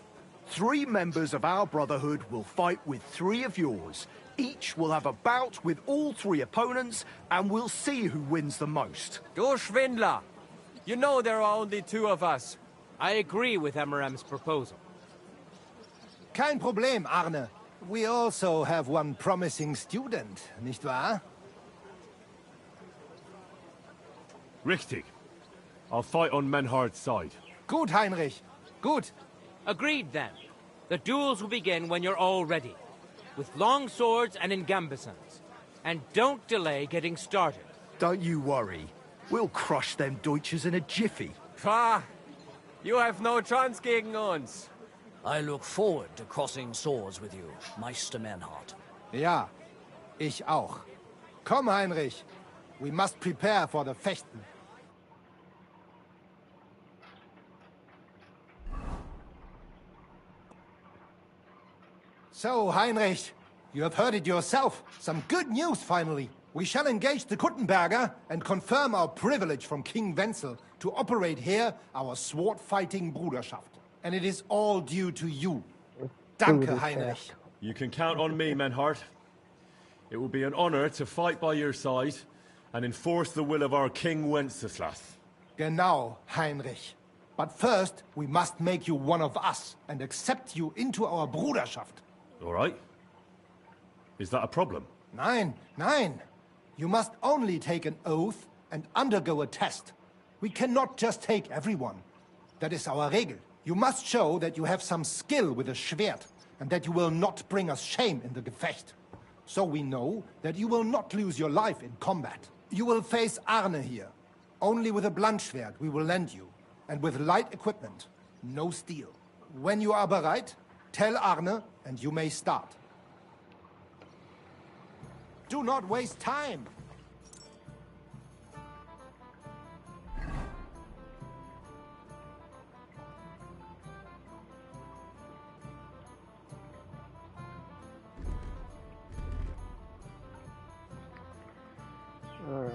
3 members of our brotherhood will fight with 3 of yours. Each will have a bout with all 3 opponents, and we'll see who wins the most. Du Schwindler! You know there are only 2 of us. I agree with Emerem's proposal. Kein Problem, Arne. We also have one promising student, nicht wahr? Richtig. I'll fight on Menhard's side. Gut, Heinrich. Gut. Agreed, then. The duels will begin when you're all ready, with long swords and in gambesons. And don't delay getting started. Don't you worry. We'll crush them Deutschers in a jiffy. Pah! You have no chance gegen uns. I look forward to crossing swords with you, Meister Menhart. Ja, ich auch. Komm, Heinrich. We must prepare for the Fechten. So, Heinrich, you have heard it yourself. Some good news, finally. We shall engage the Kuttenberger and confirm our privilege from King Wenzel to operate here our sword-fighting Bruderschaft. And it is all due to you. Danke, Heinrich. You can count on me, Menhart. It will be an honor to fight by your side and enforce the will of our King Wenceslas. Genau, Heinrich. But first, we must make you one of us and accept you into our Bruderschaft. All right. Is that a problem? Nein, nein. You must only take an oath and undergo a test. We cannot just take everyone. That is our Regel. You must show that you have some skill with a Schwert and that you will not bring us shame in the Gefecht. So we know that you will not lose your life in combat. You will face Arne here. Only with a Bluntschwert we will lend you, and with light equipment, no steel. When you are bereit, tell Arne and you may start. Do not waste time! Alright.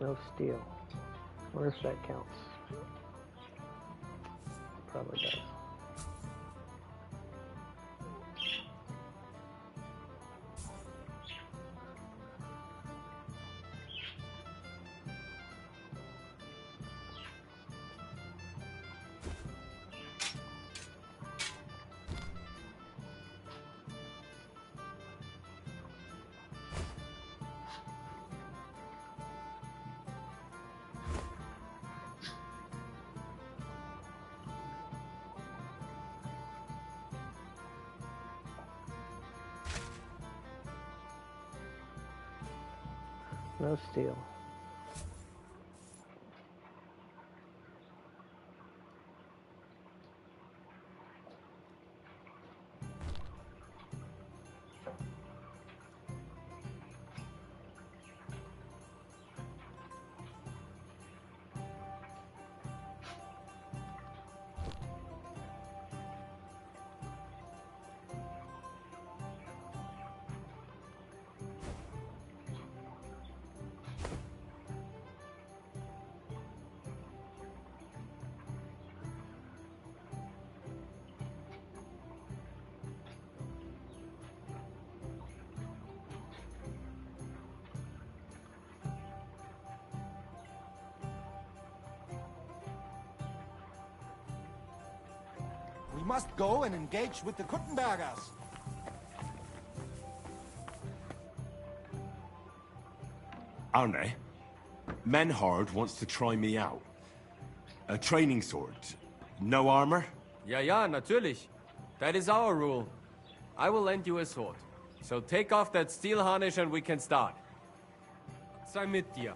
No steel. I wonder if that counts. Probably does. No steel. We must go and engage with the Kuttenbergers. Arne, Menhard wants to try me out. A training sword. No armor? Ja, natürlich. That is our rule. I will lend you a sword. So take off that steel harness and we can start. Sei mit dir.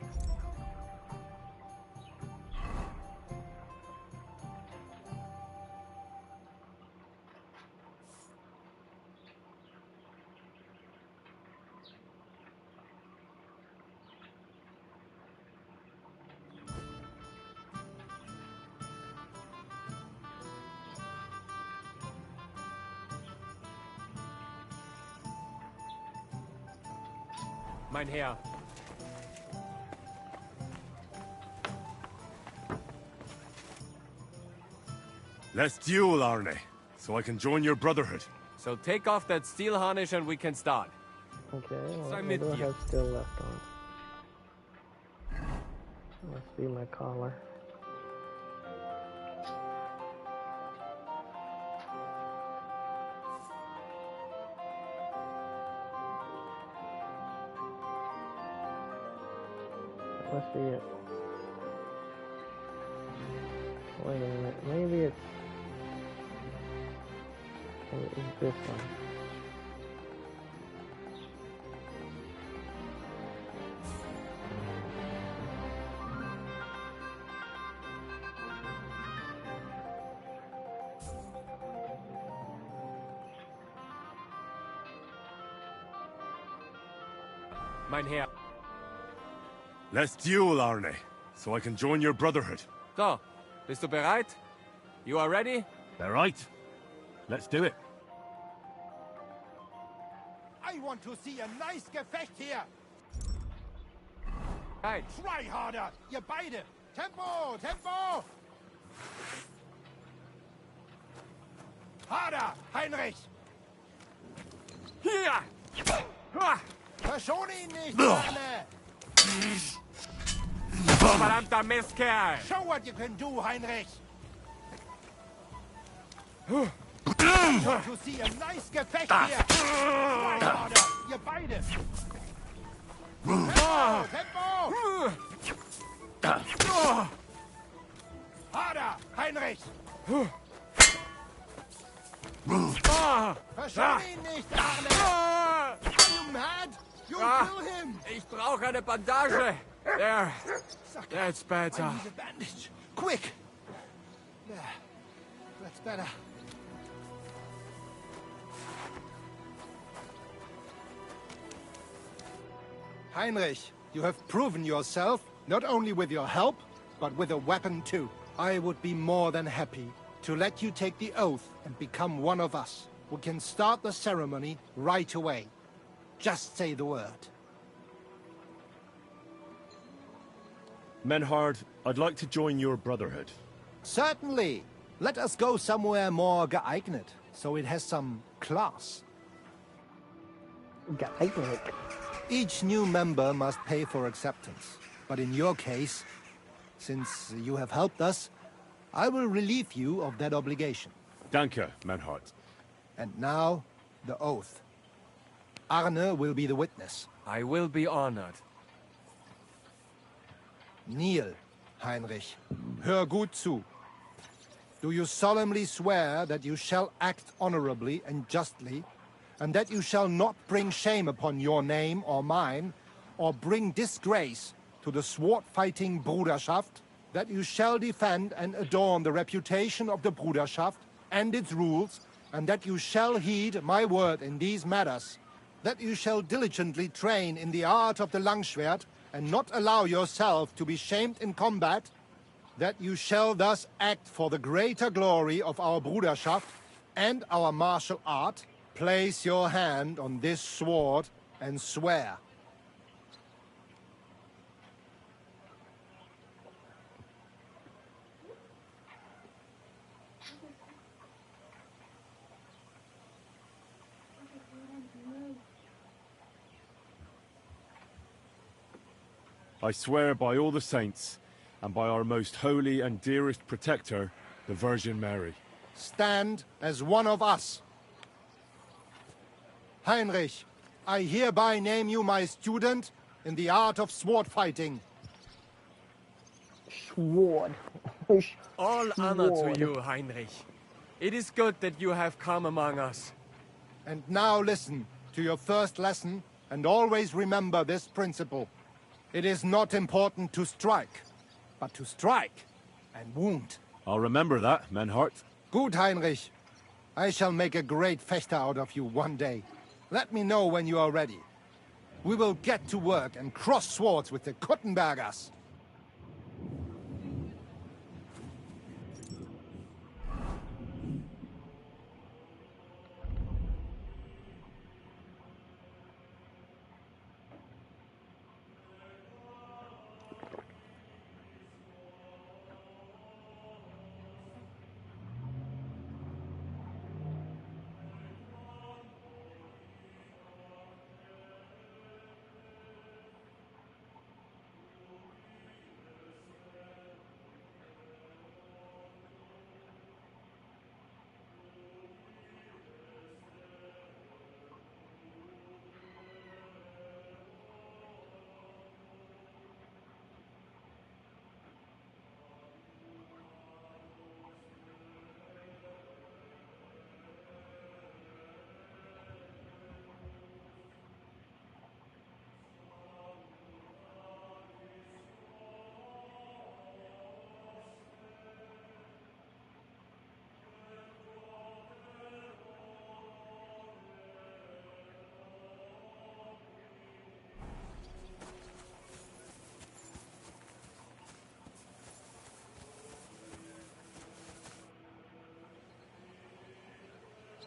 Mein Herr. Let's duel, Arne, so I can join your brotherhood. So take off that steel harness and we can start. Okay, well, Sei I mit do dir. have steel left on. Must be my collar. That must be it. Wait a minute, maybe it's this one. Mein Herr. Let's duel, Arne, so I can join your brotherhood. So, bist du bereit? You are ready? All right. Let's do it. I want to see a nice Gefecht here. Right. Try harder, ihr beide. Tempo, Tempo. Harder, Heinrich. Hier! Verschone ihn nicht, Arne. Verdammter Mistkerl! Show what you can do, Heinrich. I want to see a nice Gefecht here. Try harder, ihr beide. Tempo, Tempo. Harder, Heinrich. Verschone ihn nicht, Arne. Are you mad? You'll kill him. Ich brauche eine Bandage. There. That's better. I need a bandage. Quick. There. That's better. Heinrich, you have proven yourself, not only with your help, but with a weapon too. I would be more than happy to let you take the oath and become one of us. We can start the ceremony right away. Just say the word. Menhard, I'd like to join your brotherhood. Certainly. Let us go somewhere more geeignet, so it has some class. Geeignet. Each new member must pay for acceptance. But in your case, since you have helped us, I will relieve you of that obligation. Danke, Menhard. And now, the oath. Arne will be the witness. I will be honored. Kneel, Heinrich. Hör gut zu. Do you solemnly swear that you shall act honorably and justly, and that you shall not bring shame upon your name or mine, or bring disgrace to the sword-fighting Bruderschaft, that you shall defend and adorn the reputation of the Bruderschaft and its rules, and that you shall heed my word in these matters, that you shall diligently train in the art of the Langschwert, and not allow yourself to be shamed in combat, that you shall thus act for the greater glory of our Bruderschaft and our martial art. Place your hand on this sword and swear. I swear by all the saints, and by our most holy and dearest protector, the Virgin Mary. Stand as one of us. Heinrich, I hereby name you my student in the art of sword fighting. Sword. All honor to you, Heinrich. It is good that you have come among us. And now listen to your first lesson, and always remember this principle. It is not important to strike, but to strike and wound. I'll remember that, Menhard. Good, Heinrich. I shall make a great fechter out of you one day. Let me know when you are ready. We will get to work and cross swords with the Kuttenbergers.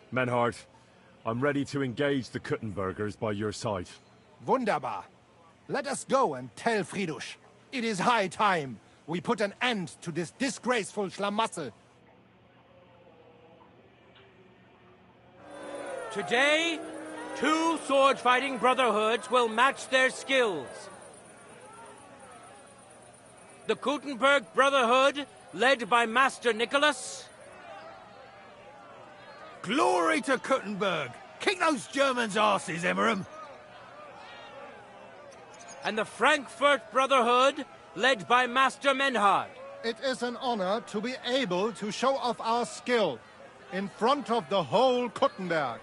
Menhard, I'm ready to engage the Kuttenbergers by your side. Wunderbar. Let us go and tell Friedrich. It is high time we put an end to this disgraceful schlamassel. Today, 2 sword-fighting brotherhoods will match their skills. The Kuttenberg Brotherhood, led by Master Nicholas. Glory to Kuttenberg! Kick those Germans' asses, Emmeram! And the Frankfurt Brotherhood, led by Master Menhard. It is an honor to be able to show off our skill in front of the whole Kuttenberg.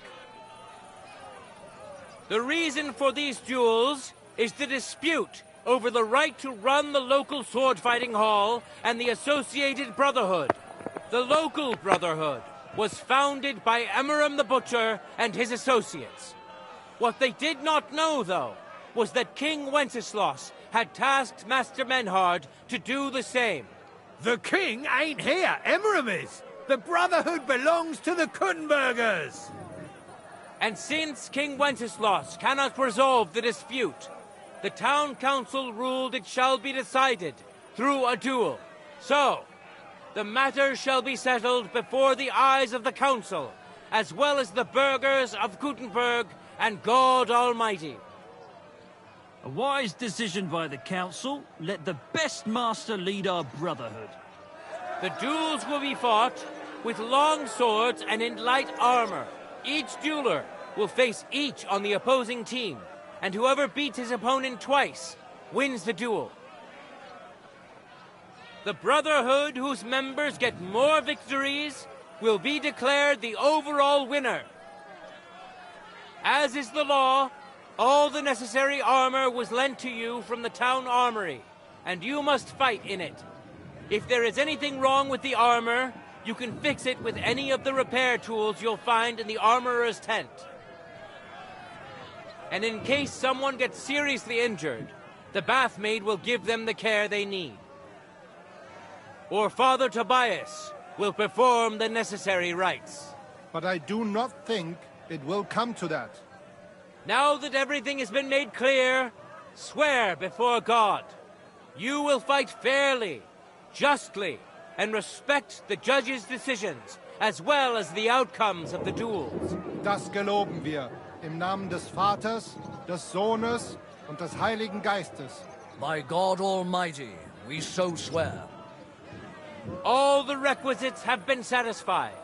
The reason for these duels is the dispute over the right to run the local sword-fighting hall and the associated brotherhood. The local brotherhood was founded by Emmeram the Butcher and his associates. What they did not know, though, was that King Wenceslas had tasked Master Menhard to do the same. The king ain't here, Emmeram is! The Brotherhood belongs to the Kuttenbergers! And since King Wenceslas cannot resolve the dispute, the town council ruled it shall be decided through a duel. So, the matter shall be settled before the eyes of the council, as well as the burghers of Gutenberg and God Almighty. A wise decision by the council. Let the best master lead our brotherhood. The duels will be fought with long swords and in light armor. Each dueler will face each on the opposing team, and whoever beats his opponent twice wins the duel. The brotherhood whose members get more victories will be declared the overall winner. As is the law, all the necessary armor was lent to you from the town armory, and you must fight in it. If there is anything wrong with the armor, you can fix it with any of the repair tools you'll find in the armorer's tent. And in case someone gets seriously injured, the bathmaid will give them the care they need. Or Father Tobias will perform the necessary rites. But I do not think it will come to that. Now that everything has been made clear, swear before God. You will fight fairly, justly, and respect the judge's decisions, as well as the outcomes of the duels. Das geloben wir, im Namen des Vaters, des Sohnes und des Heiligen Geistes. By God Almighty, we so swear. All the requisites have been satisfied.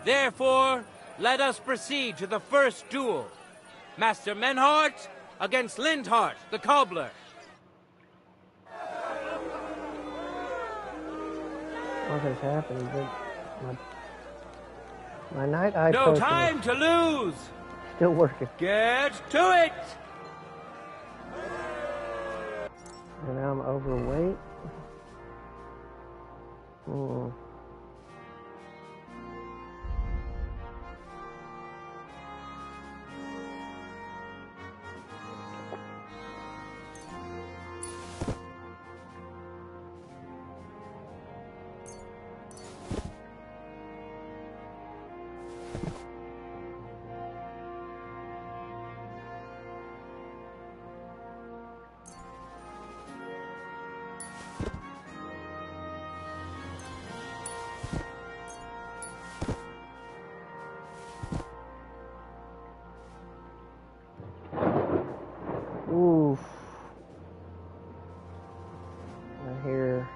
Therefore, let us proceed to the first duel. Master Menhart against Lindhart, the cobbler. What has happened? My night eye No potion time to lose! still working. Get to it! And now I'm overweight. Oof. I hear.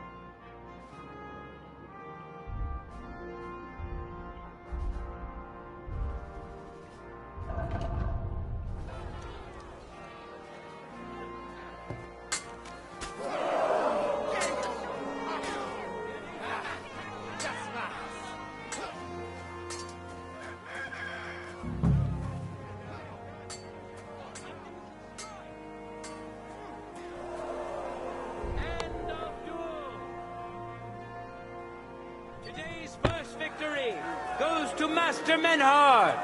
Goes to Master Menhart.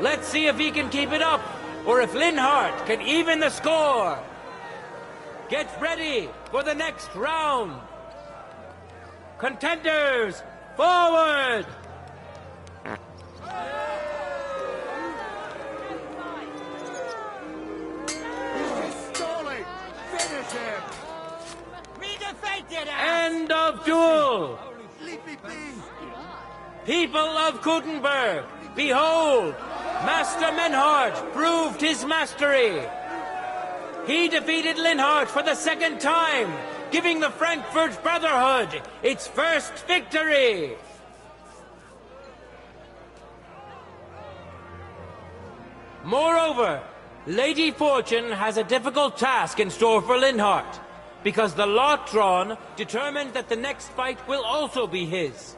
Let's see if he can keep it up, or if Linhart can even the score. Get ready for the next round. Contenders, forward! Stalling! Finish him! We defeated us! End of duel! Leave me be! People of Gutenberg, behold, Master Menhart proved his mastery. He defeated Linhart for the second time, giving the Frankfurt Brotherhood its first victory. Moreover, Lady Fortune has a difficult task in store for Linhart, because the lot drawn determined that the next fight will also be his.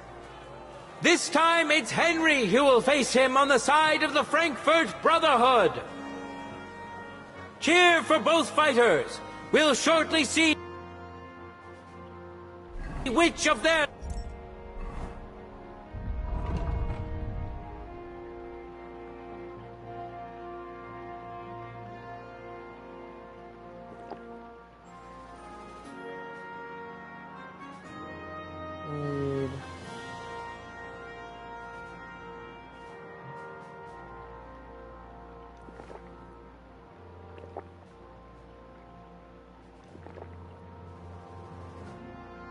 This time it's Henry who will face him on the side of the Frankfurt Brotherhood. Cheer for both fighters. We'll shortly see which of them.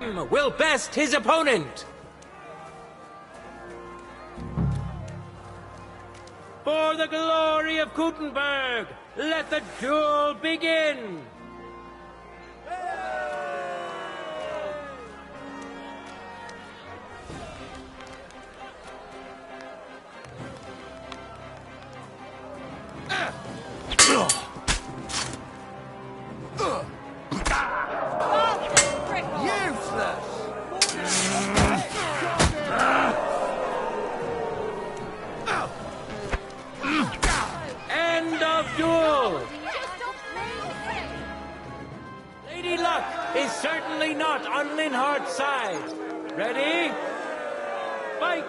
him will best his opponent. For the glory of Kuttenberg, let the duel begin! End of duel! Lady Luck is certainly not on Linhardt's side. Ready? Fight!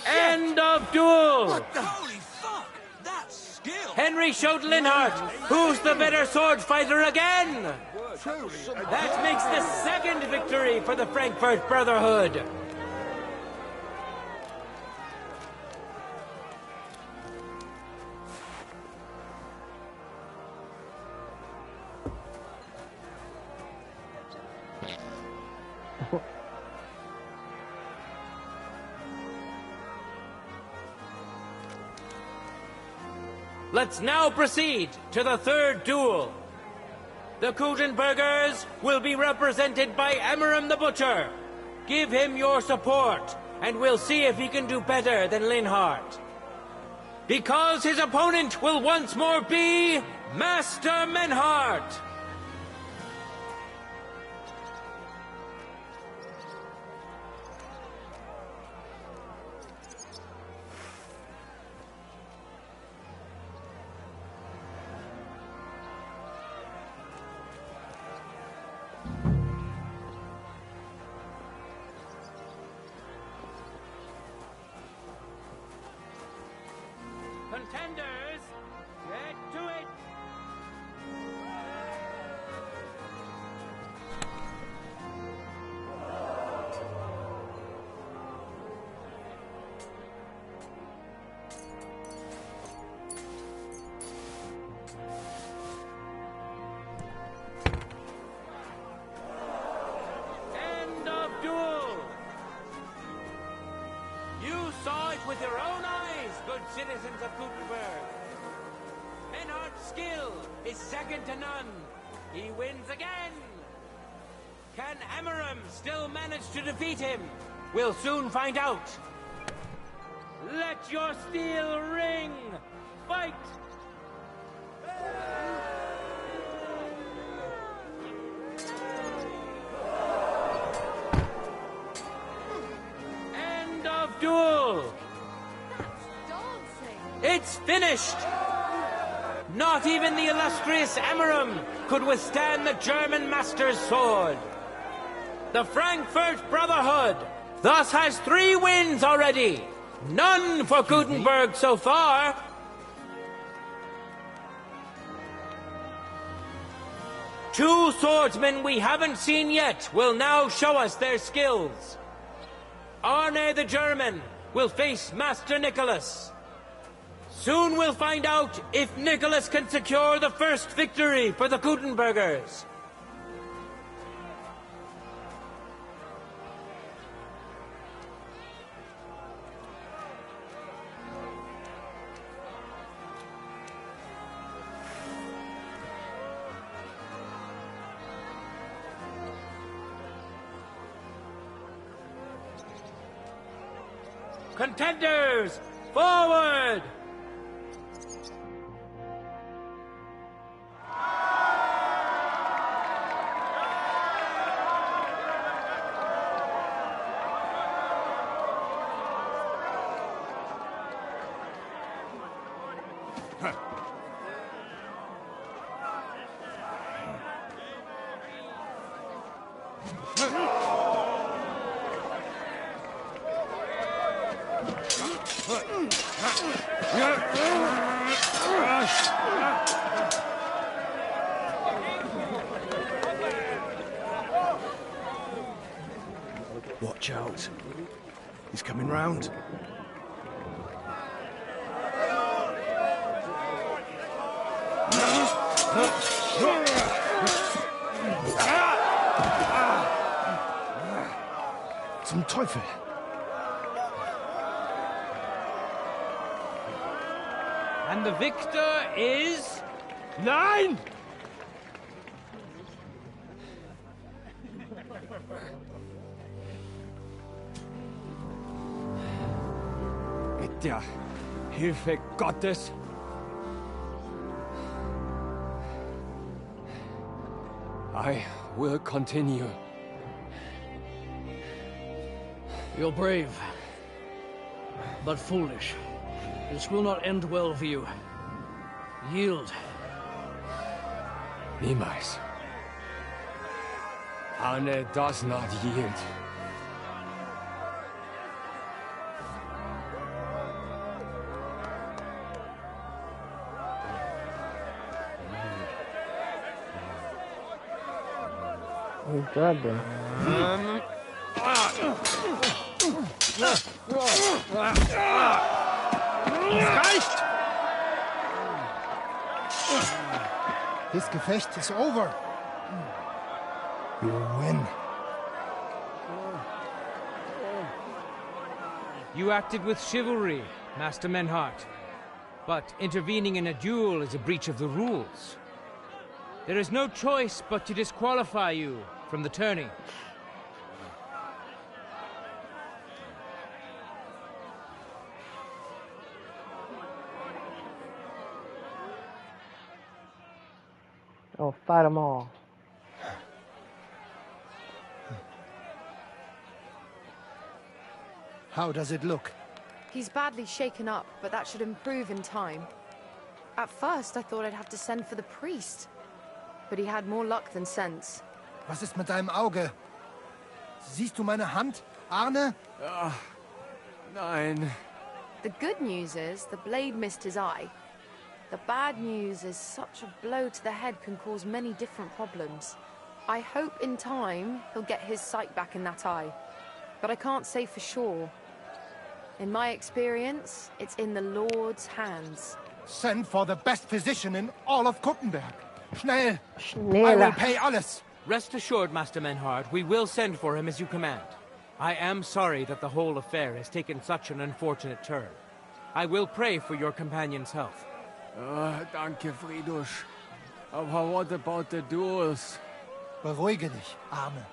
End of duel! Holy fuck! That's skill! Henry showed Linhardt who's the better sword fighter again! That makes the second victory for the Frankfurt Brotherhood! Let's now proceed to the third duel. The Kuttenbergers will be represented by Emmeram the Butcher. Give him your support, and we'll see if he can do better than Linhardt. Because his opponent will once more be Master Menhardt. Contenders, get to it! End of duel! You saw it with your own eyes, good citizens of Kuttenberg. Menhardt's skill is second to none. He wins again. Can Emmeram still manage to defeat him? We'll soon find out. Let your steel ring. Fight! End of duel. It's finished! Not even the illustrious Emmeram could withstand the German master's sword. The Frankfurt Brotherhood thus has 3 wins already. None for Kuttenberg so far. Two swordsmen we haven't seen yet will now show us their skills. Arne the German will face Master Nicholas. Soon we'll find out if Nicholas can secure the first victory for the Kuttenbergers. Contenders, forward! Watch out. He's coming round. Zum Teufel! And the victor is... Nein! Mit der Hilfe Gottes. I will continue. You're brave, but foolish. This will not end well for you. Yield. Niemals. Arne does not yield. Oh God, then. Reicht! This Gefecht is over. You win. You acted with chivalry, Master Menhart. But intervening in a duel is a breach of the rules. There is no choice but to disqualify you from the tourney. Oh, fight them all. How does it look? He's badly shaken up, but that should improve in time. At first, I thought I'd have to send for the priest. But he had more luck than sense. Was ist mit deinem Auge? Siehst du meine Hand, Arne? Nein. The good news is the blade missed his eye. The bad news is such a blow to the head can cause many different problems. I hope in time he'll get his sight back in that eye. But I can't say for sure. In my experience, it's in the Lord's hands. Send for the best physician in all of Kuttenberg. Schnell! Schneller. I will pay alles. Rest assured, Master Menhart, we will send for him as you command. I am sorry that the whole affair has taken such an unfortunate turn. I will pray for your companion's health. Danke, Friedrich. Aber what about the duels? Beruhige dich, Arne.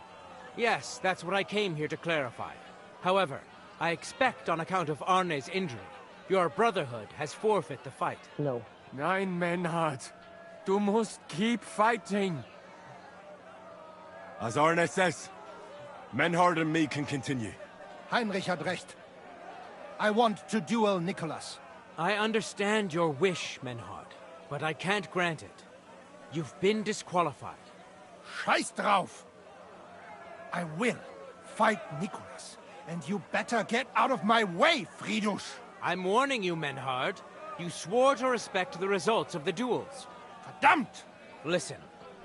Yes, that's what I came here to clarify. However, I expect on account of Arne's injury, your brotherhood has forfeit the fight. No. Nein, Menhart. Du musst keep fighting. As Arne says, Menhart and me can continue. Heinrich had recht. I want to duel Nicholas. I understand your wish, Menhart, but I can't grant it. You've been disqualified. Scheiß drauf! I will fight Nicholas, and you better get out of my way, Friedrich! I'm warning you, Menhart. You swore to respect the results of the duels. Verdammt! Listen,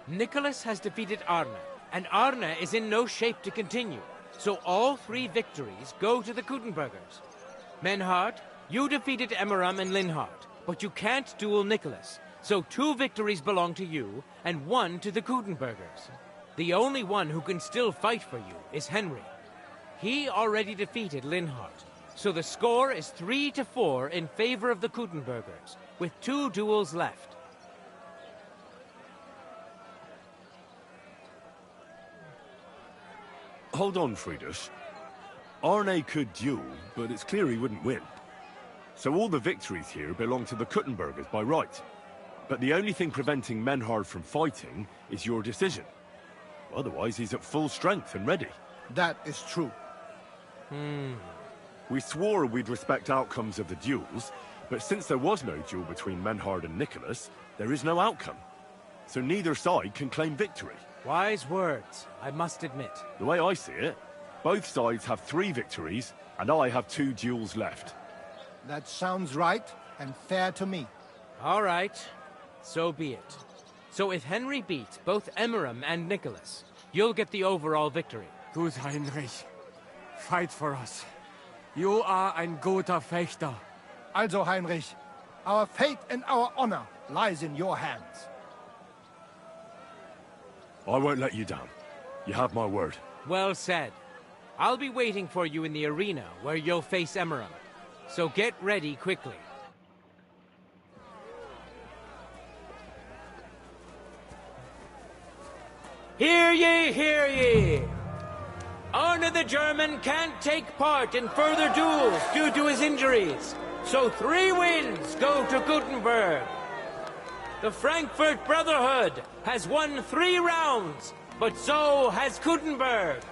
Nicholas has defeated Arne, and Arne is in no shape to continue. So all 3 victories go to the Kuttenbergers. Menhart, you defeated Emmeram and Linhart, but you can't duel Nicholas. So 2 victories belong to you, and 1 to the Kuttenbergers. The only one who can still fight for you is Henry. He already defeated Linhart, so the score is 3-4 in favor of the Kuttenbergers, with 2 duels left. Hold on, Friedrich. Arne could duel, but it's clear he wouldn't win. So all the victories here belong to the Kuttenbergers by right. But the only thing preventing Menhart from fighting is your decision. Otherwise, he's at full strength and ready. That is true. We swore we'd respect outcomes of the duels, but since there was no duel between Menhart and Nicholas, there is no outcome. So neither side can claim victory. Wise words, I must admit. The way I see it, both sides have 3 victories, and I have 2 duels left. That sounds right and fair to me. All right, so be it. So if Henry beats both Emmeram and Nicholas, you'll get the overall victory. Gut, Heinrich. Fight for us. You are ein guter Fechter. Also, Heinrich, our fate and our honor lies in your hands. I won't let you down. You have my word. Well said. I'll be waiting for you in the arena, where you'll face Emeram. So get ready quickly. Hear ye, hear ye! Arne the German can't take part in further duels due to his injuries, so 3 wins go to Gutenberg. The Frankfurt Brotherhood has won 3 rounds, but so has Gutenberg.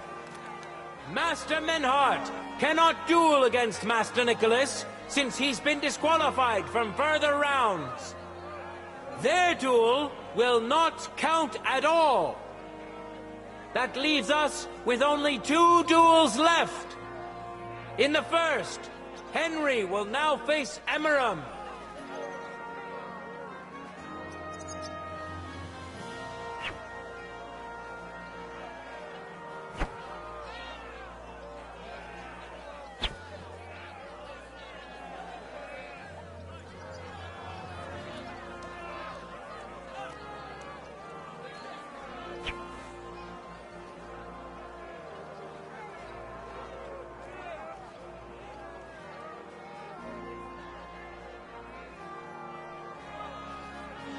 Master Menhart cannot duel against Master Nicholas, since he's been disqualified from further rounds. Their duel will not count at all. That leaves us with only 2 duels left. In the first, Henry will now face Emeram.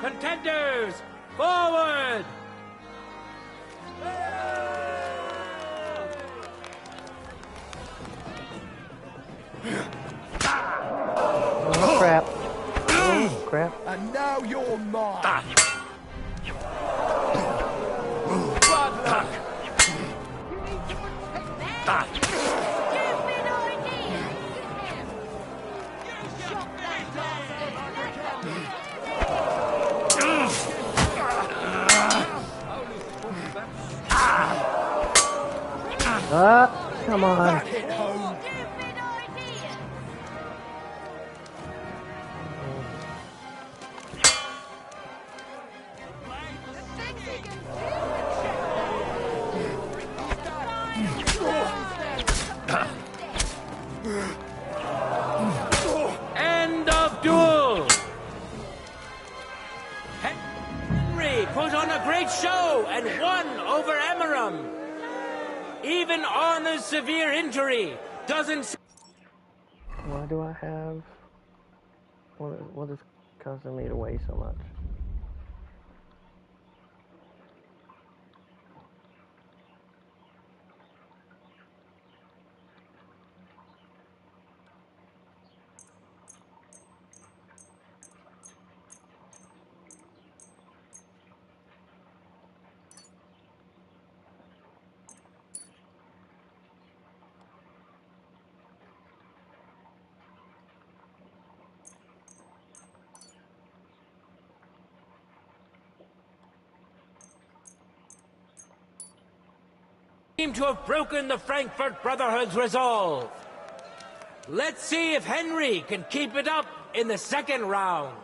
Contenders, forward! Oh, crap. Oh, crap. And now you're mine. Come on. End of duel! Henry put on a great show and won over Emeram. Even Arne's severe injury doesn't... Why do I have... What is causing me to weigh so much? Seem to have broken the Frankfurt Brotherhood's resolve. Let's see if Henry can keep it up in the second round.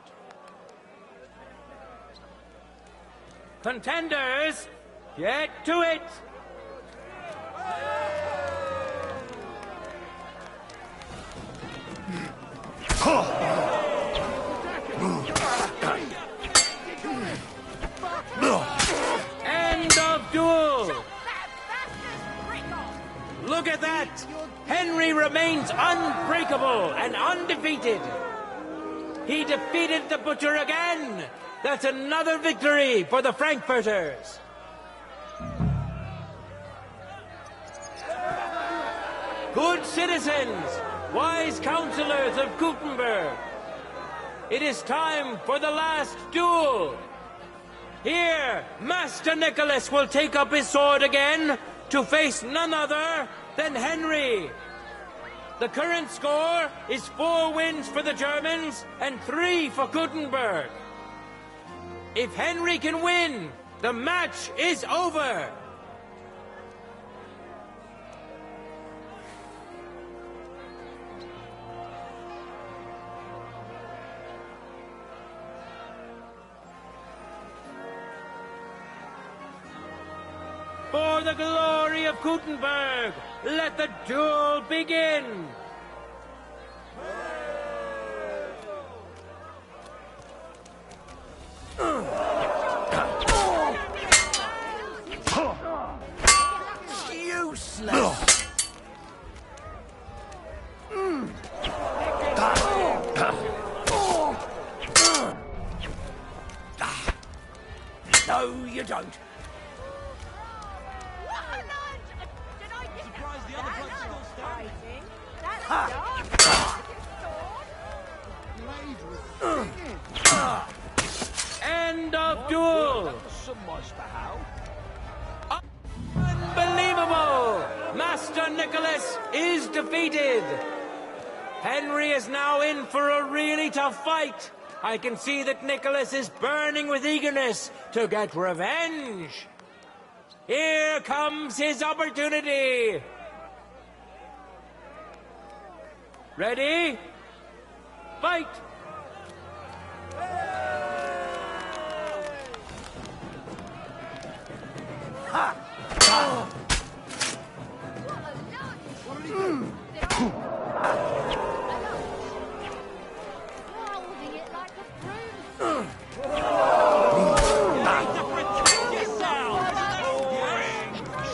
Contenders, get to it! End of duel! Look at that! Henry remains unbreakable and undefeated. He defeated the Butcher again. That's another victory for the Frankfurters. Good citizens, wise counselors of Gutenberg, it is time for the last duel. Here, Master Nicholas will take up his sword again to face none other than Henry. The current score is 4 wins for the Germans and 3 for Gutenberg. If Henry can win, the match is over. For the glory of Gutenberg, let the duel begin! don't. Surprised the other bloke's still standing. End of duel! Unbelievable! Master Nicholas is defeated! Henry is now in for a really tough fight. I can see that Nicholas is burning with eagerness to get revenge. Here comes his opportunity. Ready? Fight! Ha! Oh.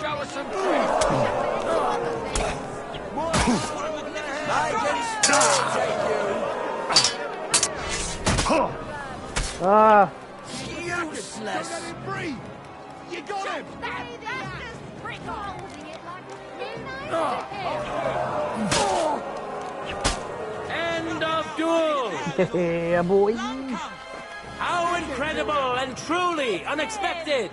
Show us some tricks. Useless. You got him. End of duel. Yeah, boy. How incredible and truly unexpected.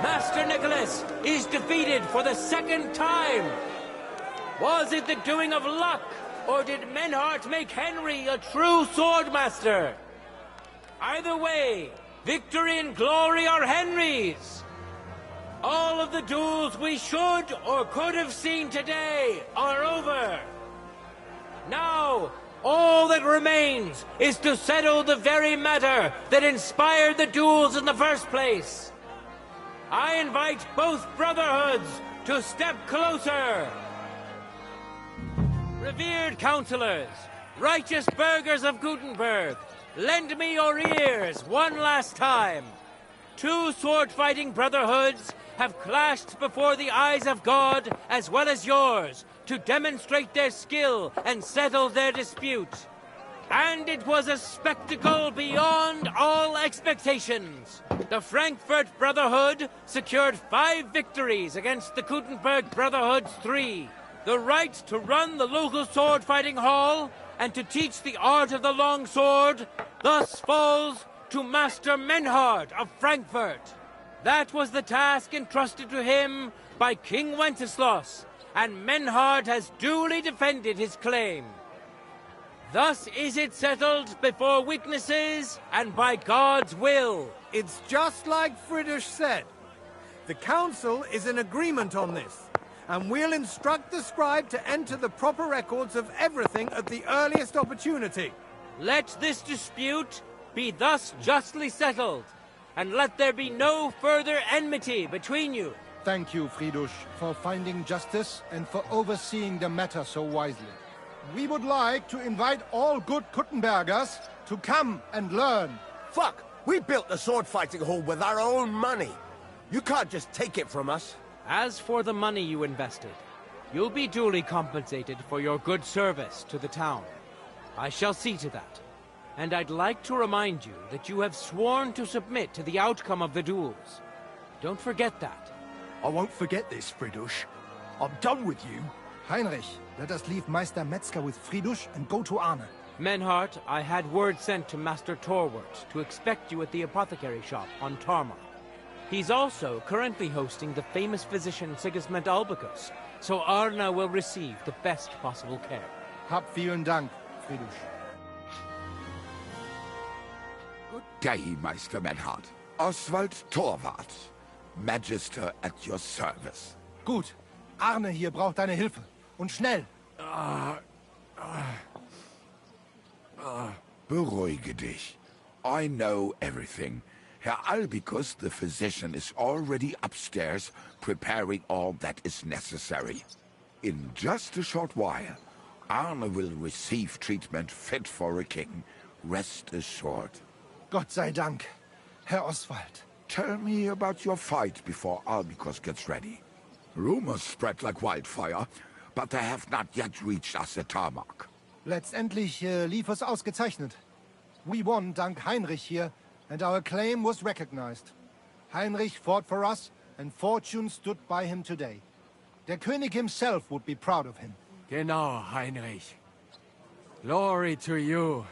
Master Nicholas is defeated for the second time. Was it the doing of luck, or did Menhart make Henry a true swordmaster? Either way, victory and glory are Henry's. All of the duels we should or could have seen today are over. Now, all that remains is to settle the very matter that inspired the duels in the first place. I invite both brotherhoods to step closer. Revered counselors, righteous burghers of Gutenberg, lend me your ears one last time. Two sword-fighting brotherhoods have clashed before the eyes of God as well as yours to demonstrate their skill and settle their dispute. And it was a spectacle beyond all expectations. The Frankfurt Brotherhood secured 5 victories against the Gutenberg Brotherhood's 3. The right to run the local sword-fighting hall and to teach the art of the long sword thus falls to Master Menhart of Frankfurt. That was the task entrusted to him by King Wenceslas, and Menhart has duly defended his claim. Thus is it settled before witnesses and by God's will. It's just like Friedrich said. The council is in agreement on this, and we'll instruct the scribe to enter the proper records of everything at the earliest opportunity. Let this dispute be thus justly settled, and let there be no further enmity between you. Thank you, Friedrich, for finding justice and for overseeing the matter so wisely. We would like to invite all good Kuttenbergers to come and learn. Fuck! We built the sword-fighting hall with our own money. You can't just take it from us. As for the money you invested, you'll be duly compensated for your good service to the town. I shall see to that. And I'd like to remind you that you have sworn to submit to the outcome of the duels. Don't forget that. I won't forget this, Friedrich. I'm done with you. Heinrich, let us leave Meister Metzger with Friedrich and go to Arne. Menhart, I had word sent to Master Torwart to expect you at the apothecary shop on Tarmar. He's also currently hosting the famous physician Sigismund Albicus, so Arne will receive the best possible care. Hab vielen Dank, Friedrich. Good day, Meister Menhart. Oswald Torwart, Magister at your service. Gut. Arne hier braucht deine Hilfe. Und schnell. Beruhige dich. I know everything. Herr Albicus, the physician, is already upstairs preparing all that is necessary. In just a short while, Arne will receive treatment fit for a king. Rest assured. Gott sei Dank, Herr Oswald. Tell me about your fight before Albicus gets ready. Rumors spread like wildfire, but they have not yet reached us at Tarmac. Letztendlich lief es ausgezeichnet. We won dank Heinrich here, and our claim was recognized. Heinrich fought for us, and fortune stood by him today. Der König himself would be proud of him. Genau, Heinrich. Glory to you.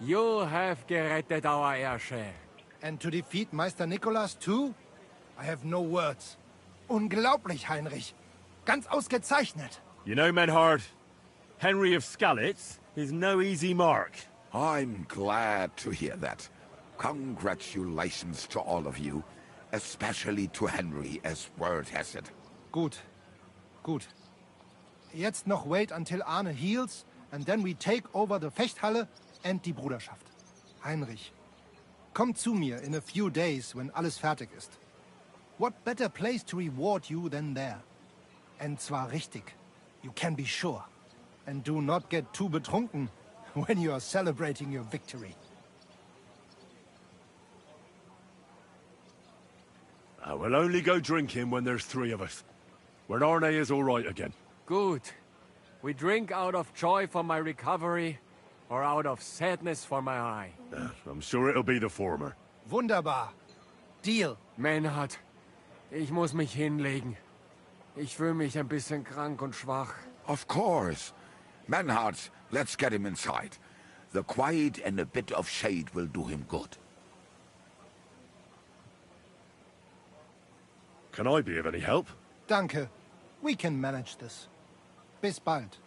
You have gerettet our Herrscher. And to defeat Meister Nicholas too? I have no words. Unglaublich, Heinrich. Ganz ausgezeichnet. You know, Menhard, Henry of Sckalitz is no easy mark. I'm glad to hear that. Congratulations to all of you, especially to Henry, as word has it. Gut. Gut. Jetzt noch wait until Arne heals, and then we take over the Fechthalle and die Bruderschaft. Heinrich, komm zu mir in a few days when alles fertig ist. What better place to reward you than there? And zwar richtig. You can be sure. And do not get too betrunken when you are celebrating your victory. I will only go drinking when there's 3 of us. When Arne is all right again. Good. We drink out of joy for my recovery, or out of sadness for my eye. I'm sure it'll be the former. Wunderbar. Deal. Menhard, ich muss mich hinlegen. Ich fühle mich ein bisschen krank und schwach. Of course. Menhard, let's get him inside. The quiet and a bit of shade will do him good. Can I be of any help? Danke. We can manage this. Bis bald.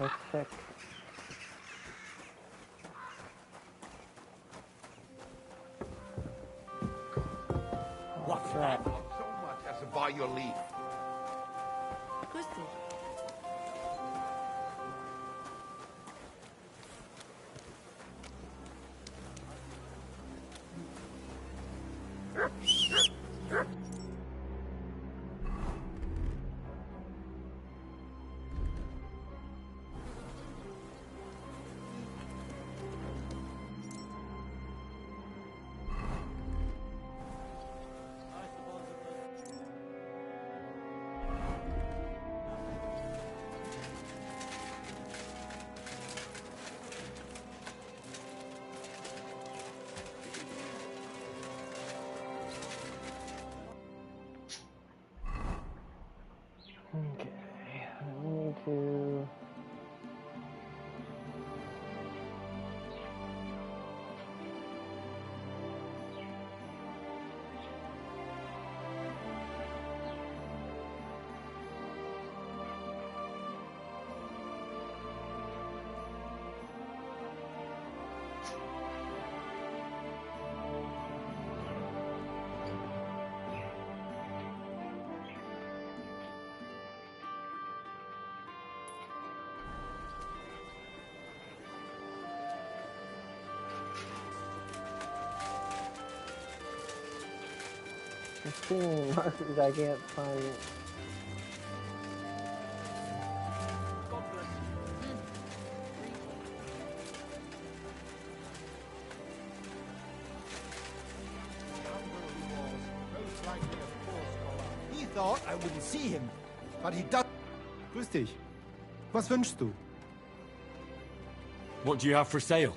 let's check. What's that? So much as a by your leave. Okay, I need to... There's too many markers I can't find. He thought I wouldn't see him, but he does. Grüß dich. Was wünschst du? What do you have for sale?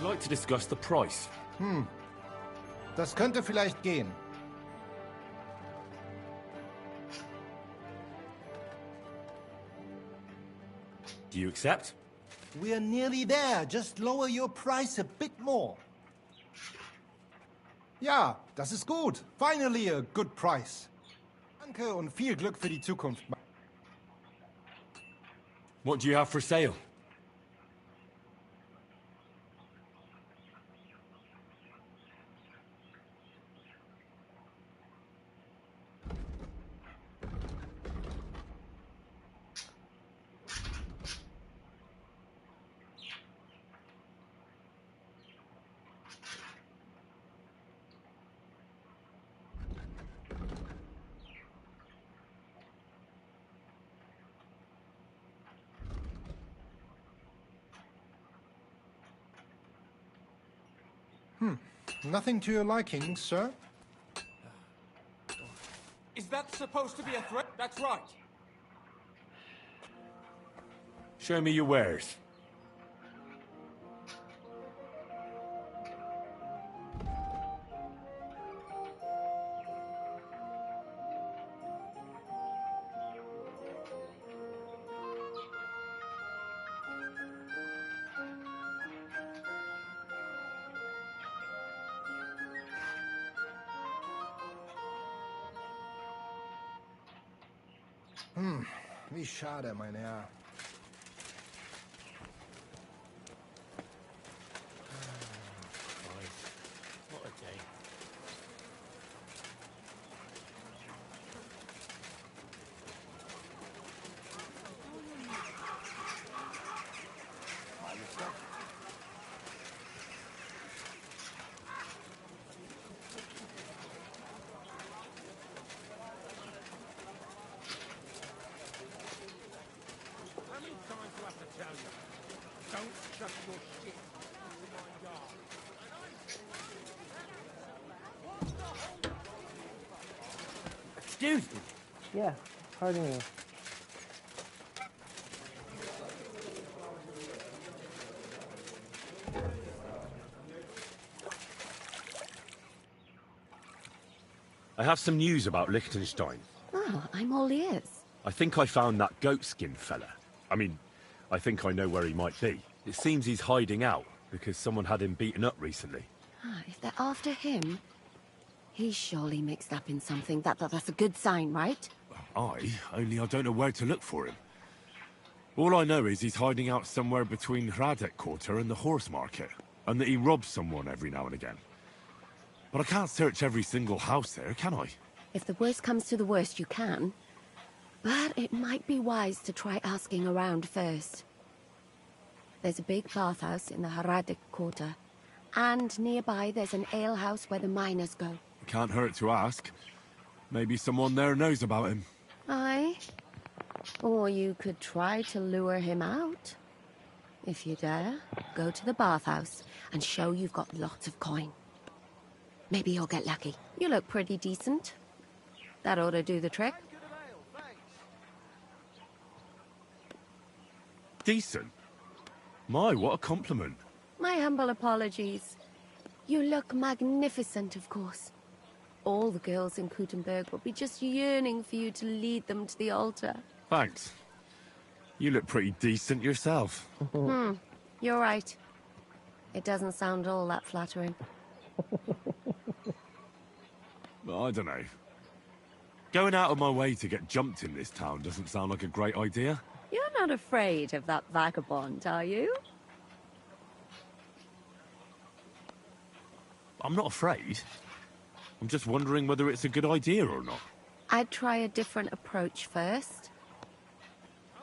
I'd like to discuss the price. Das könnte vielleicht gehen. Do you accept? We're nearly there. Just lower your price a bit more. Ja, das ist gut. Finally a good price. Danke und viel Glück für die Zukunft. What do you have for sale? Nothing to your liking, sir? Is that supposed to be a threat? That's right. Show me your wares. Wie schade, mein Herr. What a day. How many times do I have to tell you? Don't chuck your shit in my yard. Excuse me. Yeah, pardon me. I have some news about Liechtenstein. Oh, I'm all ears. I think I found that goatskin fella. I mean, I think I know where he might be. It seems he's hiding out, because someone had him beaten up recently. If they're after him, he's surely mixed up in something. That's a good sign, right? Only I don't know where to look for him. All I know is he's hiding out somewhere between Hradec Quarter and the horse market, and that he robs someone every now and again. But I can't search every single house there, can I? If the worst comes to the worst, you can. But it might be wise to try asking around first. There's a big bathhouse in the Hradec Quarter, and nearby there's an alehouse where the miners go. Can't hurt to ask. Maybe someone there knows about him. Aye. Or you could try to lure him out. If you dare, go to the bathhouse and show you've got lots of coin. Maybe you'll get lucky. You look pretty decent. That ought to do the trick. Decent? My, what a compliment. My humble apologies. You look magnificent, of course. All the girls in Kuttenberg will be just yearning for you to lead them to the altar. Thanks. You look pretty decent yourself. You're right. It doesn't sound all that flattering. I don't know. Going out of my way to get jumped in this town doesn't sound like a great idea. You're not afraid of that vagabond, are you? I'm not afraid. I'm just wondering whether it's a good idea or not. I'd try a different approach first.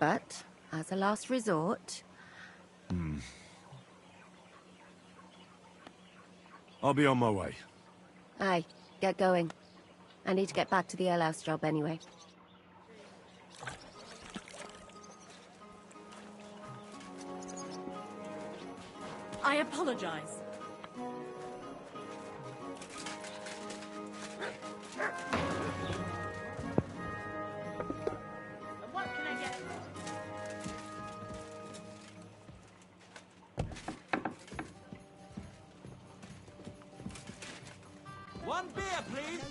But, as a last resort... I'll be on my way. Aye, get going. I need to get back to the alehouse job anyway. I apologize. What can I get? One beer, please.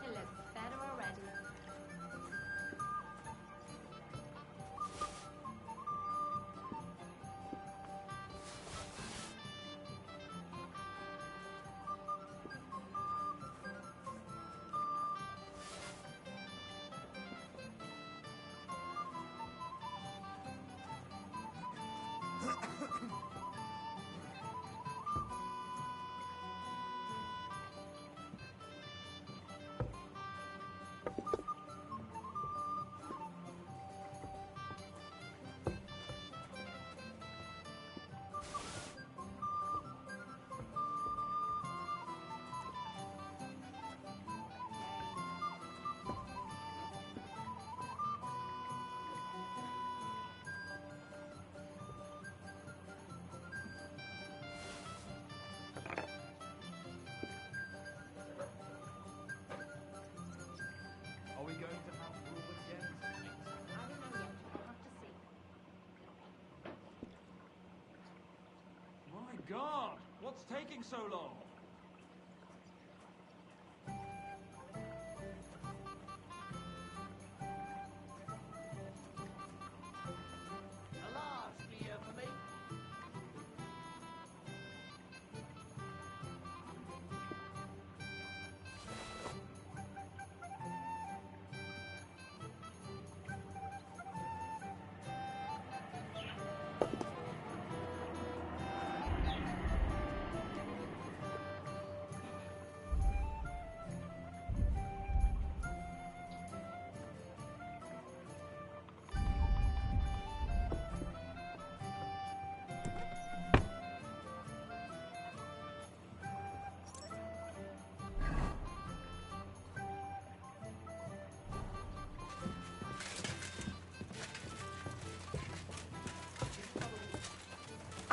It looks better already. God! What's taking so long? Alas, do you hear for me?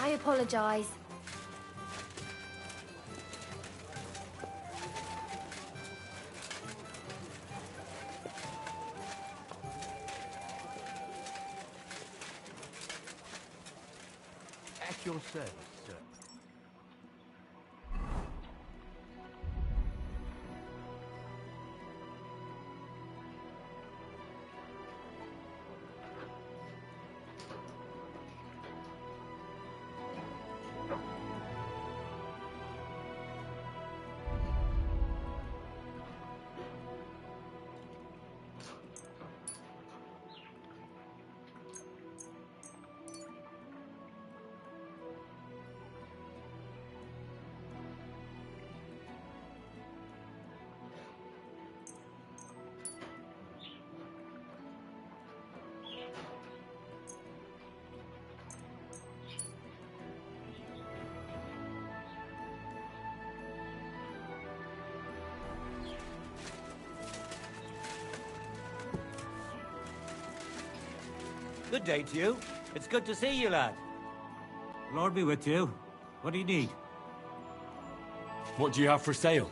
I apologise. At your service, sir. Good day to you. It's good to see you, lad. Lord be with you. What do you need? What do you have for sale?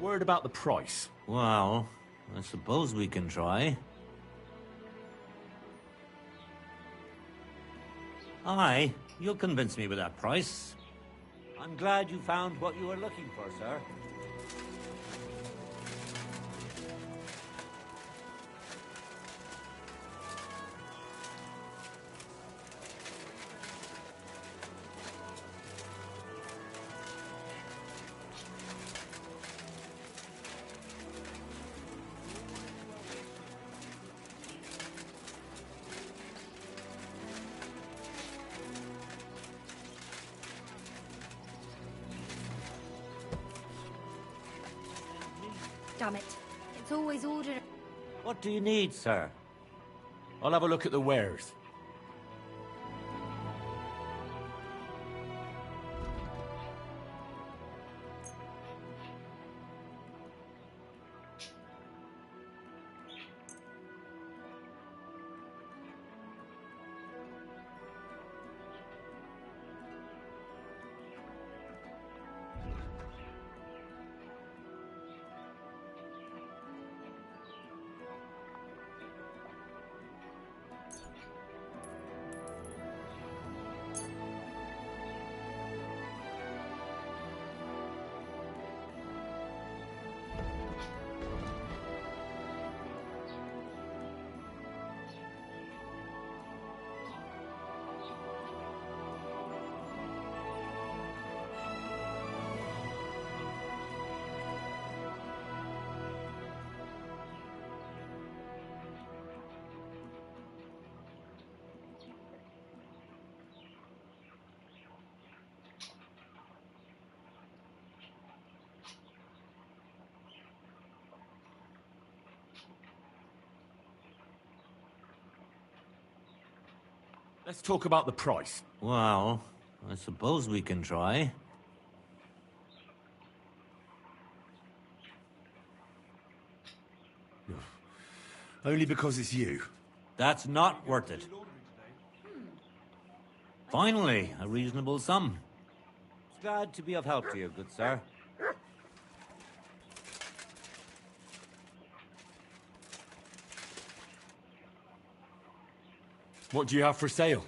Word about the price. Well, I suppose we can try. Aye, you'll convince me with that price. I'm glad you found what you were looking for, sir. Damn it. It's always ordered. What do you need, sir? I'll have a look at the wares. Let's talk about the price. Well, I suppose we can try. Only because it's you. That's not worth it. Finally, a reasonable sum. Glad to be of help to you, good sir. What do you have for sale?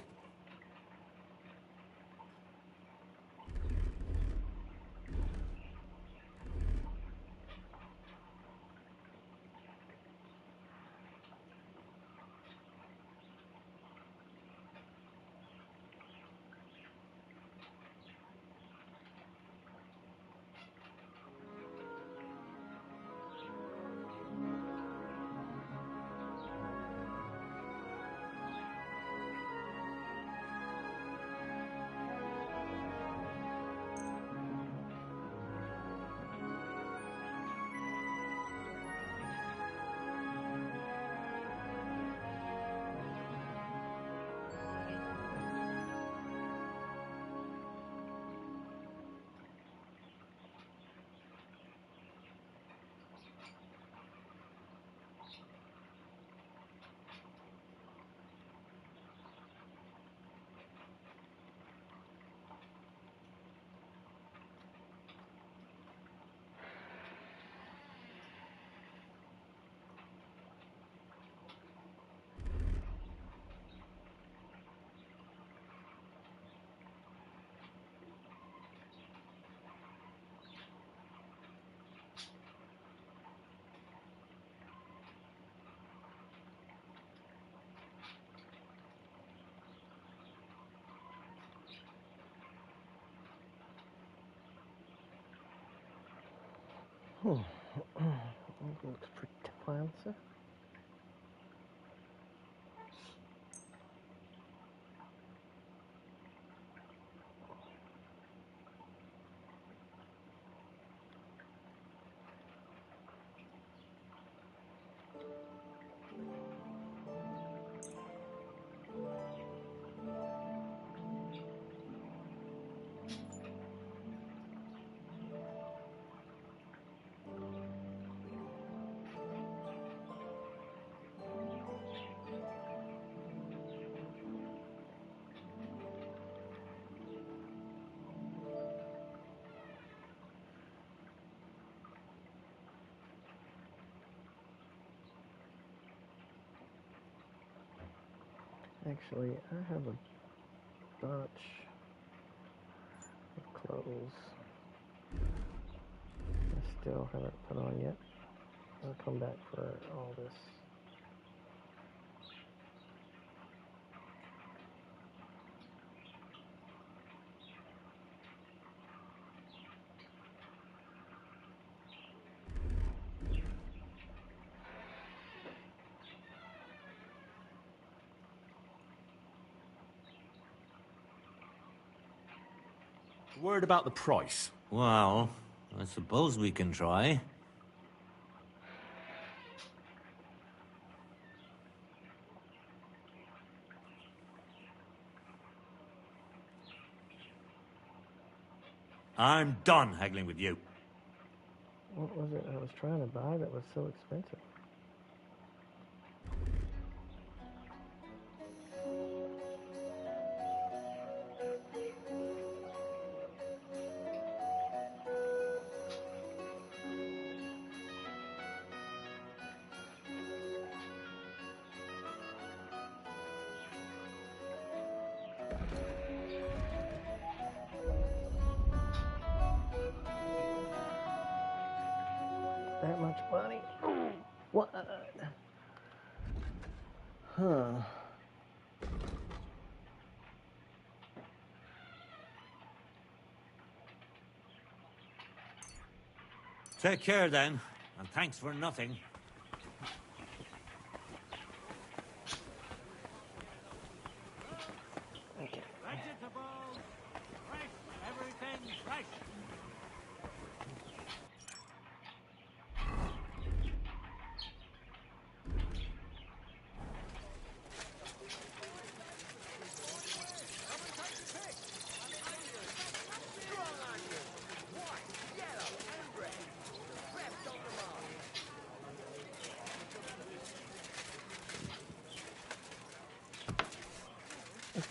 Looks pretty fancy. Actually, I have a bunch of clothes I still haven't put on yet. I'll come back for all this. Word about the price. Well, I suppose we can try. I'm done haggling with you. What was it I was trying to buy that was so expensive? That much money? What? Huh. Take care then, and thanks for nothing. Okay. Everything's right.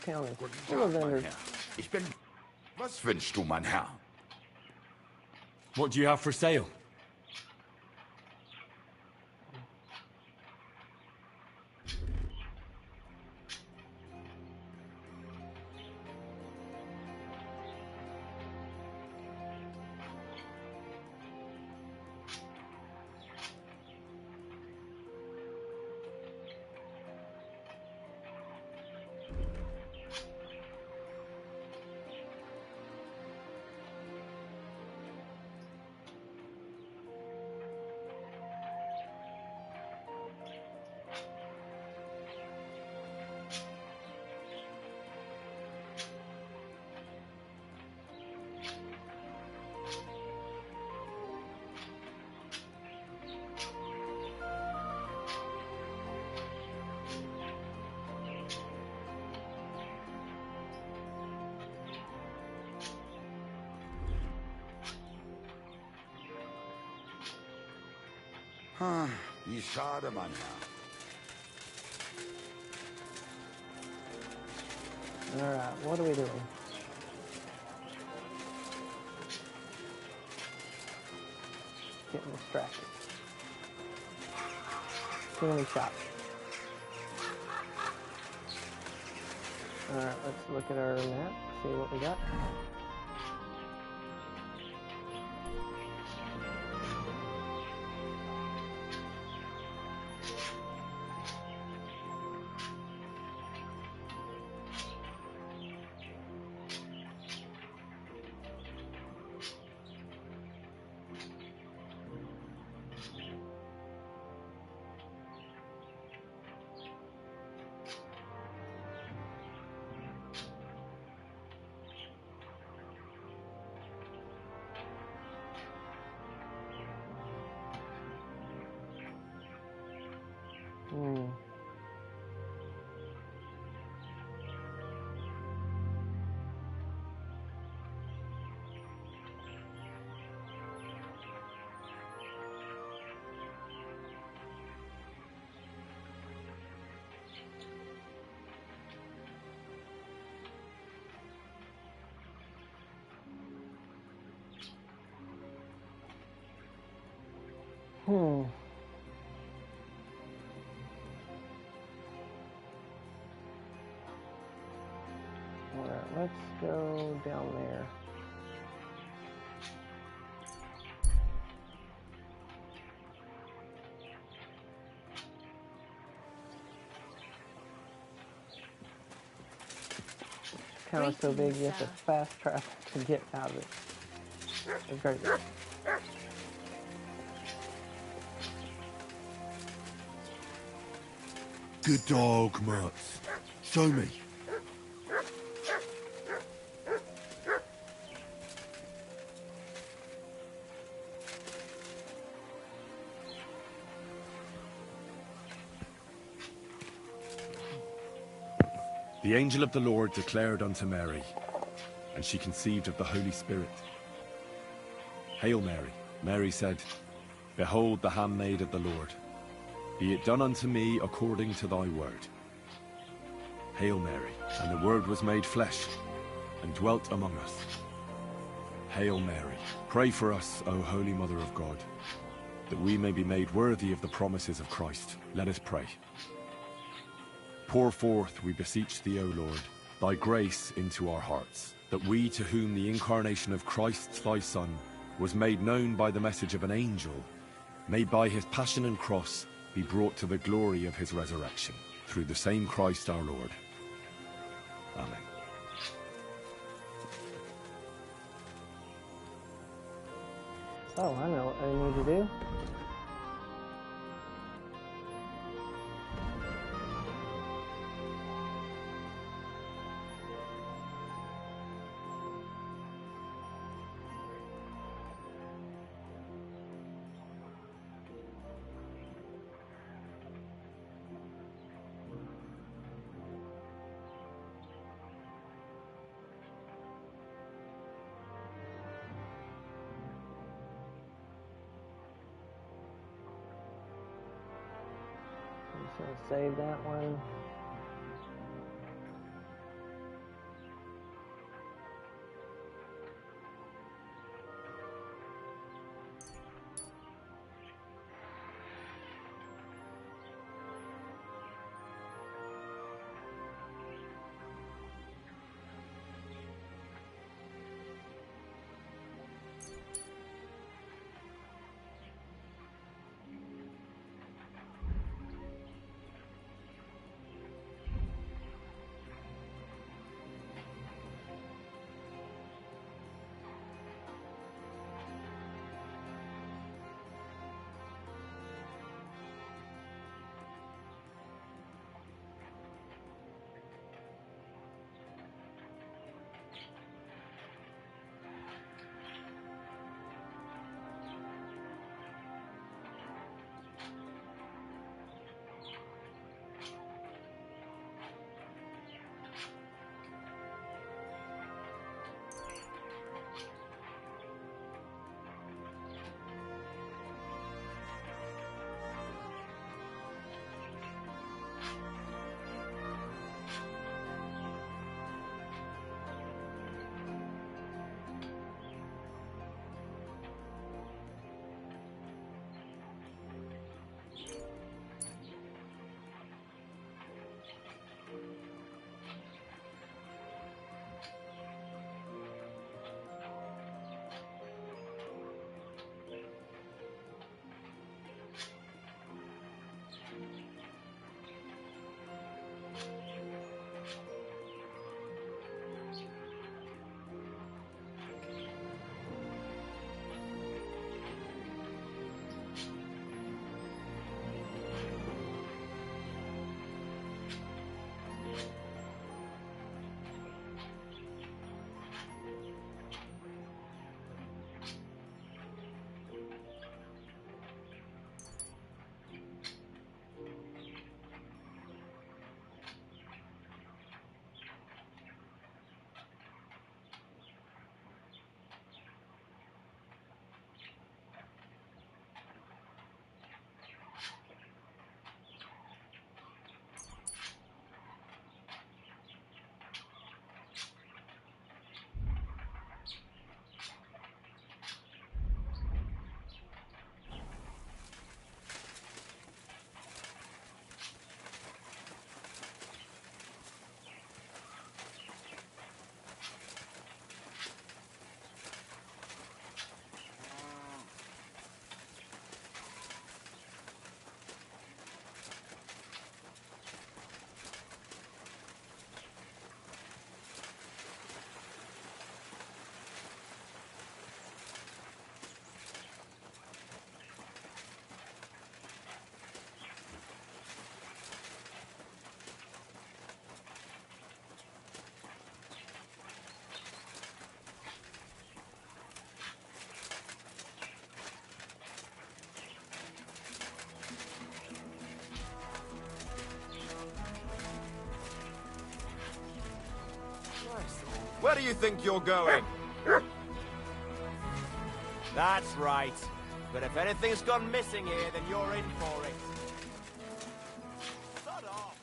town is Guten full of Tag, mein vendors. Herr. Ich bin... Was wünschst du, mein Herr? What do you have for sale? Wie schade, mein Herr. Alright, what are we doing? Getting distracted. Too many shots. Alright, let's look at our map, see what we got. Alright, let's go down there. Kind of so big you have to fast travel to get out of it. It's great. Good dog, Mutz. Show me. The angel of the Lord declared unto Mary, and she conceived of the Holy Spirit. Hail Mary. Mary said, Behold the handmaid of the Lord. Be it done unto me according to thy word. Hail Mary. And the Word was made flesh, and dwelt among us. Hail Mary. Pray for us, O Holy Mother of God, that we may be made worthy of the promises of Christ. Let us pray. Pour forth, we beseech thee, O Lord, thy grace into our hearts, that we, to whom the incarnation of Christ thy Son was made known by the message of an angel, may by his passion and cross be brought to the glory of his resurrection, through the same Christ our Lord. Amen. Oh, I know what I need to do. So save that one. Where do you think you're going? That's right. But if anything's gone missing here, then you're in for it. Shut off.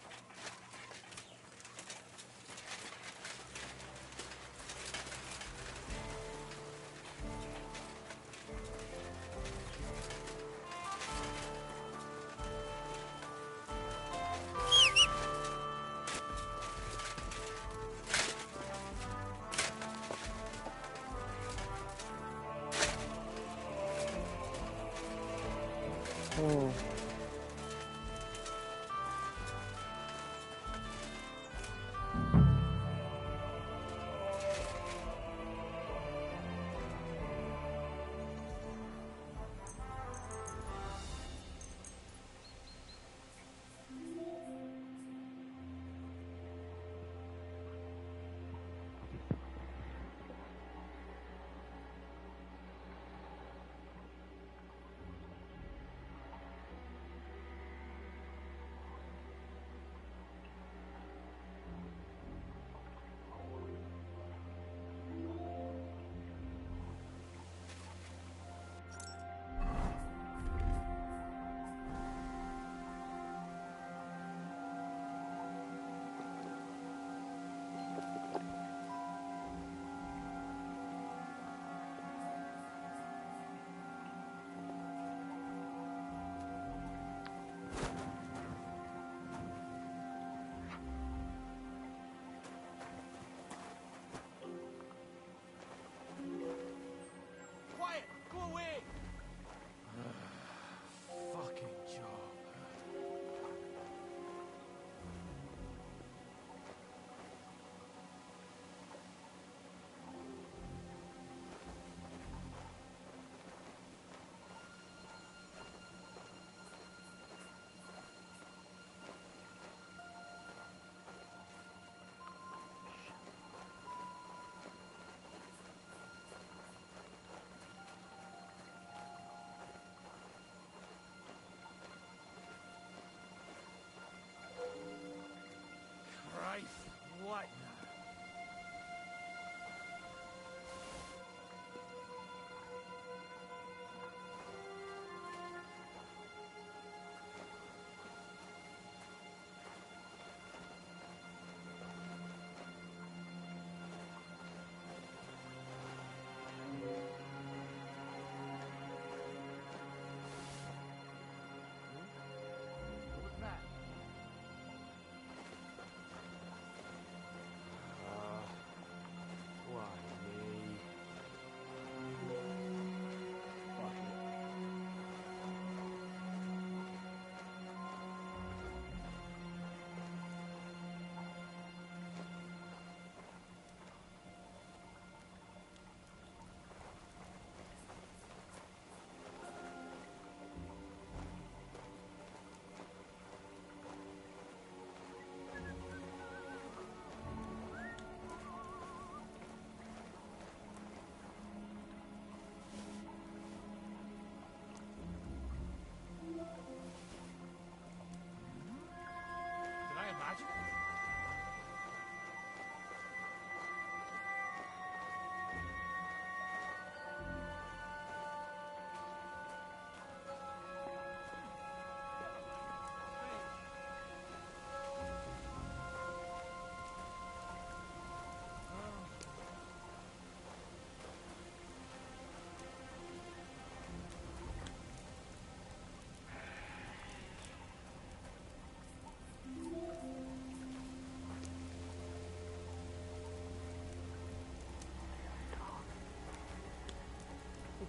Quiet! Go away! Fucking job. Christ, what now? Did I imagine?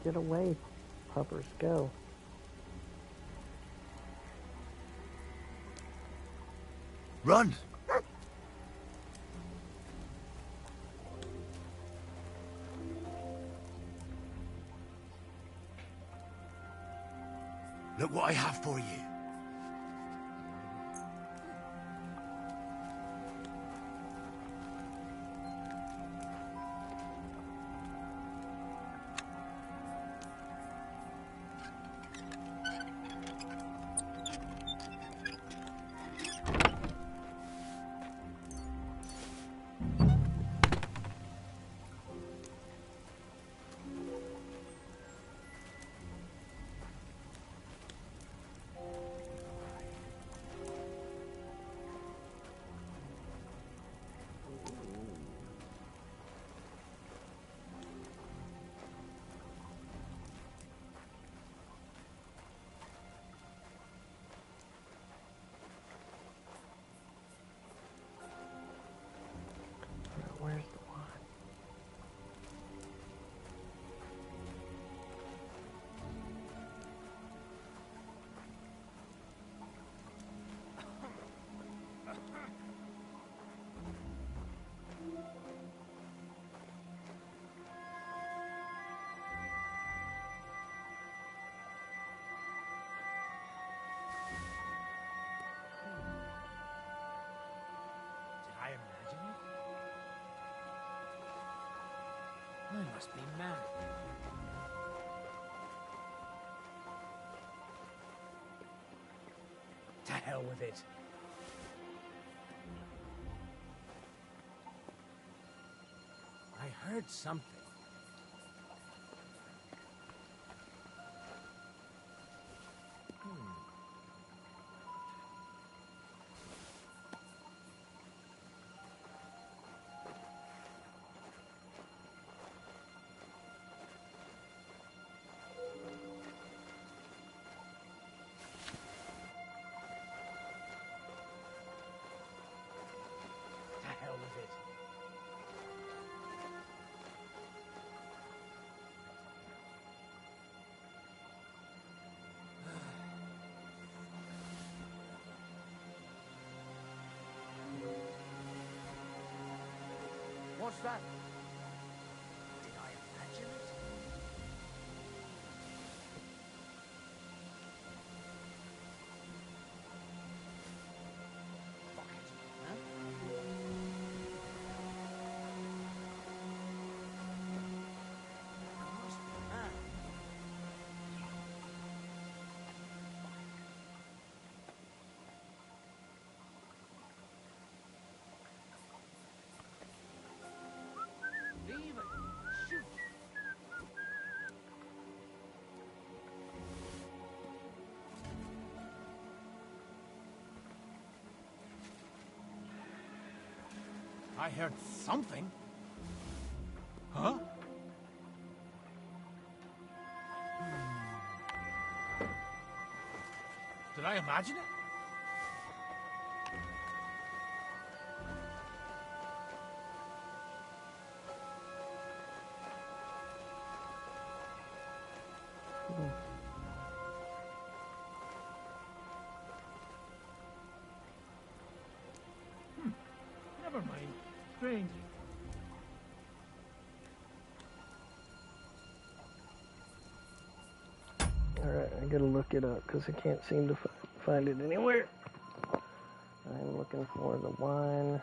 Get away, puppers, go. Run! Look what I have for you. must be mad. To hell with it. I heard something. What's that? Did I imagine it? Fuck it, huh? I must be mad. Leave it. Shoot. I heard something. Huh? Did I imagine it? Never mind. Strange. Alright, I gotta look it up because I can't seem to find it anywhere. I'm looking for the wine.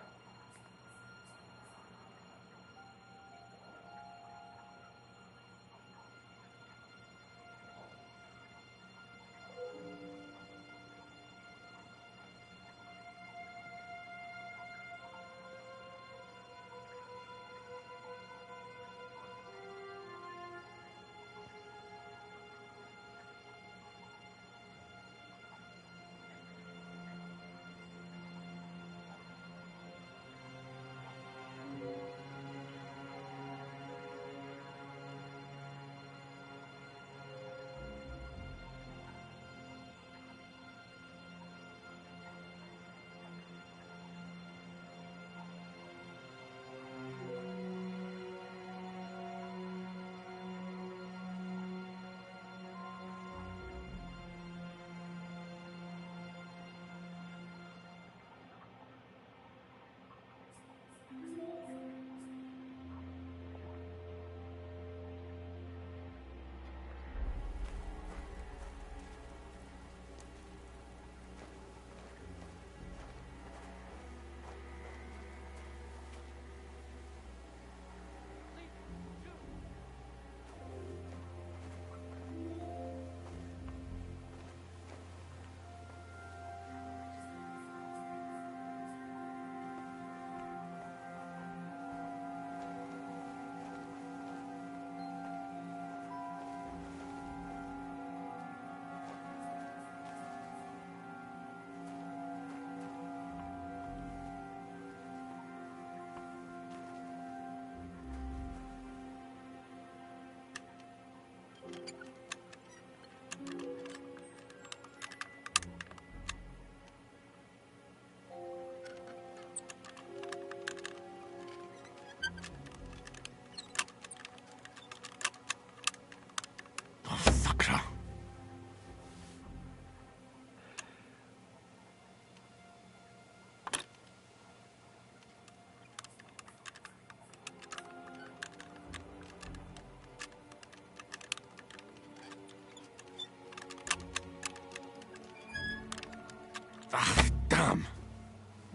Ah, damn.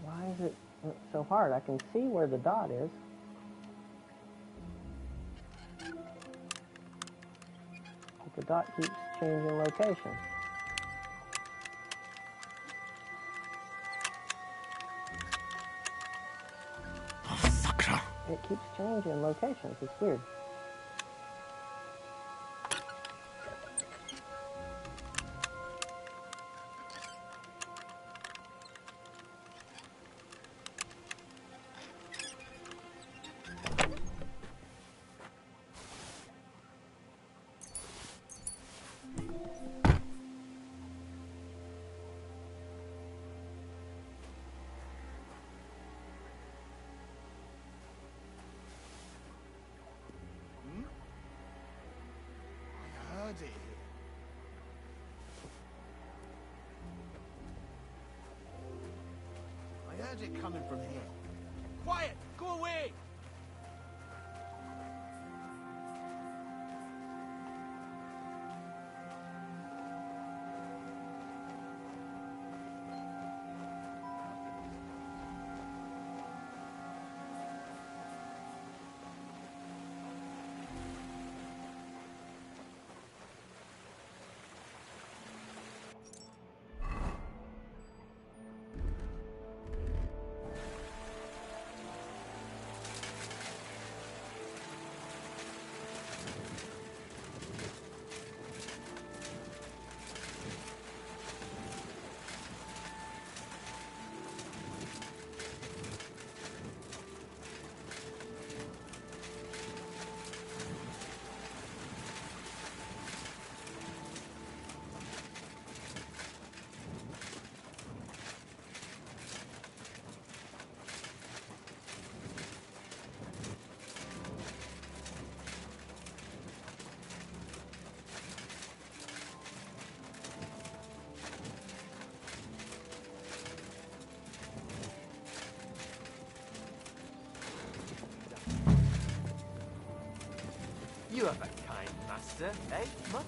Why is it so hard? I can see where the dot is. The dot keeps changing location. It keeps changing locations. It's weird. I heard it coming from here. Quiet! Go away! You have a kind master, eh, Mutt?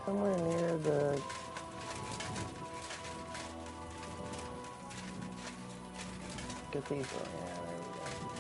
Somewhere near the cathedral. Yeah, there we go.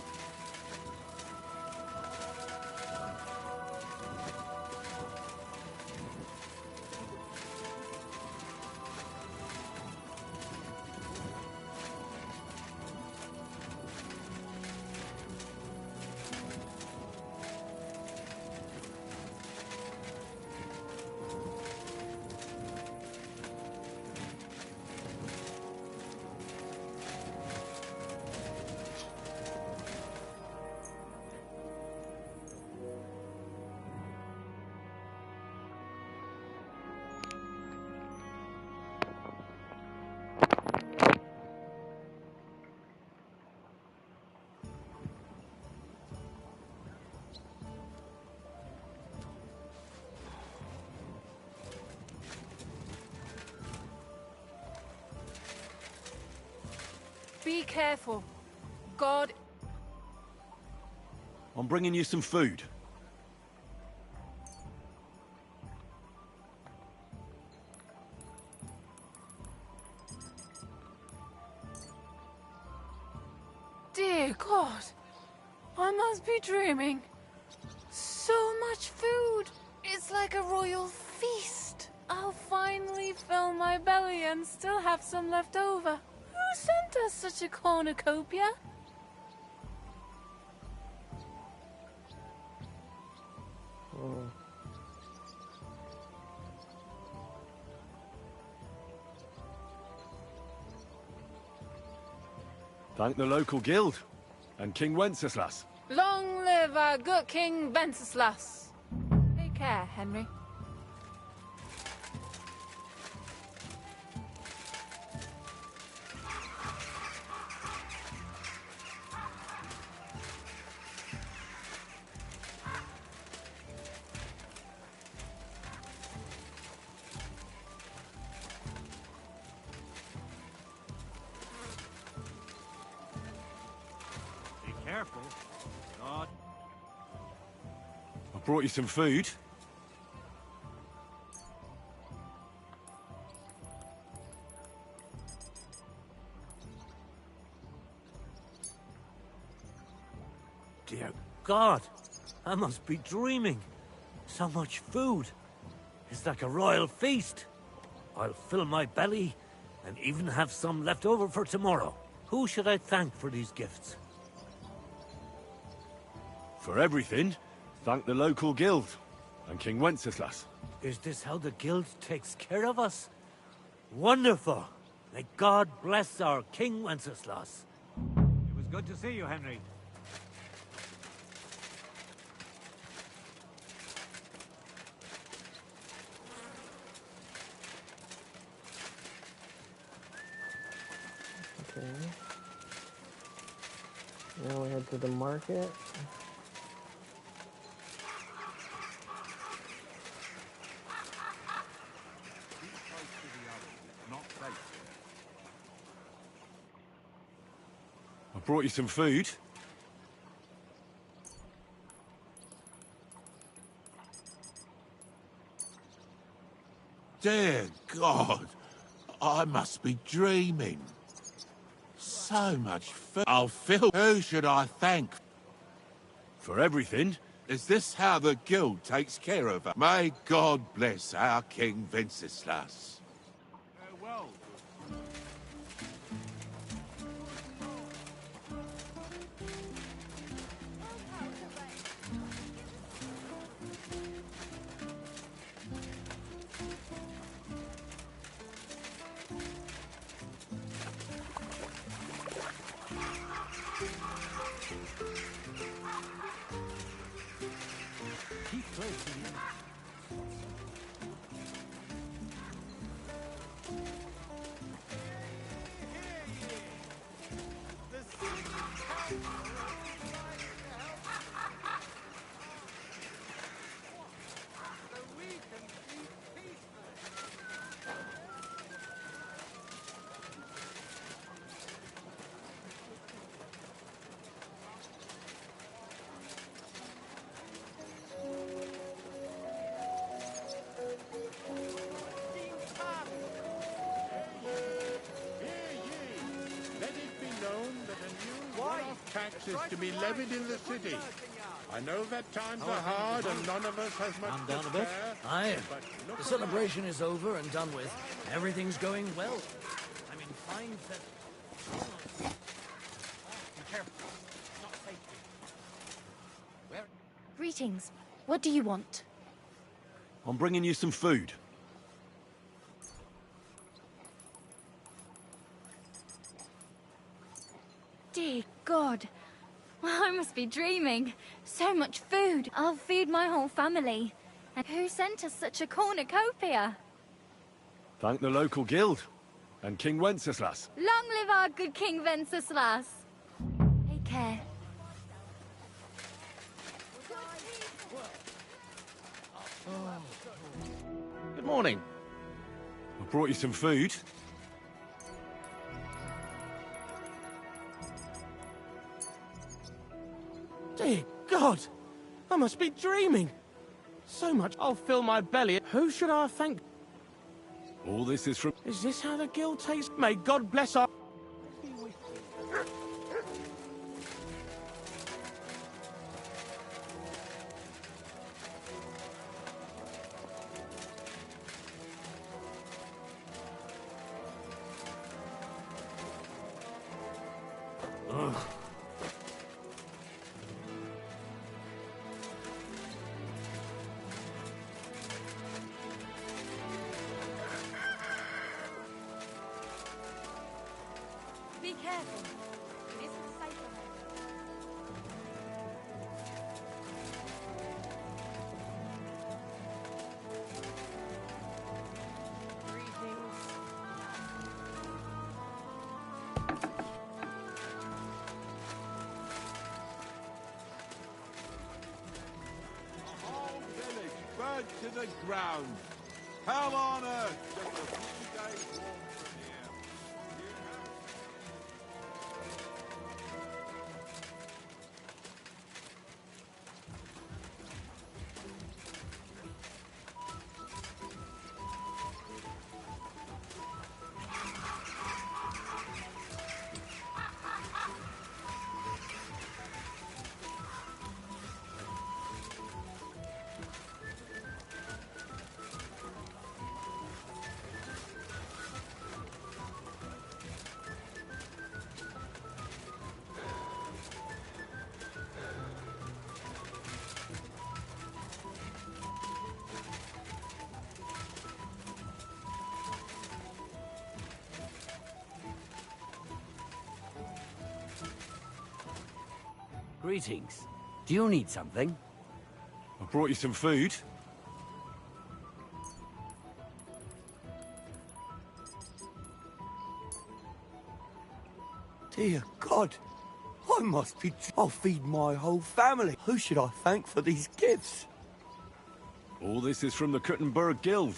Be careful. God... I'm bringing you some food. Dear God, I must be dreaming. So much food. It's like a royal feast. I'll finally fill my belly and still have some left over. Who sent us such a cornucopia? Thank the local guild and King Wenceslas. Long live our good King Wenceslas. Take care, Henry. Careful. God. I brought you some food. Dear God, I must be dreaming. So much food. It's like a royal feast. I'll fill my belly and even have some left over for tomorrow. Who should I thank for these gifts? For everything, thank the local guild and King Wenceslas. Is this how the guild takes care of us? Wonderful! May God bless our King Wenceslas. It was good to see you, Henry. Okay. Now we head to the market. I brought you some food. Dear God, I must be dreaming. So much food. I'll fill. Who should I thank? For everything. Is this how the guild takes care of her? May God bless our King Wenceslas. Farewell. Keep close to the enemy. Tax is to be levied in the city. I know that times are hard and none of us has much Calm to down a bit. spare. Aye. But look The celebration is over and done with. Everything's going well. I'm inclined that... Be careful. It's not safe here. Greetings. What do you want? I'm bringing you some food. Dear God. I must be dreaming. So much food. I'll feed my whole family. And who sent us such a cornucopia? Thank the local guild and King Wenceslas. Long live our good King Wenceslas. Take care. Good morning. I brought you some food. Dear God! I must be dreaming! So much I'll fill my belly. Who should I thank? All this is from... Is this how the guild tastes? May God bless our... Be careful. It isn't safe ahead. The whole village burnt to the ground. How on earth just a few days walk from here? Greetings. Do you need something? I brought you some food. Dear God, I must be... I'll feed my whole family. Who should I thank for these gifts? All this is from the Kuttenberg Guild.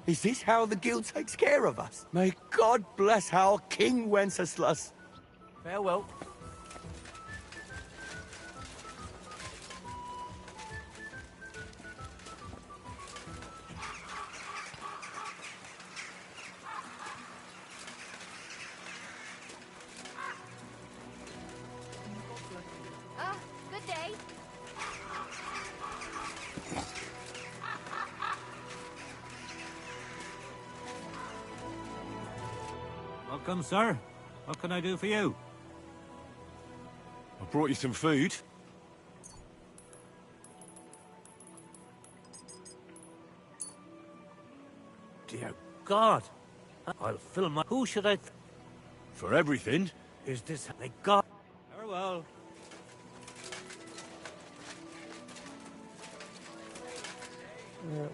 Is this how the guild takes care of us? May God bless our King Wenceslas. Farewell. Good day. Welcome, sir. What can I do for you? I brought you some food. Dear God, I'll fill my... Who should I... For everything. Is this... May God... Farewell.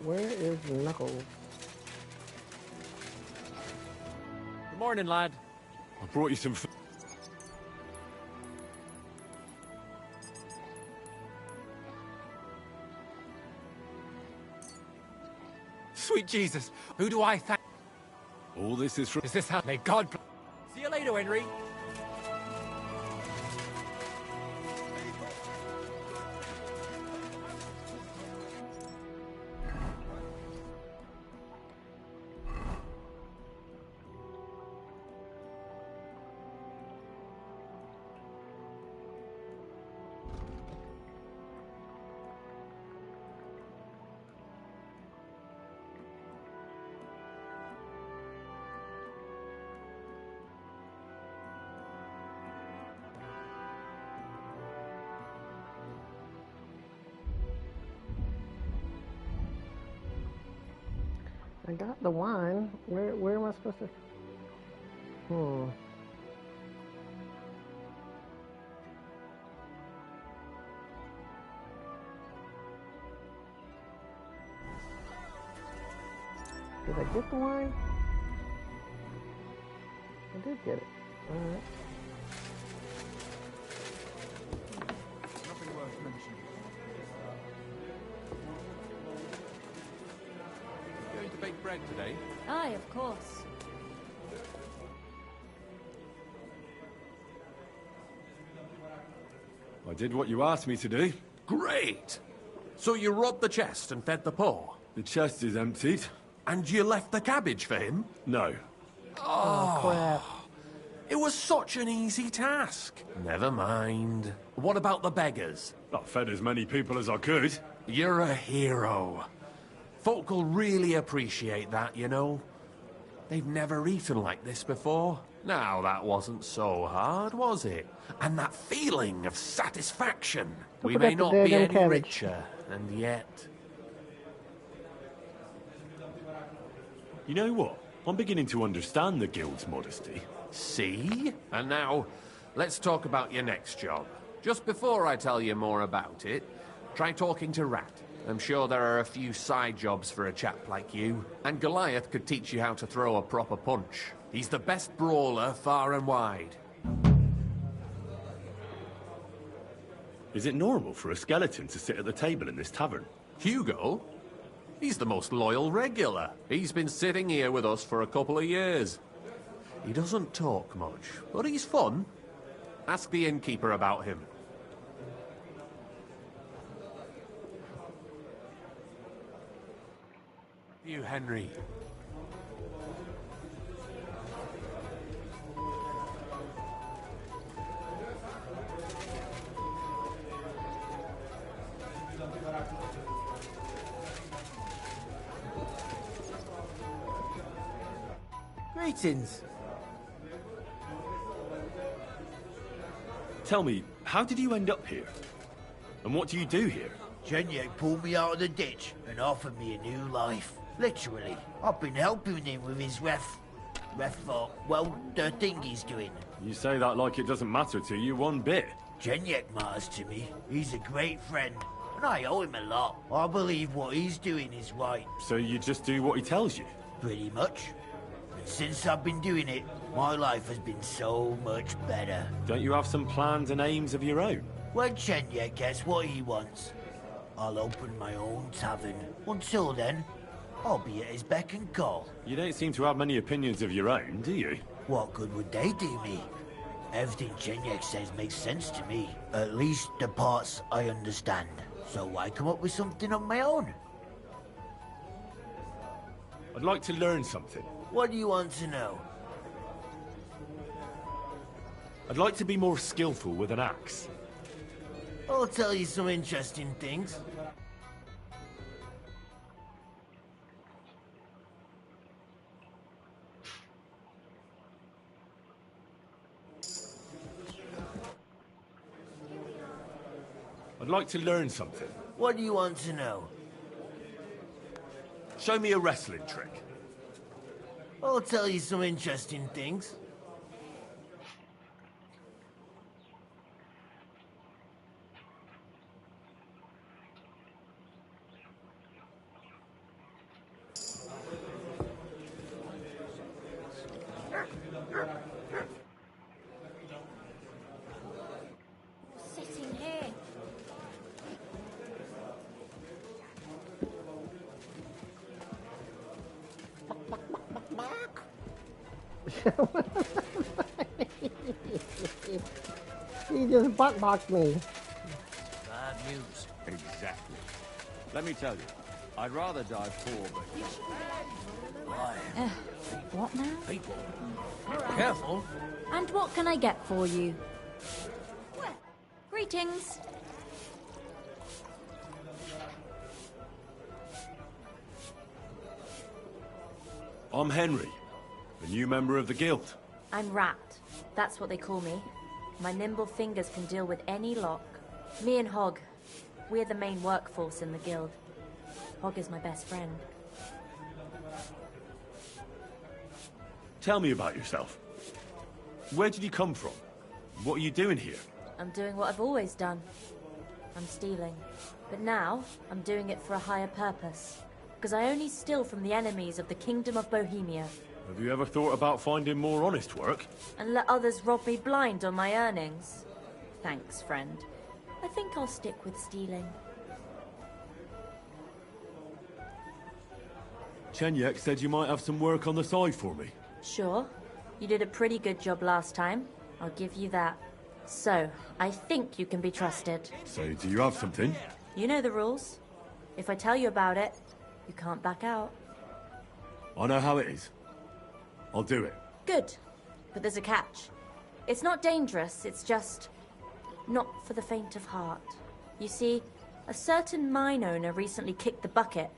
Where is Knuckles? Good morning, lad. I brought you some food. Sweet Jesus, who do I thank? All this is from... Is this how... May God... See you later, Henry. I got the wine. Where am I supposed to? Did I get the wine? I did get it. Alright. Nothing worth mentioning. Going to bake bread today? Aye, of course. I did what you asked me to do. Great! So you robbed the chest and fed the poor? The chest is emptied. And you left the cabbage for him? No. Oh, crap. It was such an easy task. Never mind. What about the beggars? I fed as many people as I could. You're a hero. Folk will really appreciate that, you know. They've never eaten like this before. Now, that wasn't so hard, was it? And that feeling of satisfaction. We may not be any richer, and yet... You know what? I'm beginning to understand the guild's modesty. See? And now, let's talk about your next job. Just before I tell you more about it, try talking to Rat. I'm sure there are a few side jobs for a chap like you. And Goliath could teach you how to throw a proper punch. He's the best brawler far and wide. Is it normal for a skeleton to sit at the table in this tavern? Hugo? He's the most loyal regular. He's been sitting here with us for a couple of years. He doesn't talk much, but he's fun. Ask the innkeeper about him. You, Henry. Greetings. Tell me, how did you end up here? And what do you do here? Chenyek pulled me out of the ditch and offered me a new life. Literally. I've been helping him with his the thing he's doing. You say that like it doesn't matter to you one bit. Chenyek matters to me. He's a great friend, and I owe him a lot. I believe what he's doing is right. So you just do what he tells you? Pretty much. And since I've been doing it, my life has been so much better. Don't you have some plans and aims of your own? When Chenyek gets what he wants, I'll open my own tavern. Until then, I'll be at his beck and call. You don't seem to have many opinions of your own, do you? What good would they do me? Everything Chenyek says makes sense to me. At least the parts I understand. So why come up with something of my own? I'd like to learn something. What do you want to know? I'd like to be more skillful with an axe. I'll tell you some interesting things. I'd like to learn something. What do you want to know? Show me a wrestling trick. I'll tell you some interesting things. Sitting here. He just butt-boxed me. Bad news. Exactly. Let me tell you, I'd rather die poor, but... What now? People. Careful. And what can I get for you? Greetings. I'm Henry, a new member of the guild. I'm Rat. That's what they call me. My nimble fingers can deal with any lock. Me and Hog, we're the main workforce in the guild. Hog is my best friend. Tell me about yourself. Where did you come from? What are you doing here? I'm doing what I've always done. I'm stealing. But now, I'm doing it for a higher purpose. Because I only steal from the enemies of the Kingdom of Bohemia. Have you ever thought about finding more honest work? And let others rob me blind on my earnings? Thanks, friend. I think I'll stick with stealing. Chenyek said you might have some work on the side for me. Sure. You did a pretty good job last time. I'll give you that. So, I think you can be trusted. So, do you have something? You know the rules. If I tell you about it, you can't back out. I know how it is. I'll do it. Good. But there's a catch. It's not dangerous, it's just... not for the faint of heart. You see, a certain mine owner recently kicked the bucket,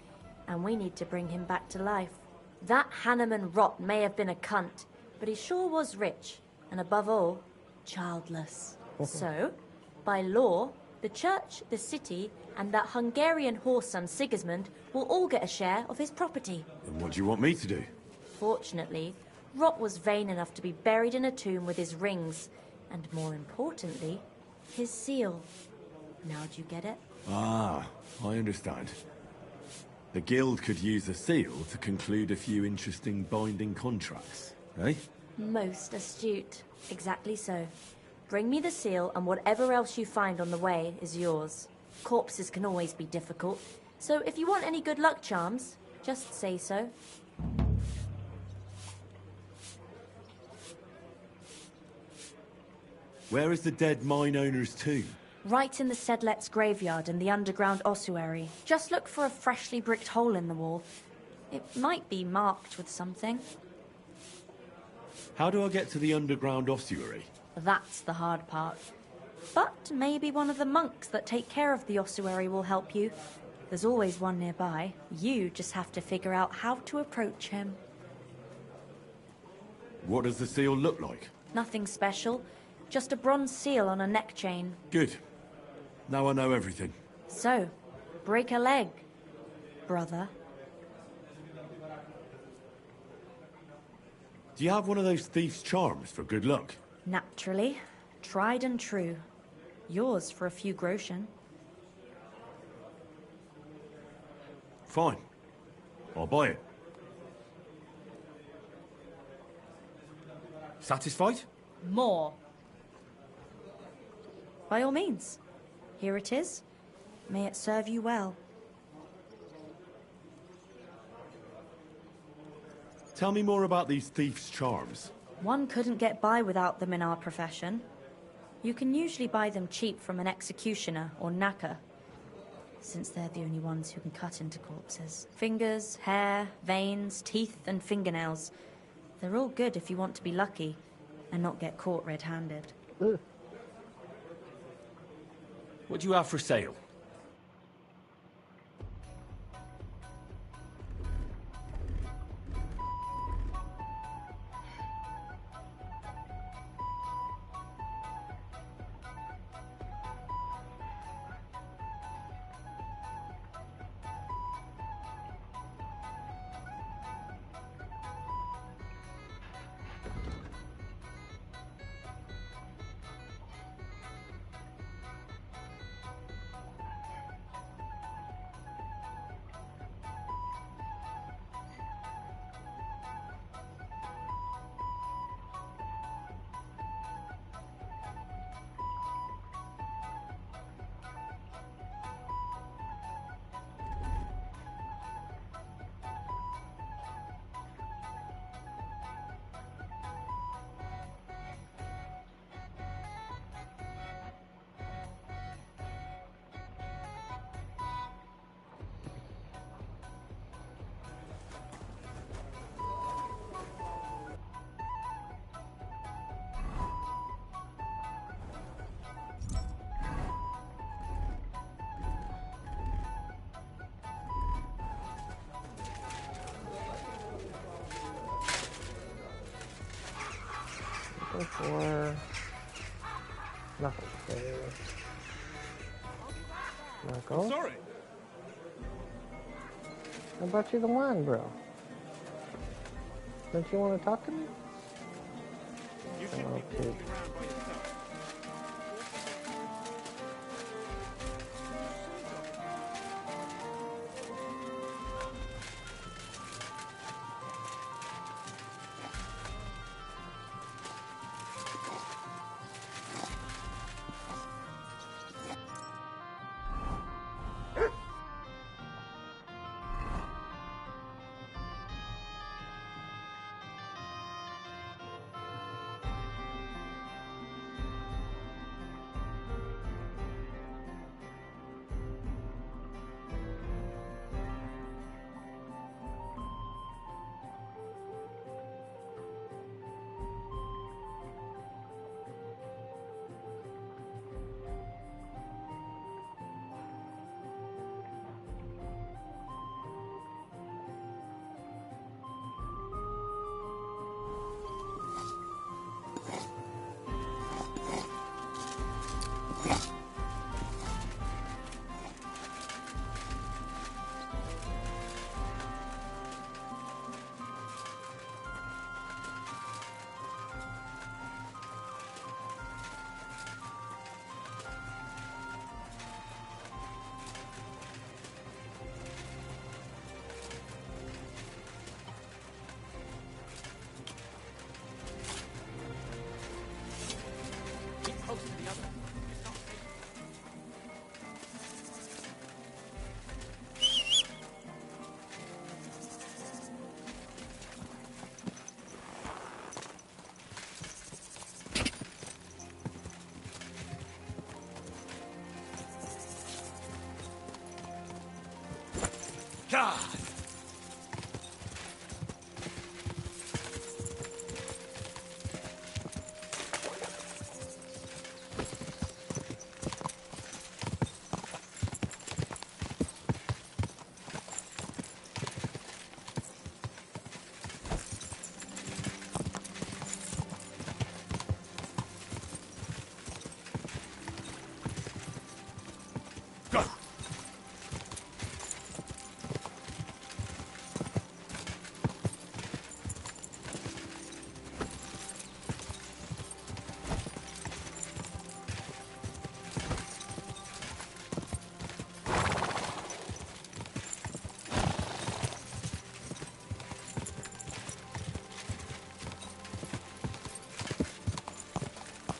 and we need to bring him back to life. That Hanneman rot may have been a cunt, but he sure was rich, and above all, childless. So, by law, the church, the city, and that Hungarian horse son Sigismund will all get a share of his property. And what do you want me to do? Fortunately, Rot was vain enough to be buried in a tomb with his rings, and more importantly, his seal. Now do you get it? Ah, I understand. The guild could use the seal to conclude a few interesting binding contracts, eh? Most astute. Exactly so. Bring me the seal, and whatever else you find on the way is yours. Corpses can always be difficult, so if you want any good luck charms, just say so. Where is the dead mine owner's tomb? Right in the Sedlet's graveyard in the underground ossuary. Just look for a freshly bricked hole in the wall. It might be marked with something. How do I get to the underground ossuary? That's the hard part. But maybe one of the monks that take care of the ossuary will help you. There's always one nearby. You just have to figure out how to approach him. What does the seal look like? Nothing special. Just a bronze seal on a neck chain. Good. Now I know everything. So, break a leg, brother. Do you have one of those thief's charms for good luck? Naturally. Tried and true. Yours for a few groschen. Fine. I'll buy it. Satisfied? More. By all means. Here it is. May it serve you well. Tell me more about these thief's charms. One couldn't get by without them in our profession. You can usually buy them cheap from an executioner or knacker, since they're the only ones who can cut into corpses. Fingers, hair, veins, teeth, and fingernails. They're all good if you want to be lucky and not get caught red-handed. What do you have for sale? For nothing. Knuckles. Sorry. How about you the wine, bro? Don't you want to talk to me? You should be Okay. walking around by yourself.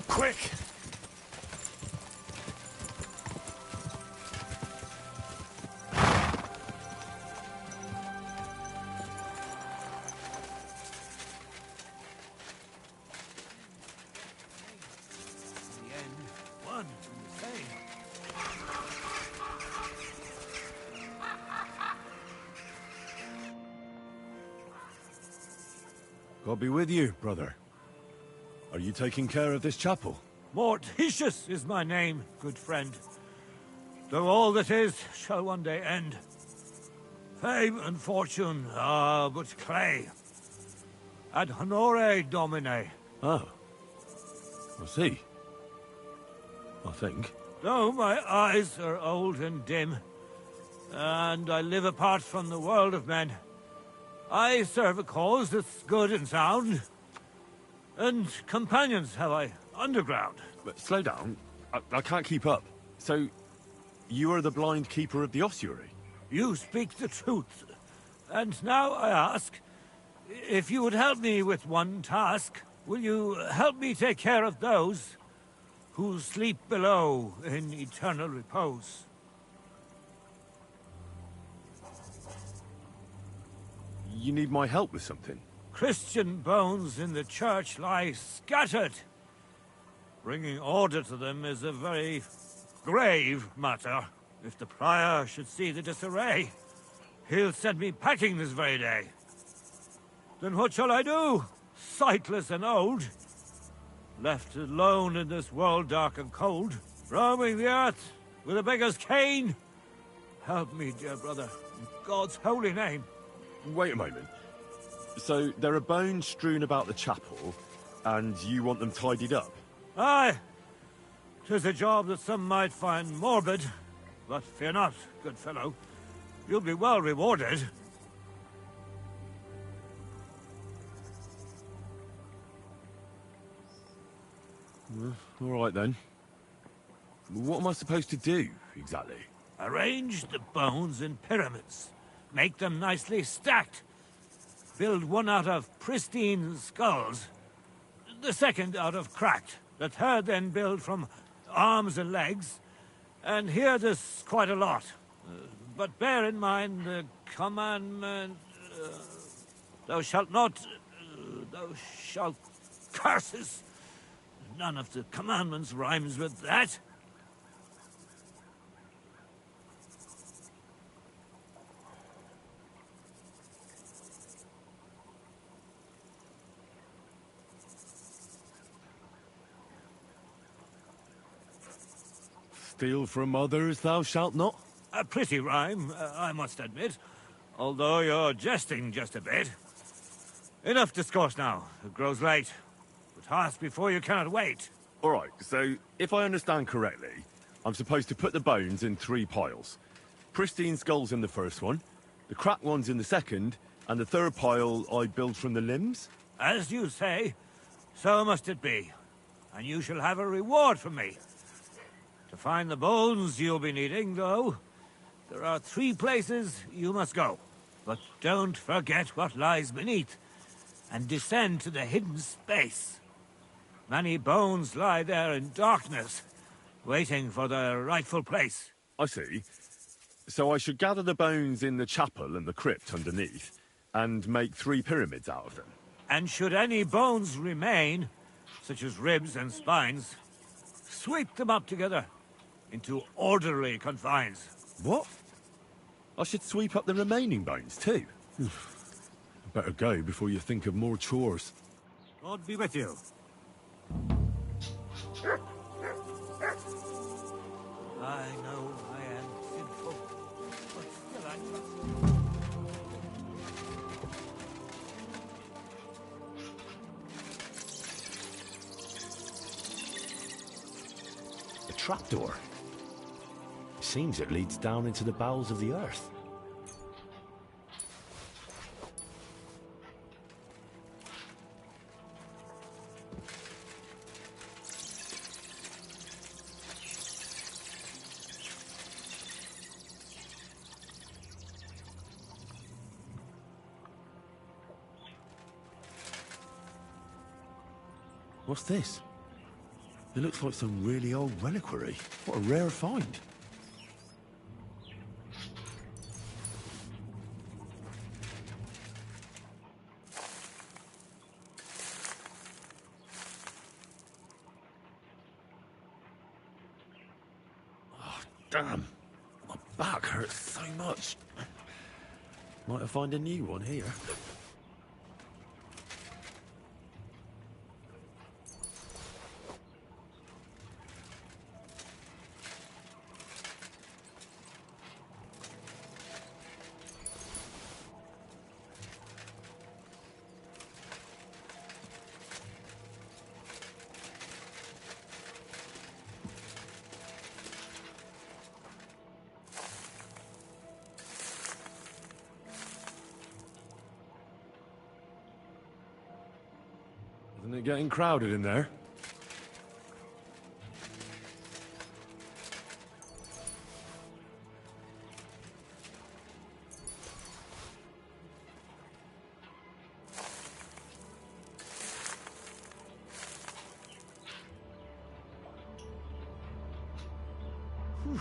Quick! One and the same. God be with you, brother. Are you taking care of this chapel? Mortitius is my name, good friend. Though all that is shall one day end. Fame and fortune are but clay. Ad honore domine. Oh. I see. I think. Though my eyes are old and dim, and I live apart from the world of men, I serve a cause that's good and sound. And companions have I underground. But slow down. I can't keep up. So, you are the blind keeper of the ossuary? You speak the truth. And now I ask, if you would help me with one task, will you help me take care of those who sleep below in eternal repose? You need my help with something? Christian bones in the church lie scattered. Bringing order to them is a very grave matter. If the prior should see the disarray, he'll send me packing this very day. Then what shall I do, sightless and old? Left alone in this world dark and cold, roaming the earth with a beggar's cane? Help me, dear brother, in God's holy name. Wait a moment. So, there are bones strewn about the chapel, and you want them tidied up? Aye. 'Tis a job that some might find morbid, but fear not, good fellow. You'll be well rewarded. All right, then. What am I supposed to do, exactly? Arrange the bones in pyramids. Make them nicely stacked. Build one out of pristine skulls, the second out of cracked, the third then build from arms and legs, and here there's quite a lot. But bear in mind the commandment, thou shalt not, thou shalt curses. None of the commandments rhymes with that. Steal from others thou shalt not? A pretty rhyme, I must admit, although you're jesting just a bit. Enough discourse now. It grows late. The task before you cannot wait. All right, so if I understand correctly, I'm supposed to put the bones in 3 piles. Pristine skulls in the first one, the cracked ones in the second, and the third pile I build from the limbs? As you say, so must it be. And you shall have a reward from me. To find the bones you'll be needing, though, there are 3 places you must go. But don't forget what lies beneath, and descend to the hidden space. Many bones lie there in darkness, waiting for their rightful place. I see. So I should gather the bones in the chapel and the crypt underneath, and make 3 pyramids out of them. And should any bones remain, such as ribs and spines, sweep them up together into orderly confines. What? I should sweep up the remaining bones too. Better go before you think of more chores. God be with you. I know I am sinful, but still I trust. A trapdoor. Seems it leads down into the bowels of the earth. What's this? It looks like some really old reliquary. What a rare find. Oh, damn. My back hurts so much. Might I find a new one here? Isn't it getting crowded in there? Whew.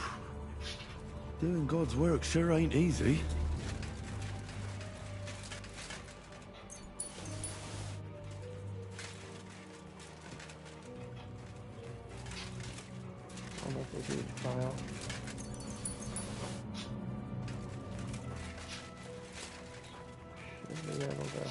Doing God's work sure ain't easy. Almost a huge pile. Should be able to.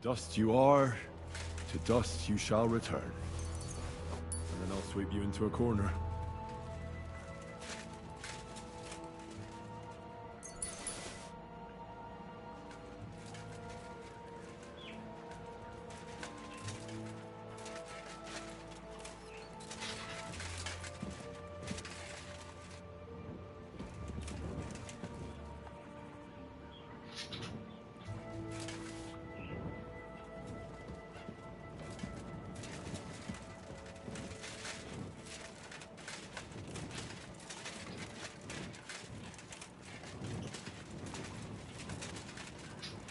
Dust you are, to dust you shall return. And then I'll sweep you into a corner.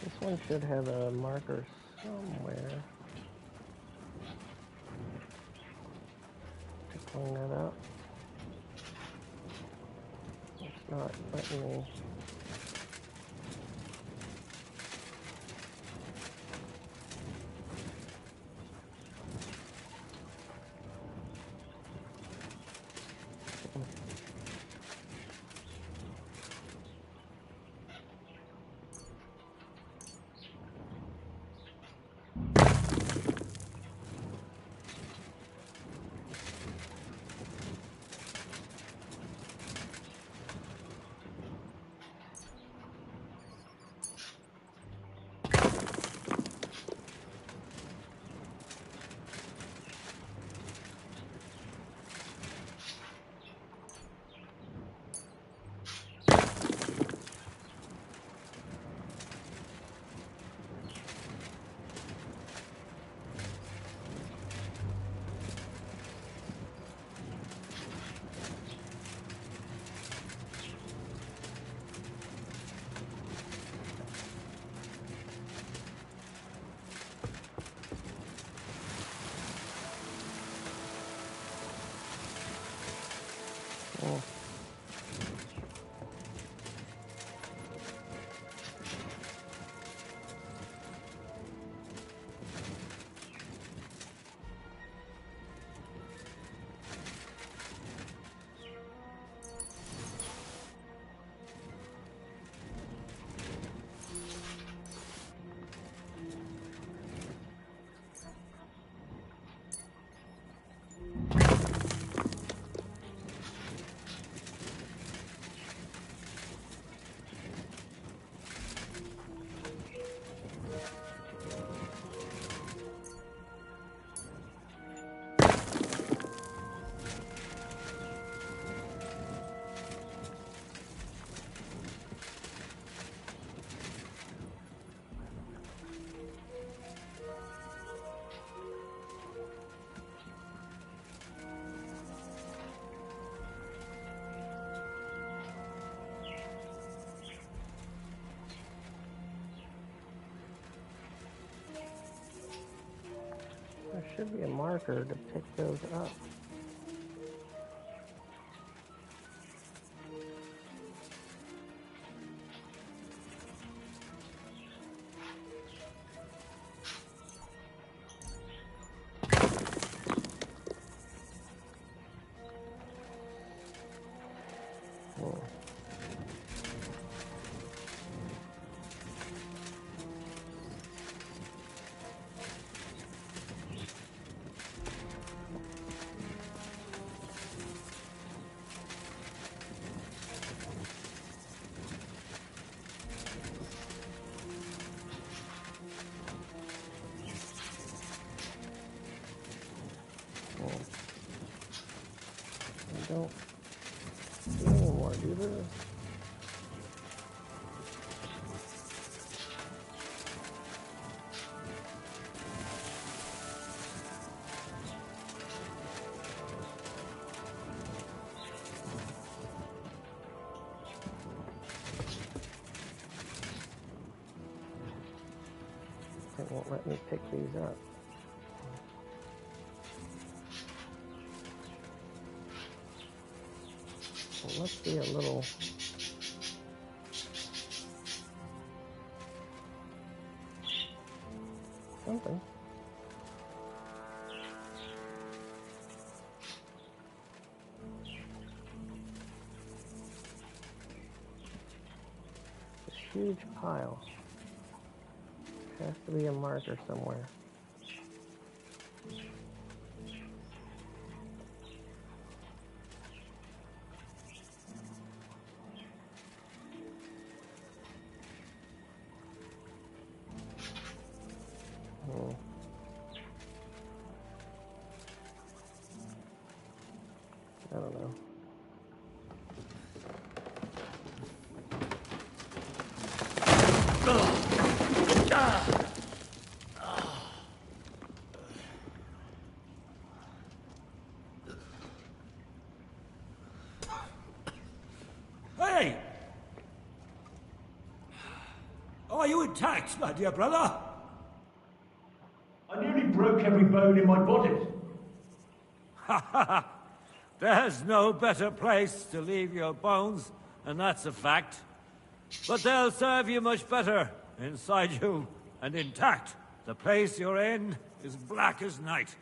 This one should have a marker somewhere to clean that up. It's not letting me. Oh. There should be a marker to pick those up. Oh. I don't see any more, do there? It won't let me pick these up. It must be a little... something. This huge pile. Has to be a marker somewhere. Oh. I don't know. Hey! Are you intact, my dear brother? I nearly broke every bone in my body. Ha ha ha! There's no better place to leave your bones, and that's a fact. But they'll serve you much better inside you and intact. The place you're in is black as night.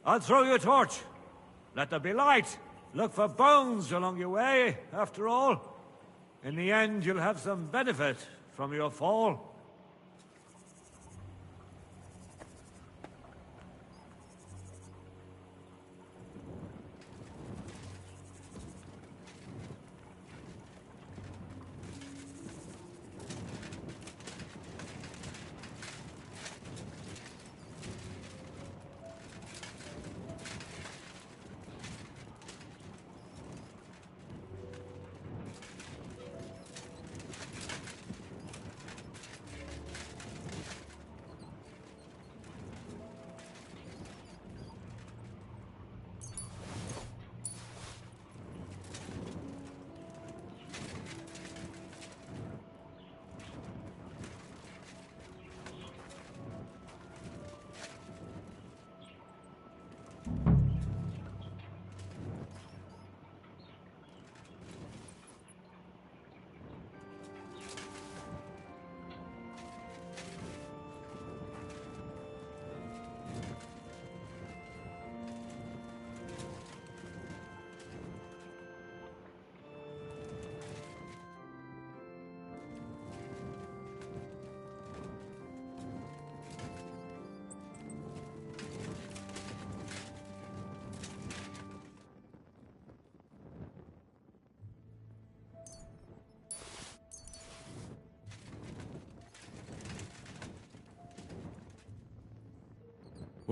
I'll throw you a torch. Let there be light. Look for bones along your way, after all. In the end, you'll have some benefit from your fall.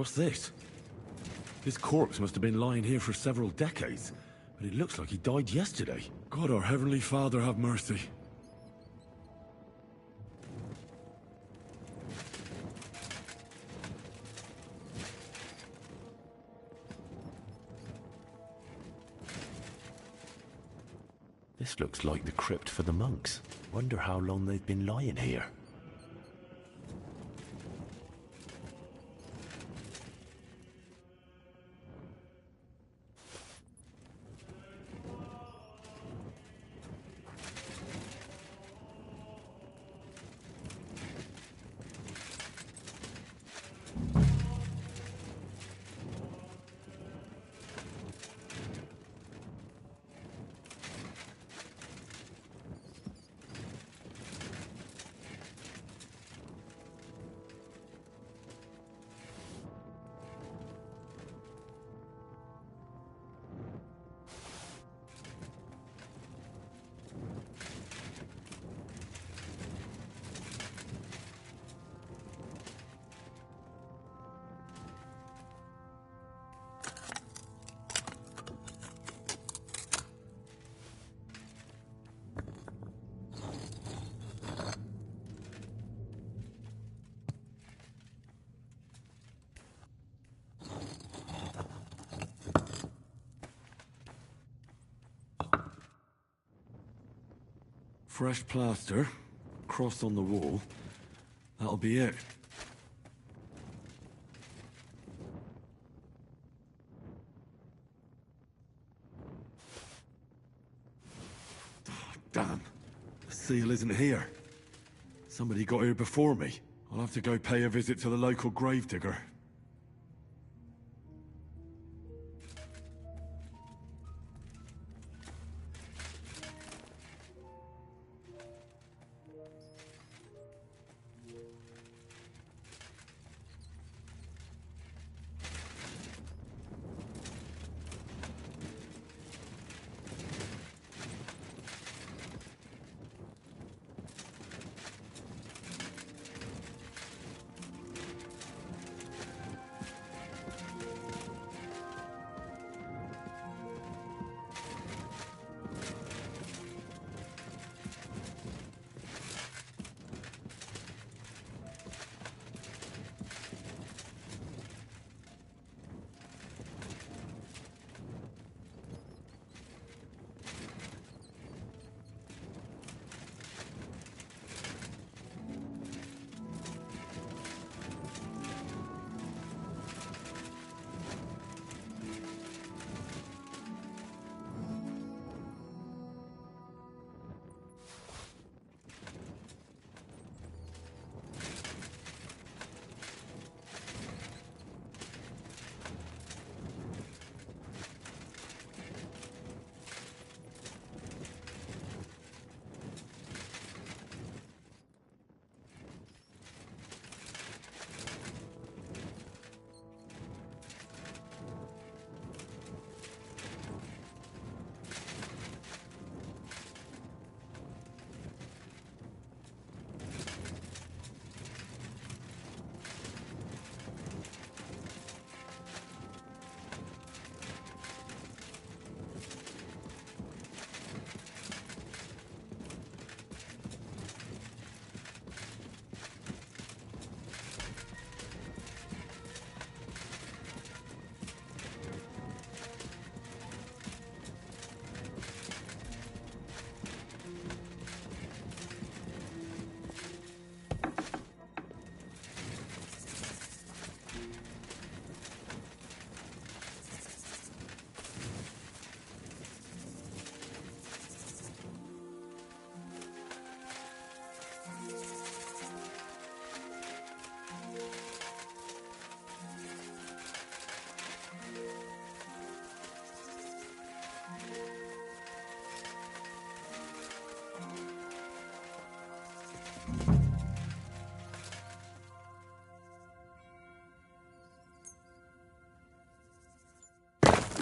What's this? This corpse must have been lying here for several decades, but it looks like he died yesterday. God, our Heavenly Father, have mercy. This looks like the crypt for the monks. Wonder how long they've been lying here. Fresh plaster, cross on the wall. That'll be it. Damn. The seal isn't here. Somebody got here before me. I'll have to go pay a visit to the local gravedigger.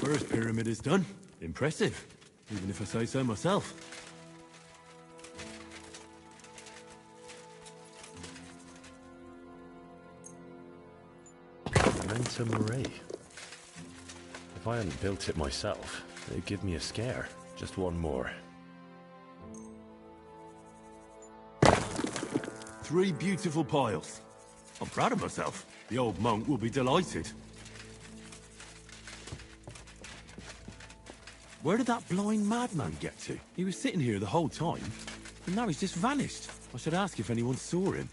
First pyramid is done. Impressive, even if I say so myself. Meant Santa Marie. If I hadn't built it myself, it'd give me a scare. Just one more. 3 beautiful piles. I'm proud of myself. The old monk will be delighted. Where did that blind madman get to? He was sitting here the whole time, and now he's just vanished. I should ask if anyone saw him.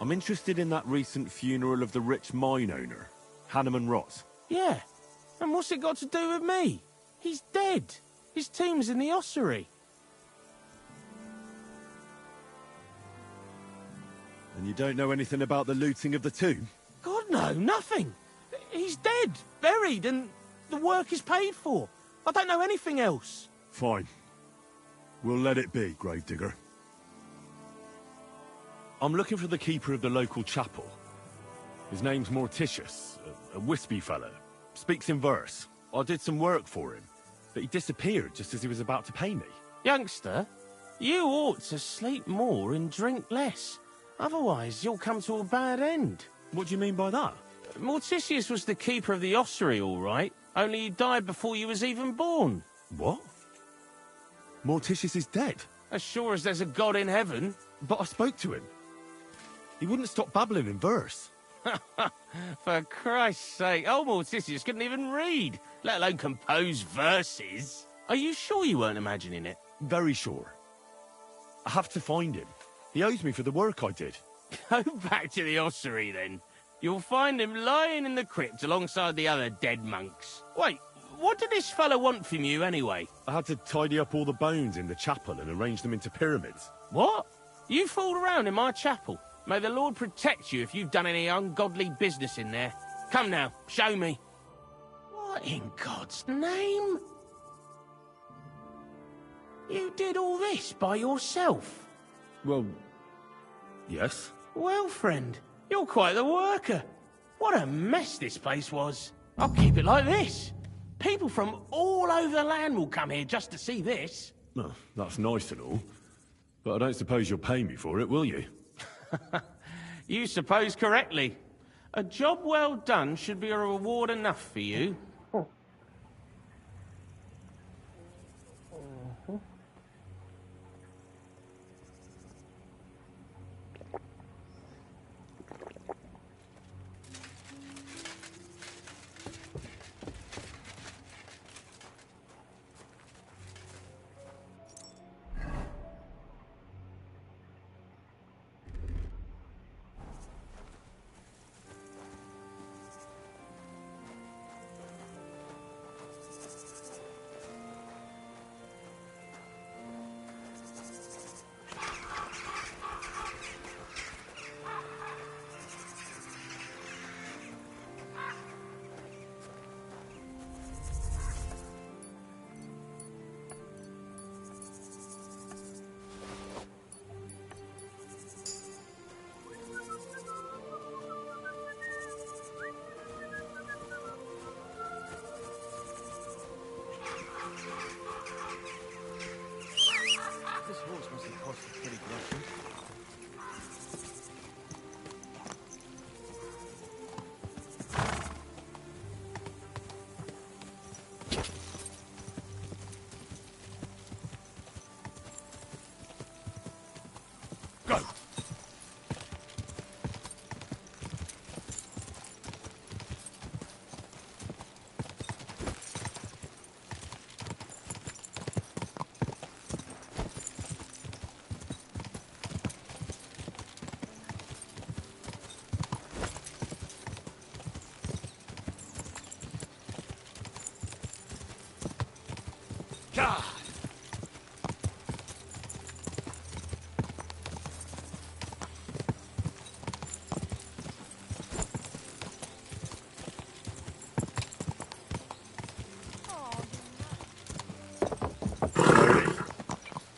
I'm interested in that recent funeral of the rich mine owner, Hanneman Ross. Yeah, and what's it got to do with me? He's dead. His tomb's in the ossuary. And you don't know anything about the looting of the tomb? God, no, nothing. He's dead, buried, and the work is paid for. I don't know anything else. Fine. We'll let it be, Gravedigger. I'm looking for the keeper of the local chapel. His name's Morticius, a wispy fellow. Speaks in verse. I did some work for him, but he disappeared just as he was about to pay me. Youngster, you ought to sleep more and drink less. Otherwise, you'll come to a bad end. What do you mean by that? Morticius was the keeper of the ossuary, all right. Only he died before you was even born. What? Morticius is dead? As sure as there's a God in heaven. But I spoke to him. He wouldn't stop babbling in verse. For Christ's sake, old Morticius couldn't even read, let alone compose verses. Are you sure you weren't imagining it? Very sure. I have to find him. He owes me for the work I did. Go back to the ossuary, then. You'll find him lying in the crypt alongside the other dead monks. Wait, what did this fellow want from you, anyway? I had to tidy up all the bones in the chapel and arrange them into pyramids. What? You fooled around in my chapel? May the Lord protect you if you've done any ungodly business in there. Come now, show me. What in God's name? You did all this by yourself? Well, yes. Well, friend, you're quite the worker. What a mess this place was. I'll keep it like this. People from all over the land will come here just to see this. Well, that's nice and all. But I don't suppose you'll pay me for it, will you? You suppose correctly. A job well done should be a reward enough for you.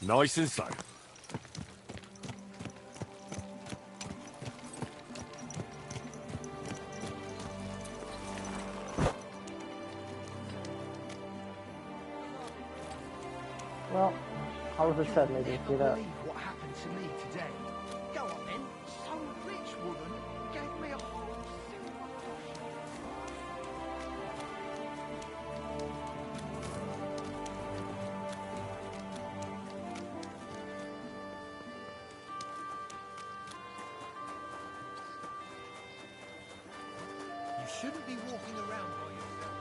Nice and slow. Well, all of a sudden they just get up. What happened to me today? Go on then. Some rich woman gave me a whole You shouldn't be walking around by yourself.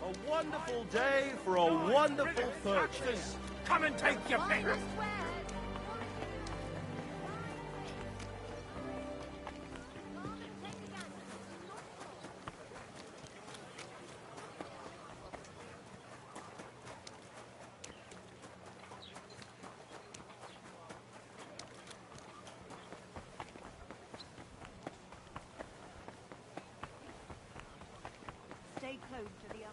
A wonderful day for a wonderful purchase. Come and take your pick. Stay close to the others.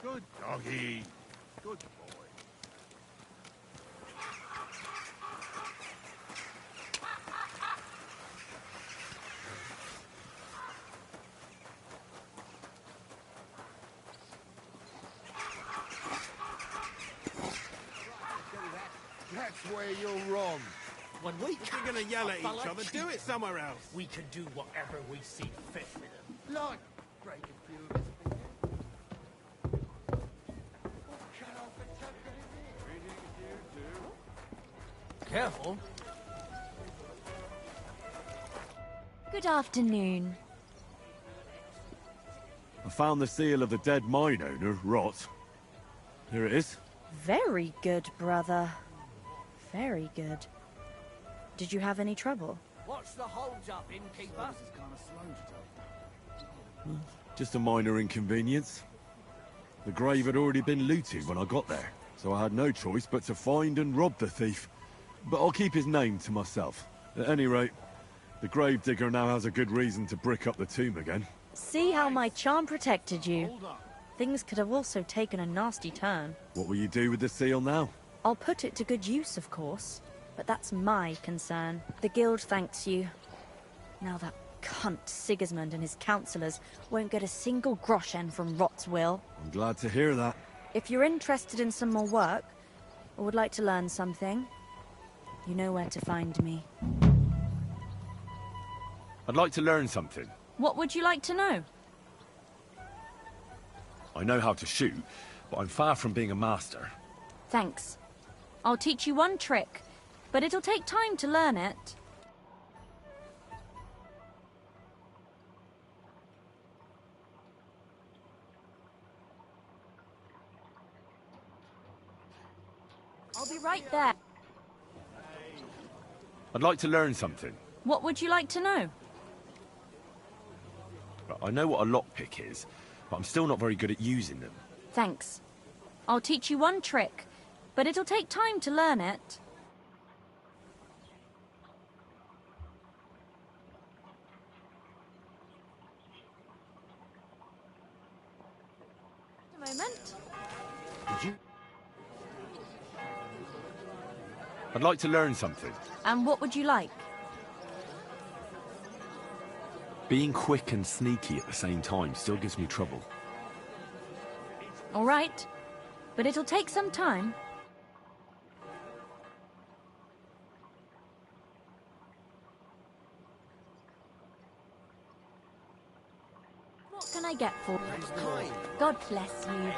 Good doggy. Good boy. That's where you're wrong. When we If you're gonna yell at a fella each other, do it somewhere else. We can do whatever we see fit with them. Like break a few of his fingers. Cut off a toe, get it in. Careful. Good afternoon. I found the seal of the dead mine owner, Rot. Here it is. Very good, brother. Very good. Did you have any trouble? What's the hold-up, innkeeper? Just a minor inconvenience. The grave had already been looted when I got there, so I had no choice but to find and rob the thief. But I'll keep his name to myself. At any rate, the gravedigger now has a good reason to brick up the tomb again. See how my charm protected you. Things could have also taken a nasty turn. What will you do with the seal now? I'll put it to good use, of course. But that's my concern. The guild thanks you. Now that cunt Sigismund and his councillors won't get a single groschen from Rot's will. I'm glad to hear that. If you're interested in some more work, or would like to learn something, you know where to find me. I'd like to learn something. What would you like to know? I know how to shoot, but I'm far from being a master. Thanks. I'll teach you one trick, but it'll take time to learn it. I'll be right there. I'd like to learn something. What would you like to know? I know what a lockpick is, but I'm still not very good at using them. Thanks. I'll teach you one trick, but it'll take time to learn it. A moment. I'd like to learn something. And what would you like? Being quick and sneaky at the same time still gives me trouble. All right, but it'll take some time. What can I get for you? God bless you.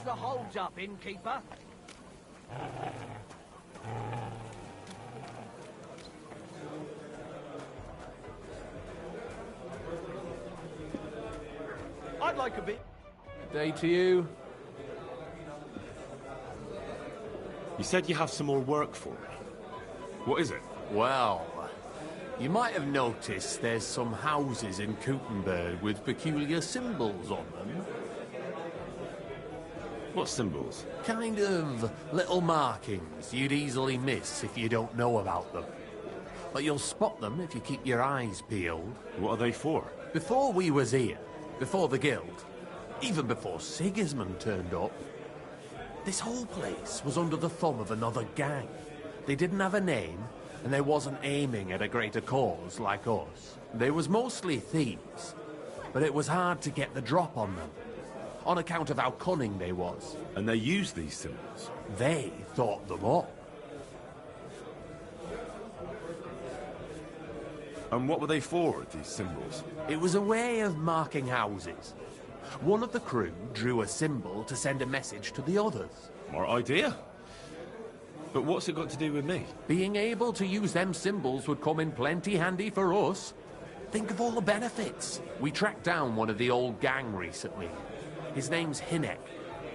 What's the hold-up, innkeeper? I'd like a bit. Day to you. You said you have some more work for me. What is it? Well, you might have noticed there's some houses in Kuttenberg with peculiar symbols on them. What symbols? Kind of little markings you'd easily miss if you don't know about them. But you'll spot them if you keep your eyes peeled. What are they for? Before we was here, before the guild, even before Sigismund turned up, this whole place was under the thumb of another gang. They didn't have a name, and they wasn't aiming at a greater cause like us. They was mostly thieves, but it was hard to get the drop on them, on account of how cunning they was. And they used these symbols? They thought them up. And what were they for, these symbols? It was a way of marking houses. One of the crew drew a symbol to send a message to the others. Smart idea. But what's it got to do with me? Being able to use them symbols would come in plenty handy for us. Think of all the benefits. We tracked down one of the old gang recently. His name's Hinek,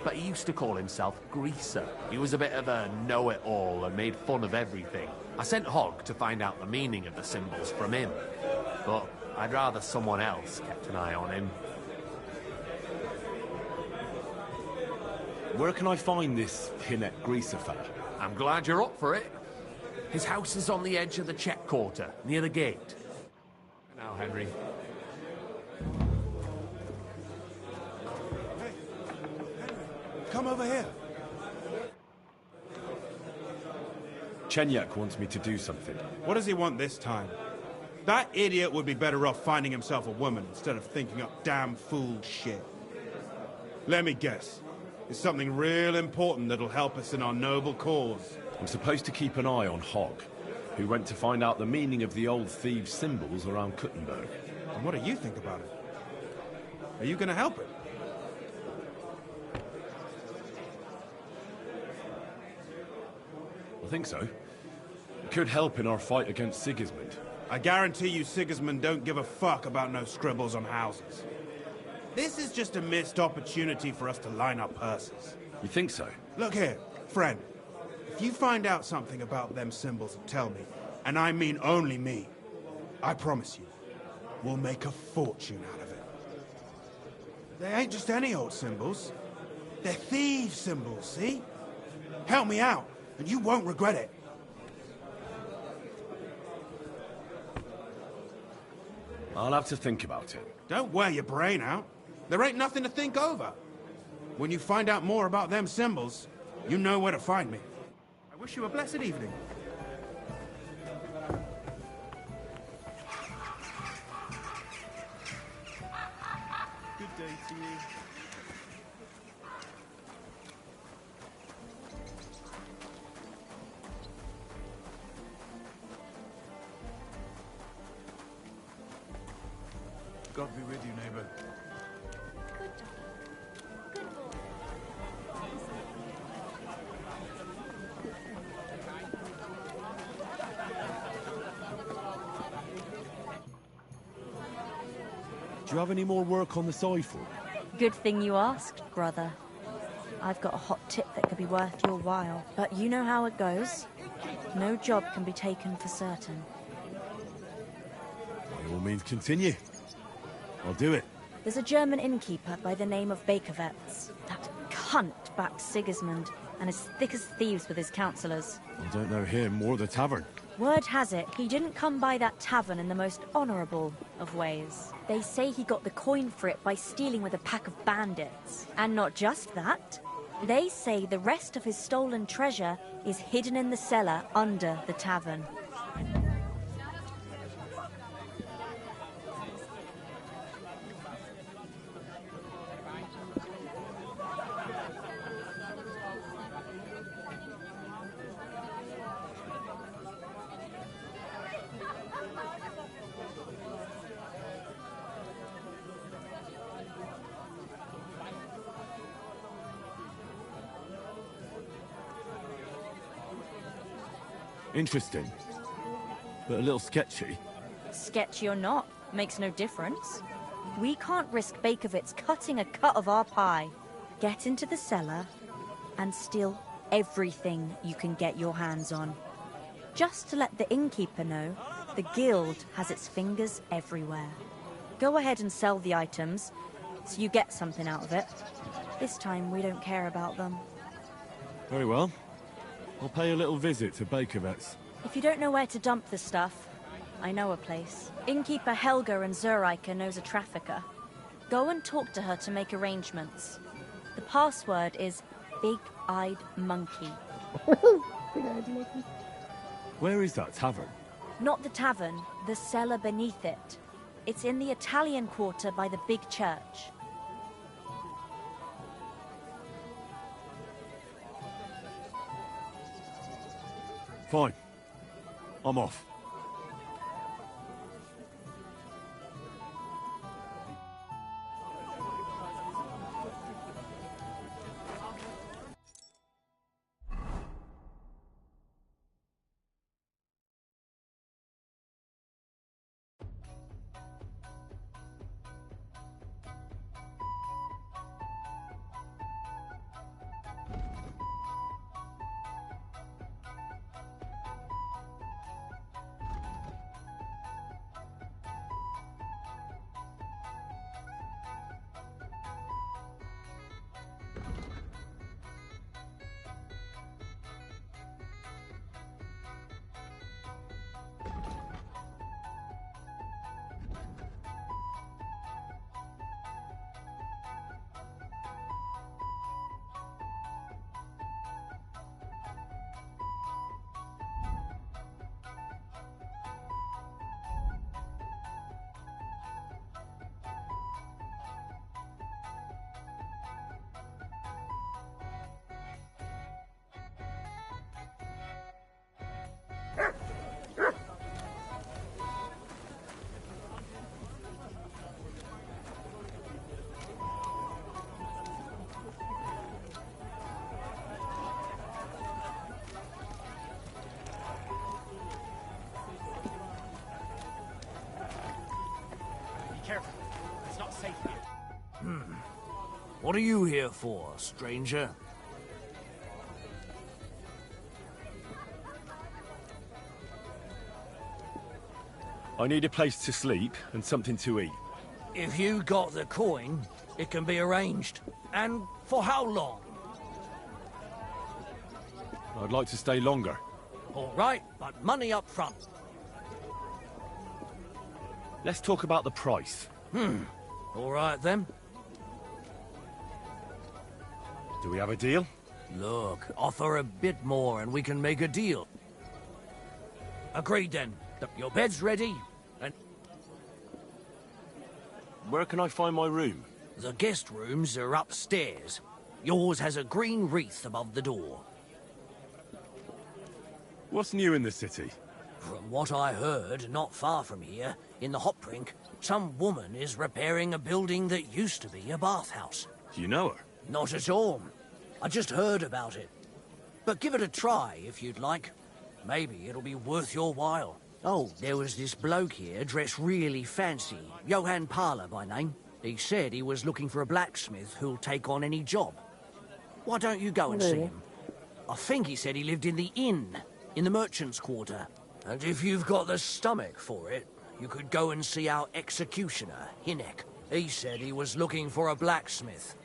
but he used to call himself Greaser. He was a bit of a know-it-all and made fun of everything. I sent Hogg to find out the meaning of the symbols from him, but I'd rather someone else kept an eye on him. Where can I find this Hinek Greaser fella? I'm glad you're up for it. His house is on the edge of the check quarter, near the gate. Now, Henry. Come over here. Chenyak wants me to do something. What does he want this time? That idiot would be better off finding himself a woman instead of thinking up damn fool shit. Let me guess. It's something real important that'll help us in our noble cause. I'm supposed to keep an eye on Hogg, who went to find out the meaning of the old thieves' symbols around Kuttenberg. And what do you think about it? Are you gonna help it? I think so. It could help in our fight against Sigismund. I guarantee you Sigismund don't give a fuck about no scribbles on houses. This is just a missed opportunity for us to line our purses. You think so? Look here, friend. If you find out something about them symbols and tell me, and I mean only me, I promise you, we'll make a fortune out of it. They ain't just any old symbols. They're thieves' symbols, see? Help me out, and you won't regret it. I'll have to think about it. Don't wear your brain out. There ain't nothing to think over. When you find out more about them symbols, you know where to find me. I wish you a blessed evening. Good day to you. God be with you, neighbor. Do you have any more work on the side for me? Good thing you asked, brother. I've got a hot tip that could be worth your while, but you know how it goes. No job can be taken for certain. By all means, continue. I'll do it. There's a German innkeeper by the name of Bakervetz. That cunt backed Sigismund, and is thick as thieves with his councillors. I don't know him or the tavern. Word has it, he didn't come by that tavern in the most honourable of ways. They say he got the coin for it by stealing with a pack of bandits. And not just that. They say the rest of his stolen treasure is hidden in the cellar under the tavern. Interesting. But a little sketchy. Sketchy or not, makes no difference. We can't risk Bakovitz cutting a cut of our pie. Get into the cellar and steal everything you can get your hands on. Just to let the innkeeper know, the guild has its fingers everywhere. Go ahead and sell the items, so you get something out of it. This time, we don't care about them. Very well. I'll pay a little visit to Bakovitz. If you don't know where to dump the stuff, I know a place. Innkeeper Helga in Zurich knows a trafficker. Go and talk to her to make arrangements. The password is Big-Eyed Monkey. Big-Eyed Monkey. Where is that tavern? Not the tavern, the cellar beneath it. It's in the Italian quarter by the big church. Fine. I'm off. Careful. It's not safe here. What are you here for, stranger? I need a place to sleep and something to eat. If you got the coin, it can be arranged. And for how long? I'd like to stay longer. All right, but money up front. Let's talk about the price. All right, then. Do we have a deal? Look, offer a bit more and we can make a deal. Agreed, then. Your bed's ready, and... Where can I find my room? The guest rooms are upstairs. Yours has a green wreath above the door. What's new in the city? From what I heard, not far from here, in the Hopbrink, some woman is repairing a building that used to be a bathhouse. Do you know her? Not at all. I just heard about it. But give it a try, if you'd like. Maybe it'll be worth your while. Oh, there was this bloke here, dressed really fancy. Johann Parler by name. He said he was looking for a blacksmith who'll take on any job. Why don't you go and see him? I think he said he lived in the inn, in the merchant's quarter. And if you've got the stomach for it, you could go and see our executioner, Hinek. He said he was looking for a blacksmith.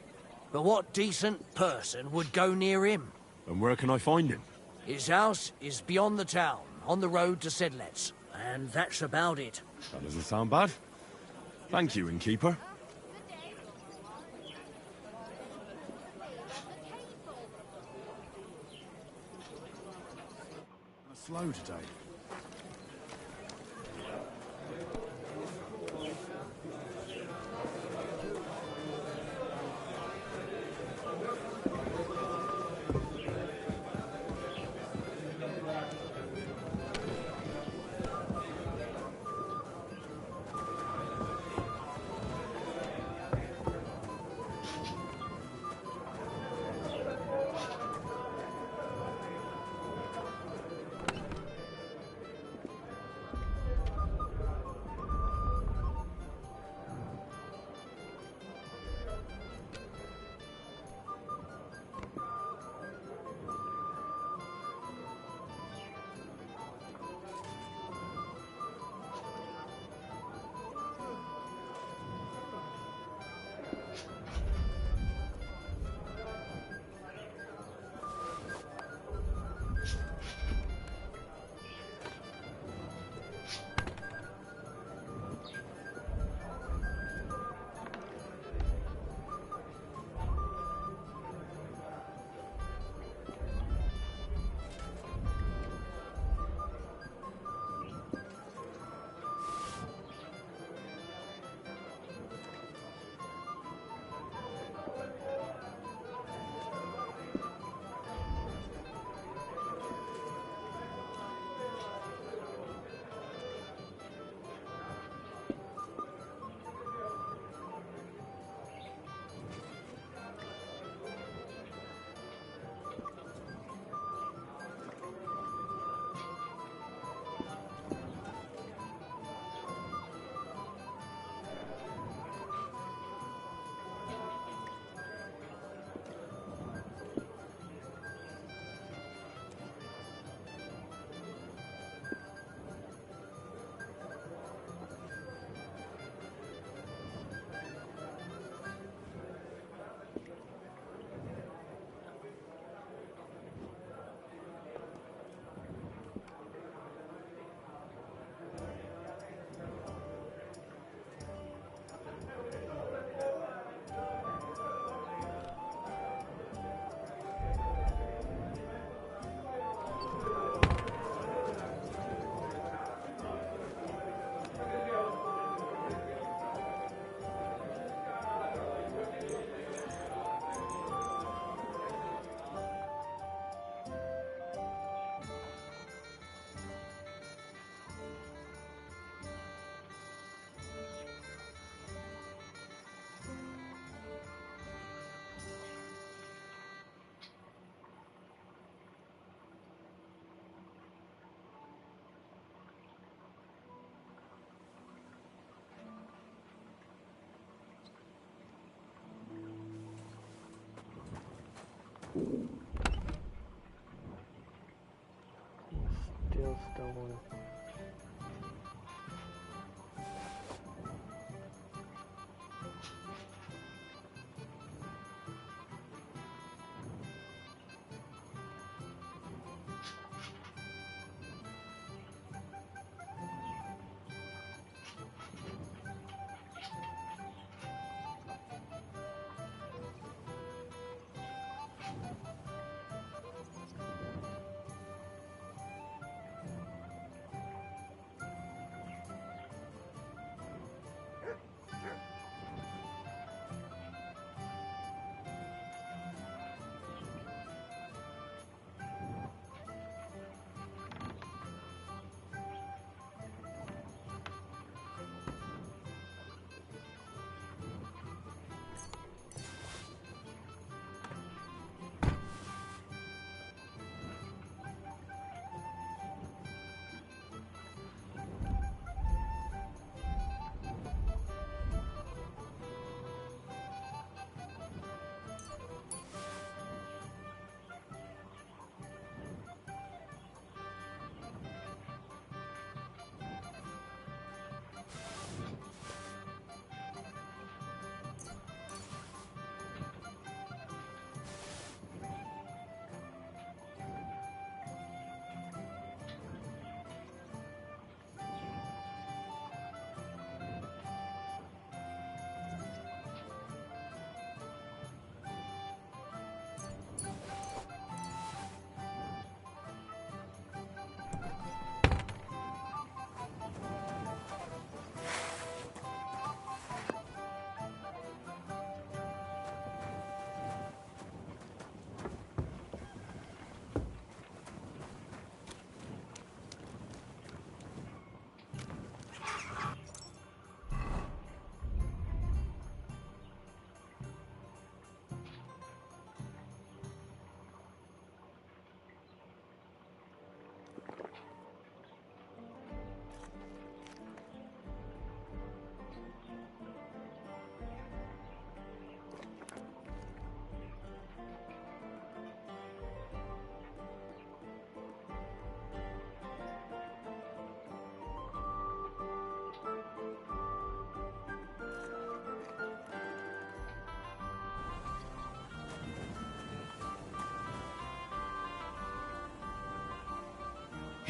But what decent person would go near him? And where can I find him? His house is beyond the town, on the road to Sckalitz. And that's about it. That doesn't sound bad. Thank you, innkeeper. Slow today. stolen.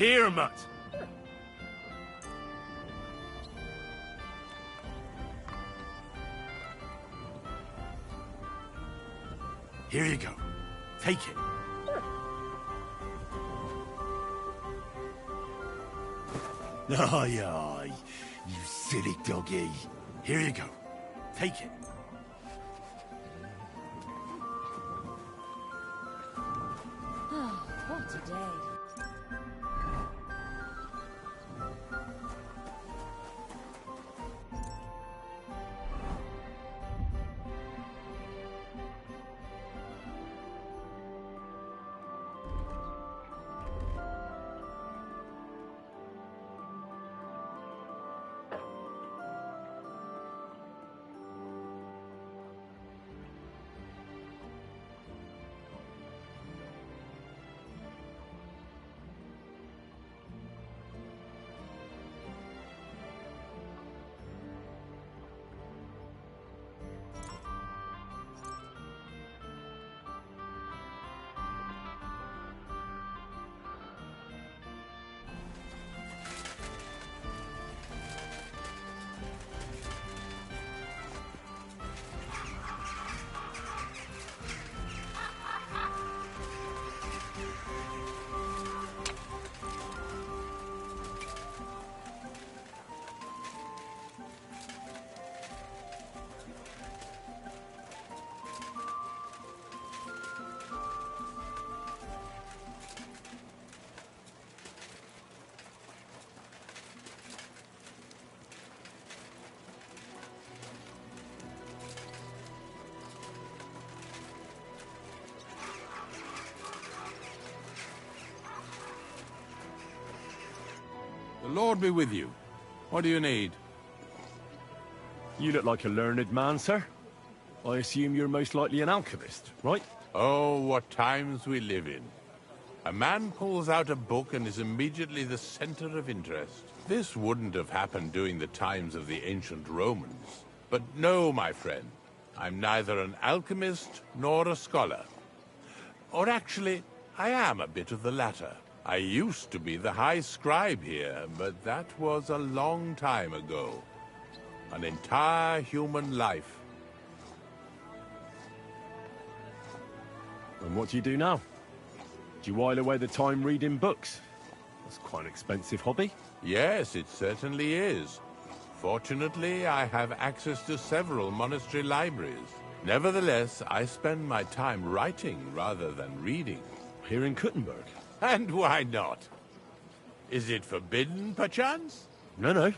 Here, mutt! Here you go. Take it. Aye, aye, you silly doggy. Here you go. Take it. What a day. The Lord be with you. What do you need? You look like a learned man, sir. I assume you're most likely an alchemist, right? Oh, what times we live in. A man pulls out a book and is immediately the center of interest. This wouldn't have happened during the times of the ancient Romans. But no, my friend. I'm neither an alchemist nor a scholar. Or actually, I am a bit of the latter. I used to be the high scribe here, but that was a long time ago. An entire human life. And what do you do now? Do you while away the time reading books? That's quite an expensive hobby. Yes, it certainly is. Fortunately, I have access to several monastery libraries. Nevertheless, I spend my time writing rather than reading. Here in Kuttenberg? And why not? Is it forbidden, perchance? No.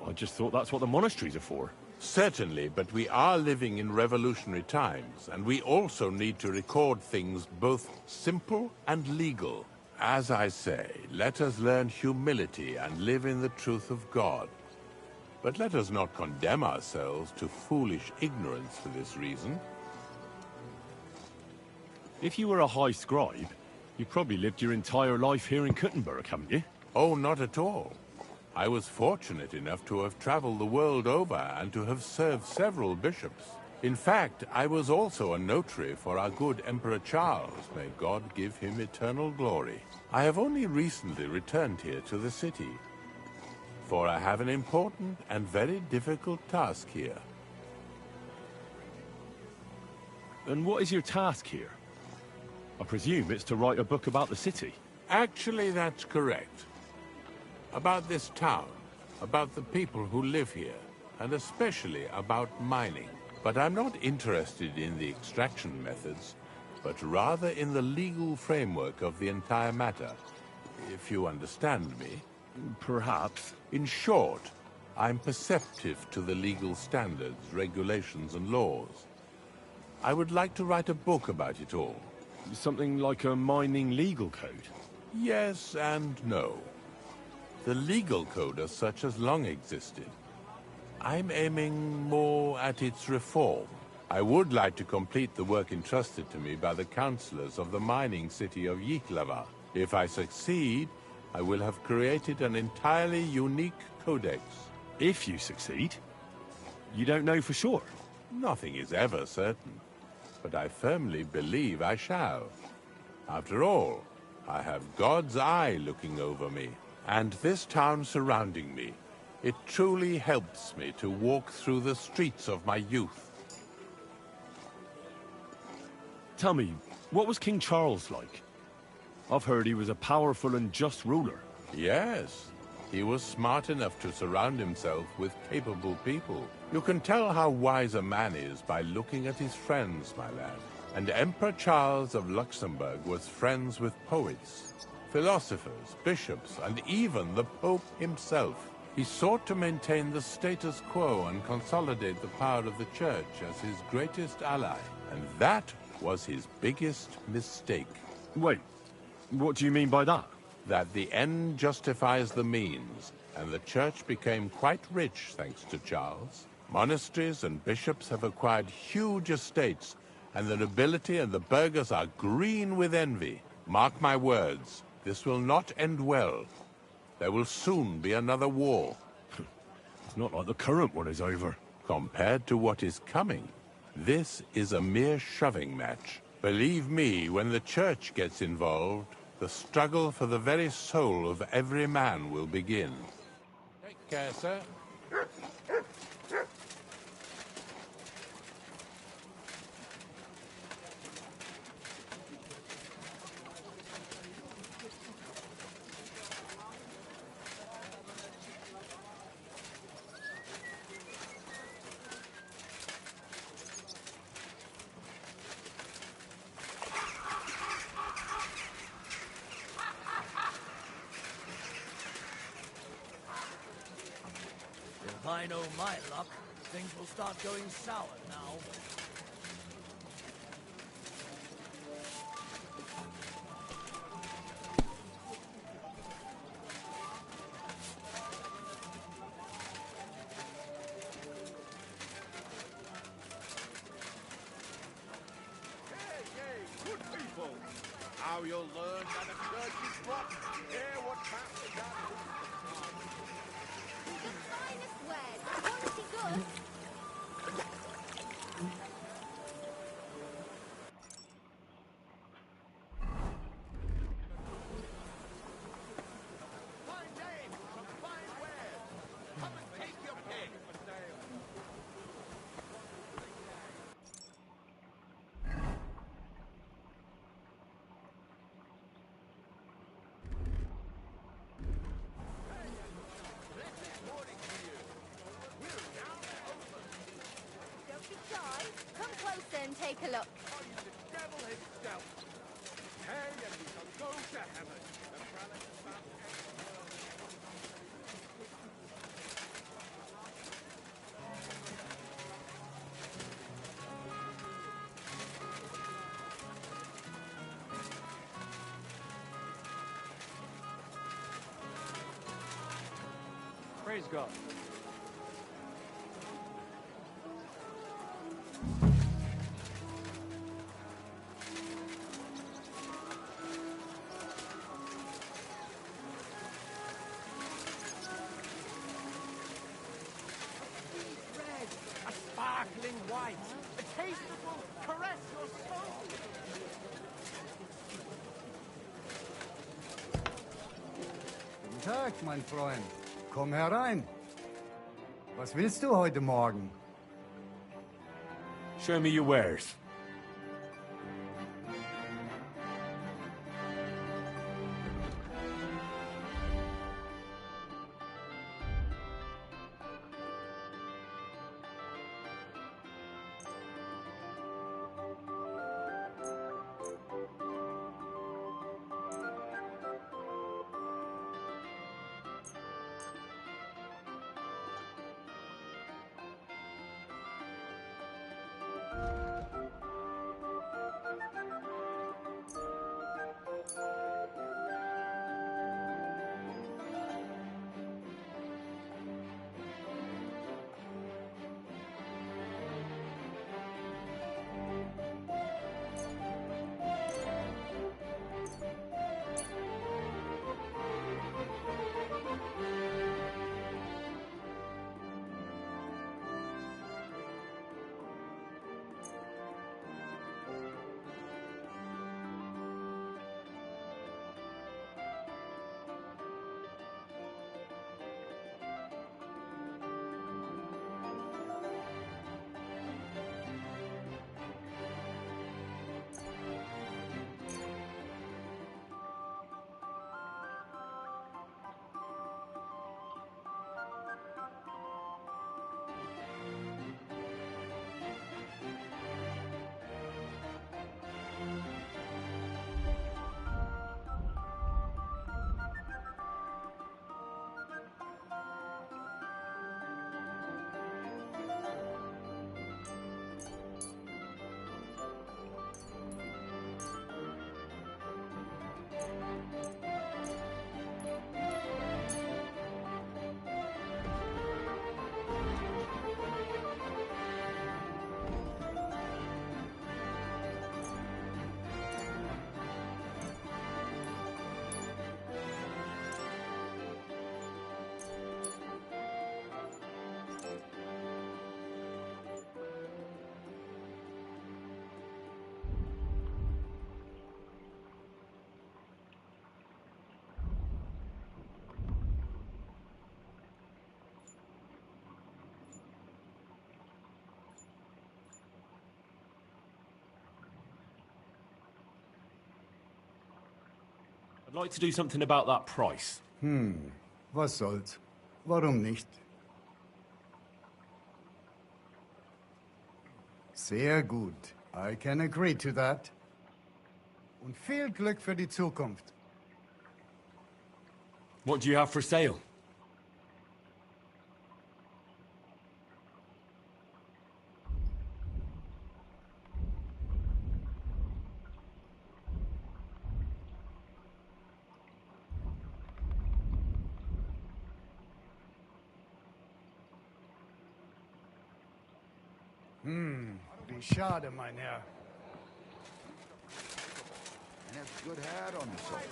I just thought that's what the monasteries are for. Certainly, but we are living in revolutionary times, and we also need to record things both simple and legal. As I say, let us learn humility and live in the truth of God. But let us not condemn ourselves to foolish ignorance for this reason. If you were a high scribe, you probably lived your entire life here in Kuttenberg, haven't you? Oh, not at all. I was fortunate enough to have traveled the world over and to have served several bishops. In fact, I was also a notary for our good Emperor Charles. May God give him eternal glory. I have only recently returned here to the city, for I have an important and very difficult task here. And what is your task here? I presume it's to write a book about the city. Actually, that's correct. About this town, about the people who live here, and especially about mining. But I'm not interested in the extraction methods, but rather in the legal framework of the entire matter, if you understand me. Perhaps. In short, I'm perceptive to the legal standards, regulations, and laws. I would like to write a book about it all. Something like a mining legal code? Yes and no. The legal code as such has long existed. I'm aiming more at its reform. I would like to complete the work entrusted to me by the councillors of the mining city of Yiklava. If I succeed, I will have created an entirely unique codex. If you succeed? You don't know for sure? Nothing is ever certain, but I firmly believe I shall. After all, I have God's eye looking over me, and this town surrounding me. It truly helps me to walk through the streets of my youth. Tell me, what was King Charles like? I've heard he was a powerful and just ruler. Yes, he was smart enough to surround himself with capable people. You can tell how wise a man is by looking at his friends, my lad. And Emperor Charles of Luxembourg was friends with poets, philosophers, bishops, and even the Pope himself. He sought to maintain the status quo and consolidate the power of the Church as his greatest ally. And that was his biggest mistake. Wait, what do you mean by that? That the end justifies the means, and the Church became quite rich thanks to Charles. Monasteries and bishops have acquired huge estates, and the nobility and the burghers are green with envy. Mark my words, this will not end well. There will soon be another war. It's not like the current one is over. Compared to what is coming, this is a mere shoving match. Believe me, when the Church gets involved, the struggle for the very soul of every man will begin. Take care, sir. If I know my luck, things will start going sour now. Our Now you'll learn that a church is rotten. Hear what Pastor God The finest wares, quality goods. Fine dames, some fine wares. Come and take your pick. Don't be shy. Come closer and take a look. The devil himself. Hey, and we shall go to heaven. The prelate is about Praise God. red, a sparkling white, a taste that will caress your soul. Guten Tag, mein Freund. Komm herein. Was willst du heute Morgen? Show me your wares. I'd like to do something about that price. Was soll's? Warum nicht? Sehr gut. I can agree to that. Und viel Glück für die Zukunft. What do you have for sale? Wie schade, mein Herr. and has a good hat on his shoulder.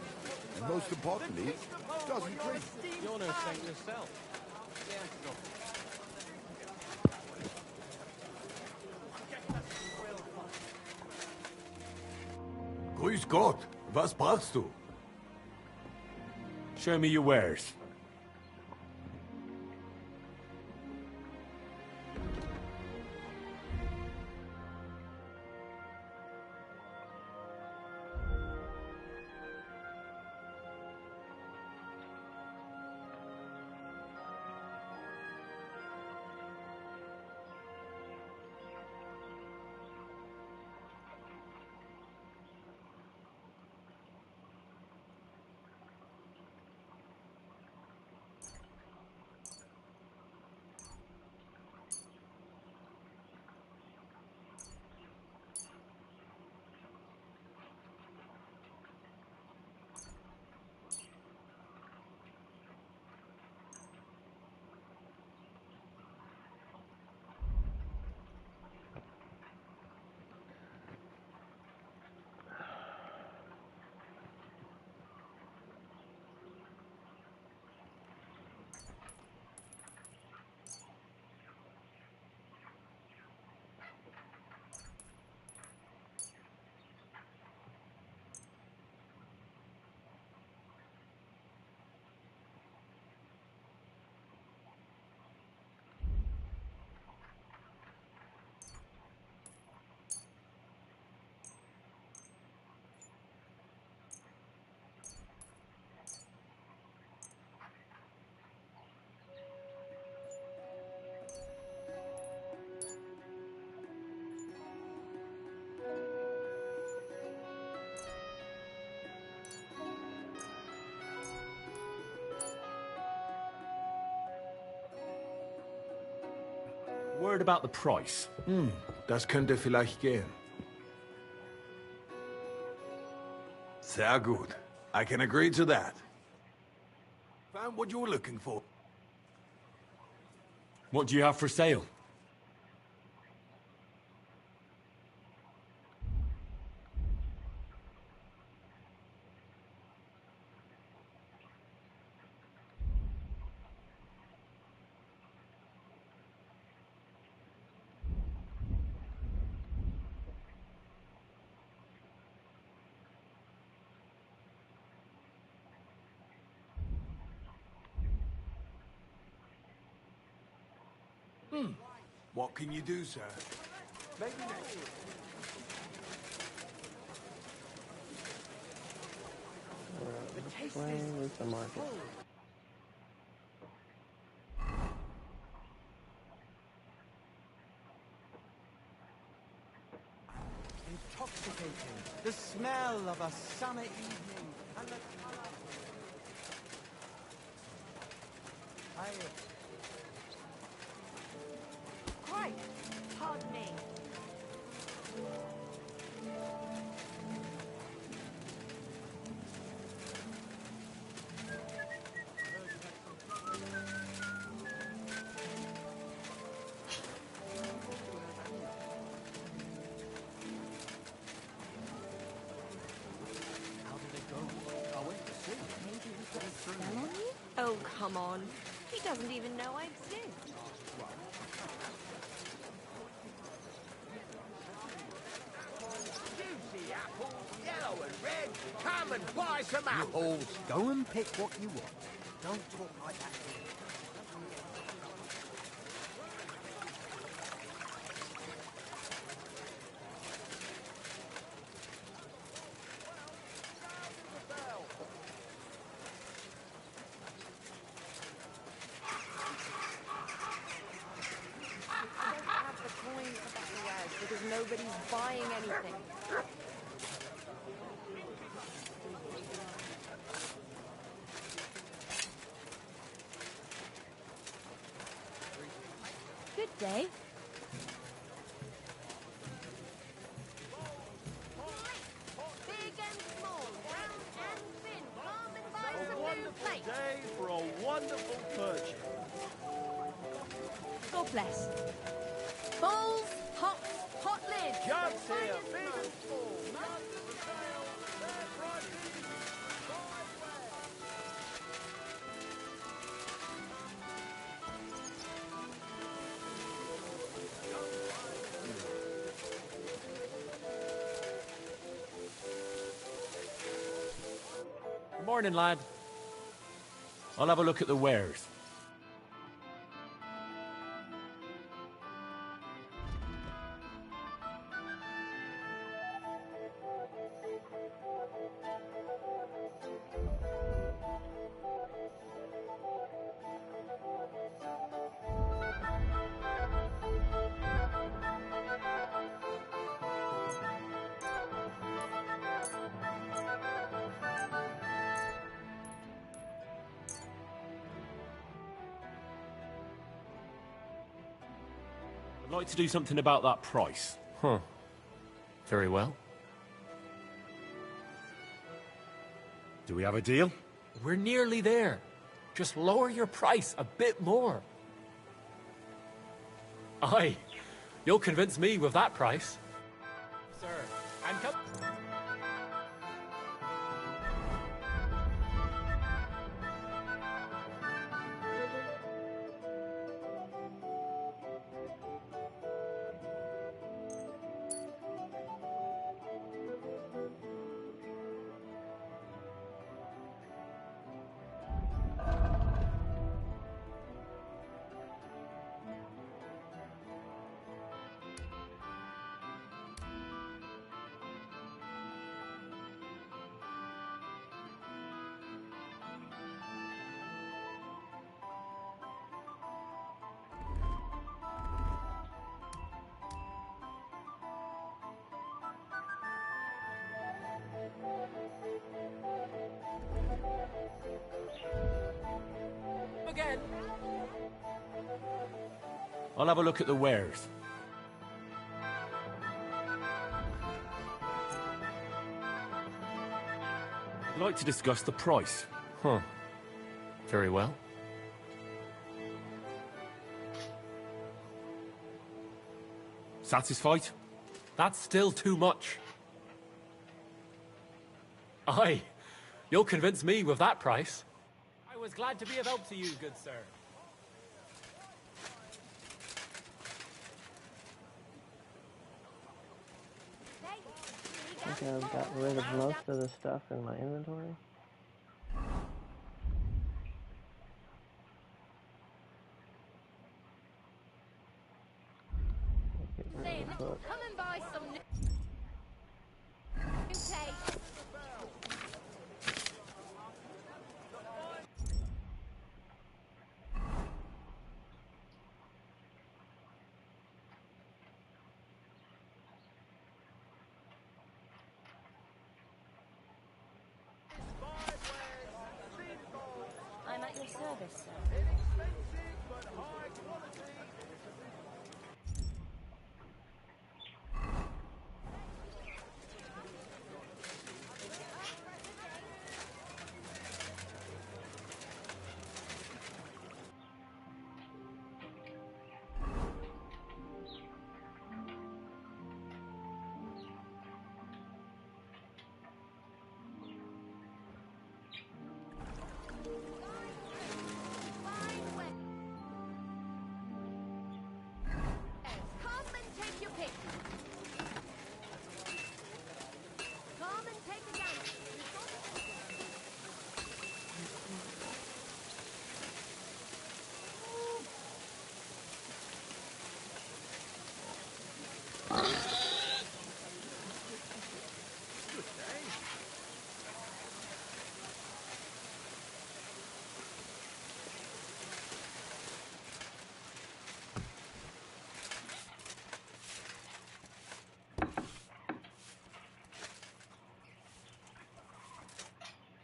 And most importantly, doesn't drink. You're no saint yourself. Grüß Gott, was brauchst du? Show me your wares. Word about the price. Das könnte vielleicht gehen. Sehr gut. I can agree to that. Found what you were looking for. What do you have for sale? What can you do, sir? Maybe next. Where is the market? Intoxicating. The smell of a summer evening and the color. Quite. Pardon me. Oh, come on. He doesn't even know I exist. Juicy apples, yellow and red. Come and buy some apples. Go and pick what you want. Don't talk like that to me. Because nobody's buying anything. Good day. Big and small, round and thin, come and buy A some new wonderful plates. day for a wonderful purchase. God bless. Bowls, pots, pot lids. Jugs here, big and small. None for sale. Morning, lad. I'll have a look at the wares. I'd like to do something about that price. Huh. Very well. Do we have a deal? We're nearly there. Just lower your price a bit more. Aye. You'll convince me with that price. Sir, and come... Again. I'll have a look at the wares. I'd like to discuss the price. Huh. Very well. Satisfied? That's still too much. Aye. You'll convince me with that price. I was glad to be of help to you, good sir. I think I've gotten rid of most of the stuff in my inventory. Get rid of the book. Come and buy some new taste. I'm at your service, sir. Come and take your pick. Come and take a dance.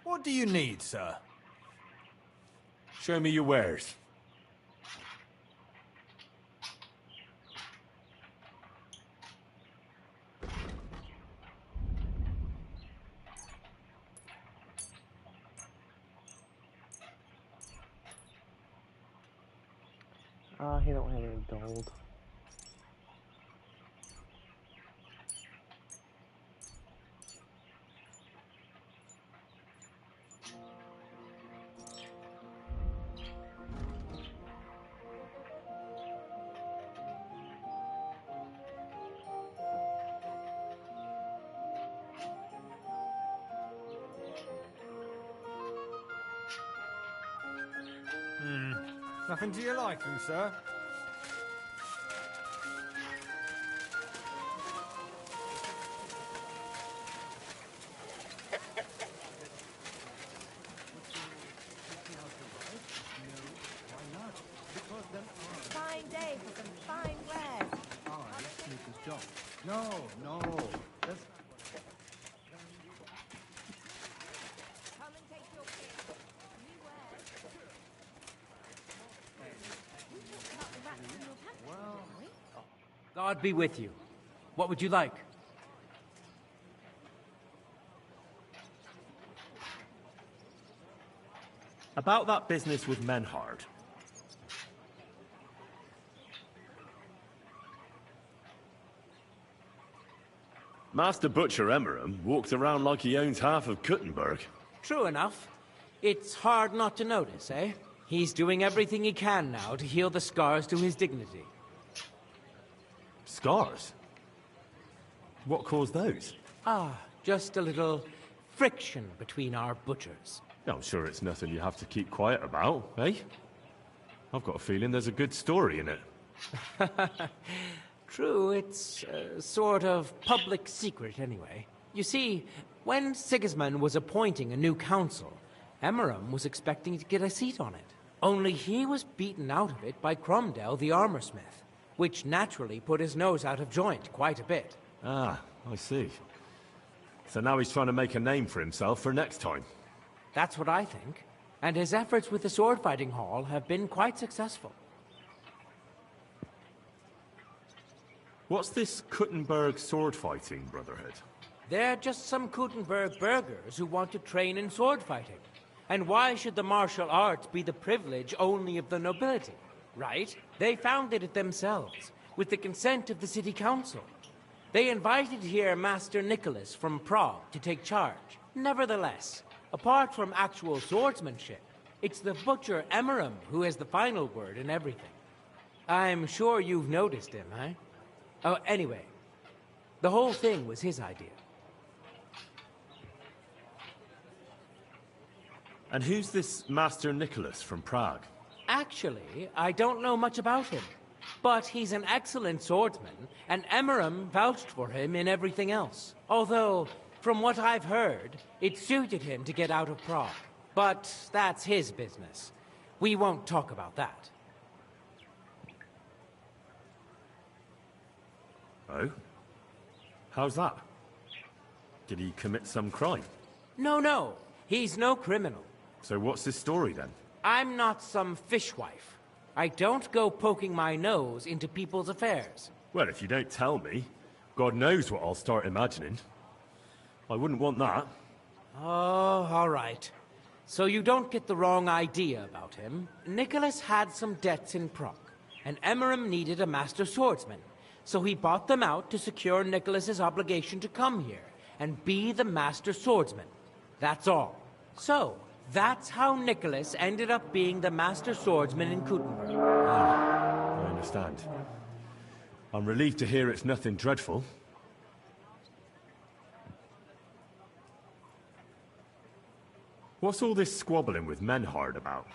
What do you need, sir? Show me your wares. He don't have any gold. Nothing to your liking, sir? Fine day for some fine wares. No, no. That's... Come and take your pick. New wares. God be with you. What would you like? About that business with Menhard. Master Butcher Emmeram walks around like he owns half of Kuttenberg. True enough. It's hard not to notice, eh? He's doing everything he can now to heal the scars to his dignity. Scars? What caused those? Ah, just a little friction between our butchers. I'm sure it's nothing you have to keep quiet about, eh? I've got a feeling there's a good story in it. True, it's a sort of public secret anyway. You see, when Sigismund was appointing a new council, Emmeram was expecting to get a seat on it. Only he was beaten out of it by Cromdell the armorsmith, which naturally put his nose out of joint quite a bit. Ah, I see. So now he's trying to make a name for himself for next time. That's what I think. And his efforts with the sword fighting hall have been quite successful. What's this Kuttenberg sword fighting brotherhood? They're just some Kuttenberg burghers who want to train in sword fighting. And why should the martial arts be the privilege only of the nobility, right? They founded it themselves, with the consent of the city council. They invited here Master Nicholas from Prague to take charge. Nevertheless, apart from actual swordsmanship, it's the butcher Emmeram who has the final word in everything. I'm sure you've noticed him, eh? Oh, anyway, the whole thing was his idea. And who's this Master Nicholas from Prague? Actually, I don't know much about him. But he's an excellent swordsman, and Emmeram vouched for him in everything else. Although, from what I've heard, it suited him to get out of Prague. But that's his business. We won't talk about that. Oh? How's that? Did he commit some crime? No. He's no criminal. So what's his story then? I'm not some fishwife. I don't go poking my nose into people's affairs. Well, if you don't tell me, God knows what I'll start imagining. I wouldn't want that. Oh, all right. So you don't get the wrong idea about him. Nicholas had some debts in Prague, and Emmeram needed a master swordsman. So he bought them out to secure Nicholas's obligation to come here and be the master swordsman. That's all. So, that's how Nicholas ended up being the master swordsman in Kuttenberg. I understand. I'm relieved to hear it's nothing dreadful. What's all this squabbling with Menhard about?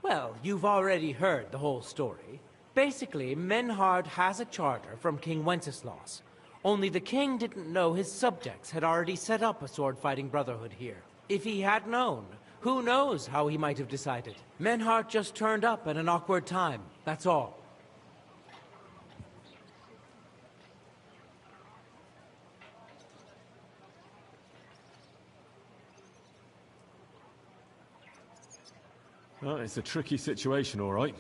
Well, you've already heard the whole story. Basically, Menhard has a charter from King Wenceslas. Only the king didn't know his subjects had already set up a sword-fighting brotherhood here. If he had known, who knows how he might have decided. Menhard just turned up at an awkward time, that's all. Well, it's a tricky situation, all right.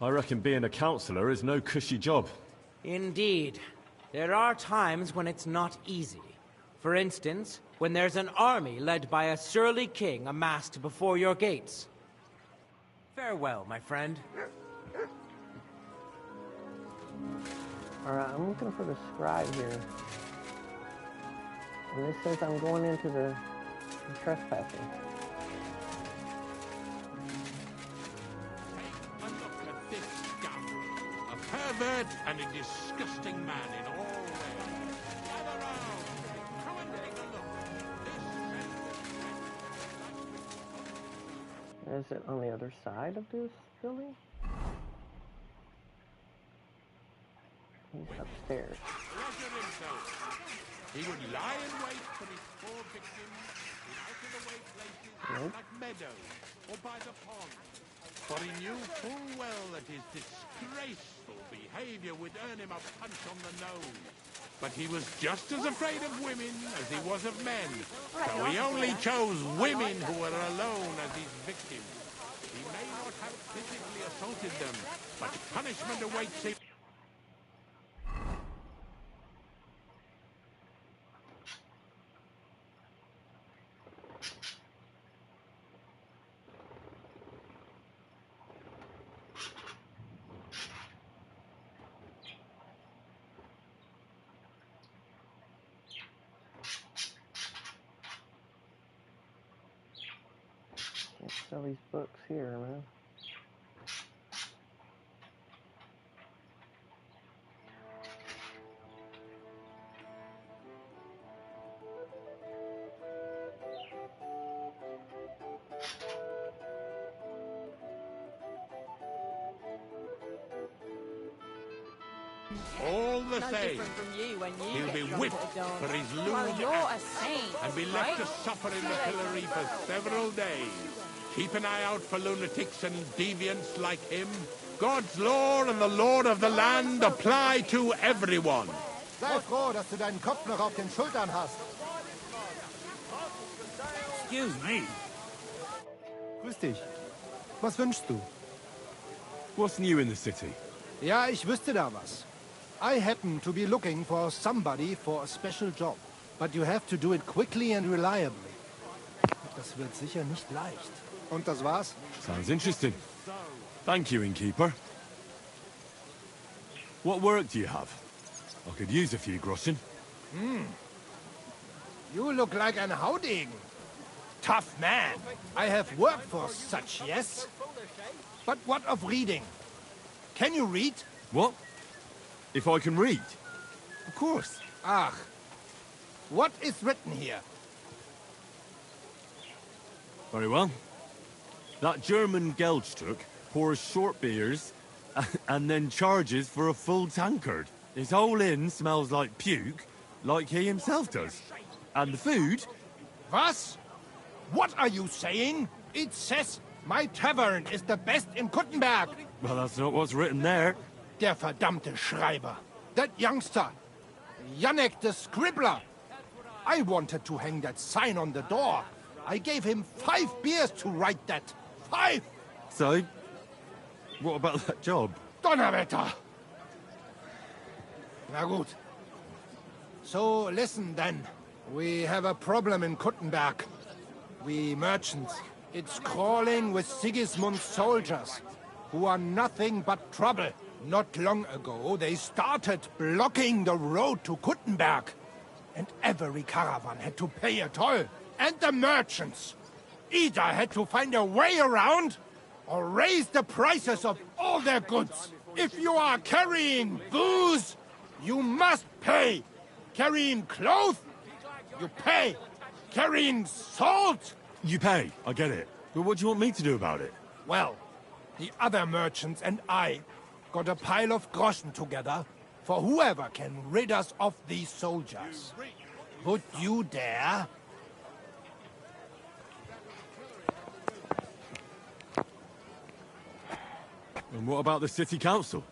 I reckon being a councillor is no cushy job. Indeed. There are times when it's not easy. For instance, when there's an army led by a surly king amassed before your gates. Farewell, my friend. Alright, I'm looking for the scribe here. And this says I'm going into the trespassing. A pervert and a disgusting man in all ways. Gather round. Come and take a look. Is it on the other side of this building? He's upstairs. Pleasure himself. He would lie in wait for his poor victims in out-of-the-way places like meadows or by the pond. For he knew full well that his disgraceful behavior would earn him a punch on the nose. But he was just as afraid of women as he was of men. So he only chose women who were alone as his victims. He may not have physically assaulted them, but punishment awaits him. Let's sell these books here, man. All the No same, different from you when you he'll get be drunk whipped at dawn. for his Well, lewd you're a acts saint, and be left right? to suffer in the pillory for several days. Keep an eye out for lunatics and deviants like him. God's law and the Lord of the land apply to everyone. Sei froh, dass du deinen Kopf noch auf den Schultern hast. Excuse me. Grüß dich. Was wünschst du? What's new in the city? Ja, ich wüsste da was. I happen to be looking for somebody for a special job. But you have to do it quickly and reliably. Das wird sicher nicht leicht. Und das war's? Sounds interesting. Thank you, innkeeper. What work do you have? I could use a few groschen. You look like an Haudegen. Tough man. I have work for such, yes? But what of reading? Can you read? What? If I can read? Of course. Ach. What is written here? Very well. That German Geldstück pours short beers and then charges for a full tankard. His whole inn smells like puke, like he himself does. And the food? Was? What are you saying? It says my tavern is the best in Kuttenberg. Well, that's not what's written there. Der verdammte Schreiber. That youngster. Janek the scribbler. I wanted to hang that sign on the door. I gave him 5 beers to write that. 5! So, what about that job? Donnerwetter! Na gut. So, listen then. We have a problem in Kuttenberg. We merchants. It's crawling with Sigismund's soldiers, who are nothing but trouble. Not long ago, they started blocking the road to Kuttenberg. And every caravan had to pay a toll. And the merchants. Either had to find a way around, or raise the prices of all their goods. If you are carrying booze, you must pay. Carrying clothes, you pay. Carrying salt, You pay, I get it. But what do you want me to do about it? well, the other merchants and I got a pile of groschen together for whoever can rid us of these soldiers. Would you dare? And what about the city council?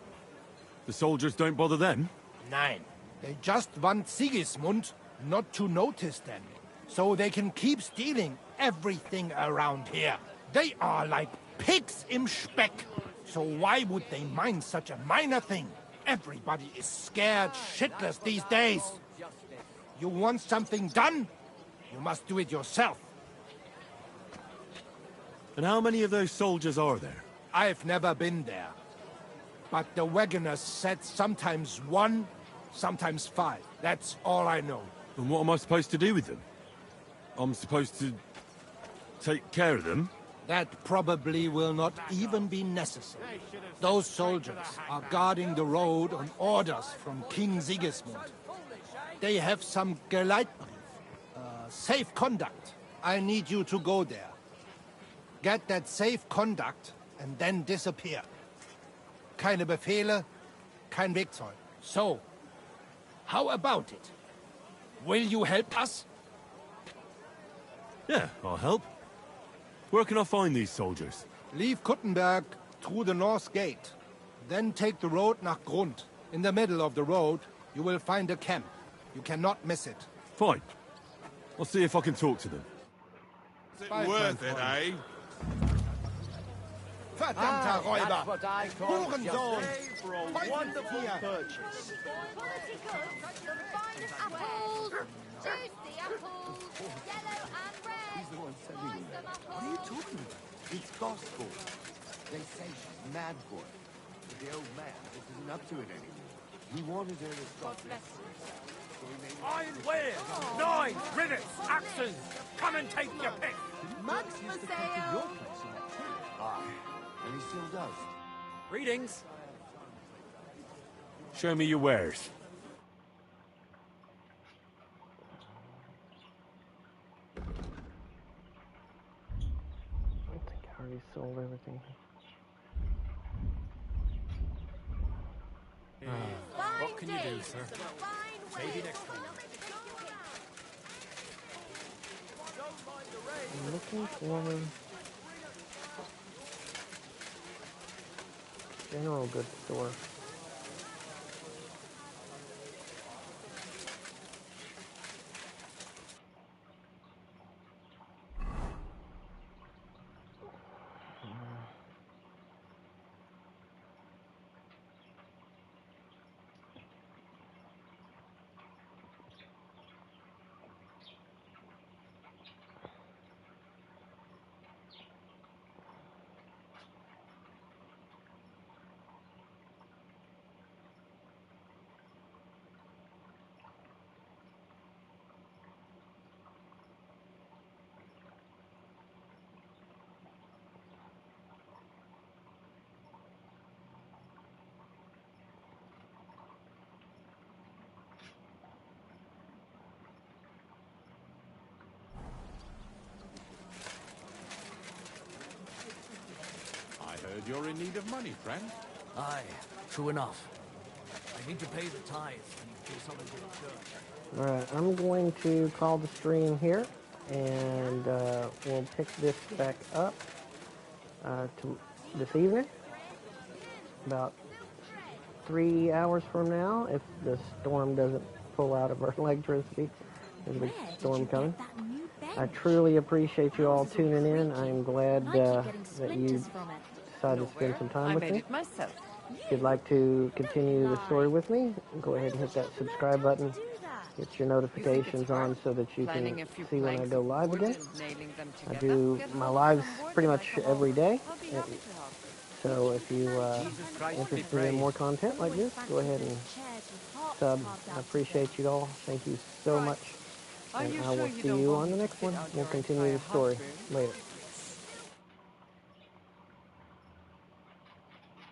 The soldiers don't bother them? Nein. They just want Sigismund not to notice them, so they can keep stealing everything around here. They are like pigs im Speck. So why would they mind such a minor thing? Everybody is scared shitless these days. You want something done? You must do it yourself. And how many of those soldiers are there? I've never been there. But the wagoners said sometimes 1, sometimes 5. That's all I know. And what am I supposed to do with them? I'm supposed to take care of them? That probably will not even be necessary. Those soldiers are guarding the road on orders from King Sigismund. They have some Geleitbrief, safe conduct. I need you to go there. Get that safe conduct and then disappear. Keine Befehle, kein Wegzeug. So, how about it? Will you help us? Yeah, I'll help. Where can I find these soldiers? Leave Kuttenberg through the north gate. Then take the road nach Grund. In the middle of the road, you will find a camp. You cannot miss it. Fine. I'll see if I can talk to them. Is it worth it, eh? Verdammter Räuber! Hurensohn! For a wonderful purchase. Quality goods, the finest apples, juicy apples, yellow and red. He's the one selling it. What are you talking about? It's gospel. They say she's mad for it. But the old man just isn't up to it anymore. He wanted her to stop this. Iron ware, knives, rivets, axes. Come and take your pick. Mugs for sale. Aye, and he still does. Greetings. Show me your wares. I think I already sold everything. What can you do, sir? Maybe next time. I'm looking for general goods store. I heard you're in need of money, friend. Aye, true enough. I need to pay the tithe and do something to the church. Alright, I'm going to call the stream here, and we'll pick this back up this evening, about 3 hours from now, if the storm doesn't pull out of our electricity. There's a big storm coming. I truly appreciate you all tuning in. I'm glad that you decided to spend some time with me. If you'd like to continue the story with me, go ahead and hit that subscribe button. Get your notifications on so that you can see when I go live again. I do my lives pretty much every day. So if you are interested in more content like this, go ahead and sub. I appreciate you all. Thank you so much. And I will see you on the next one. We'll continue the story later.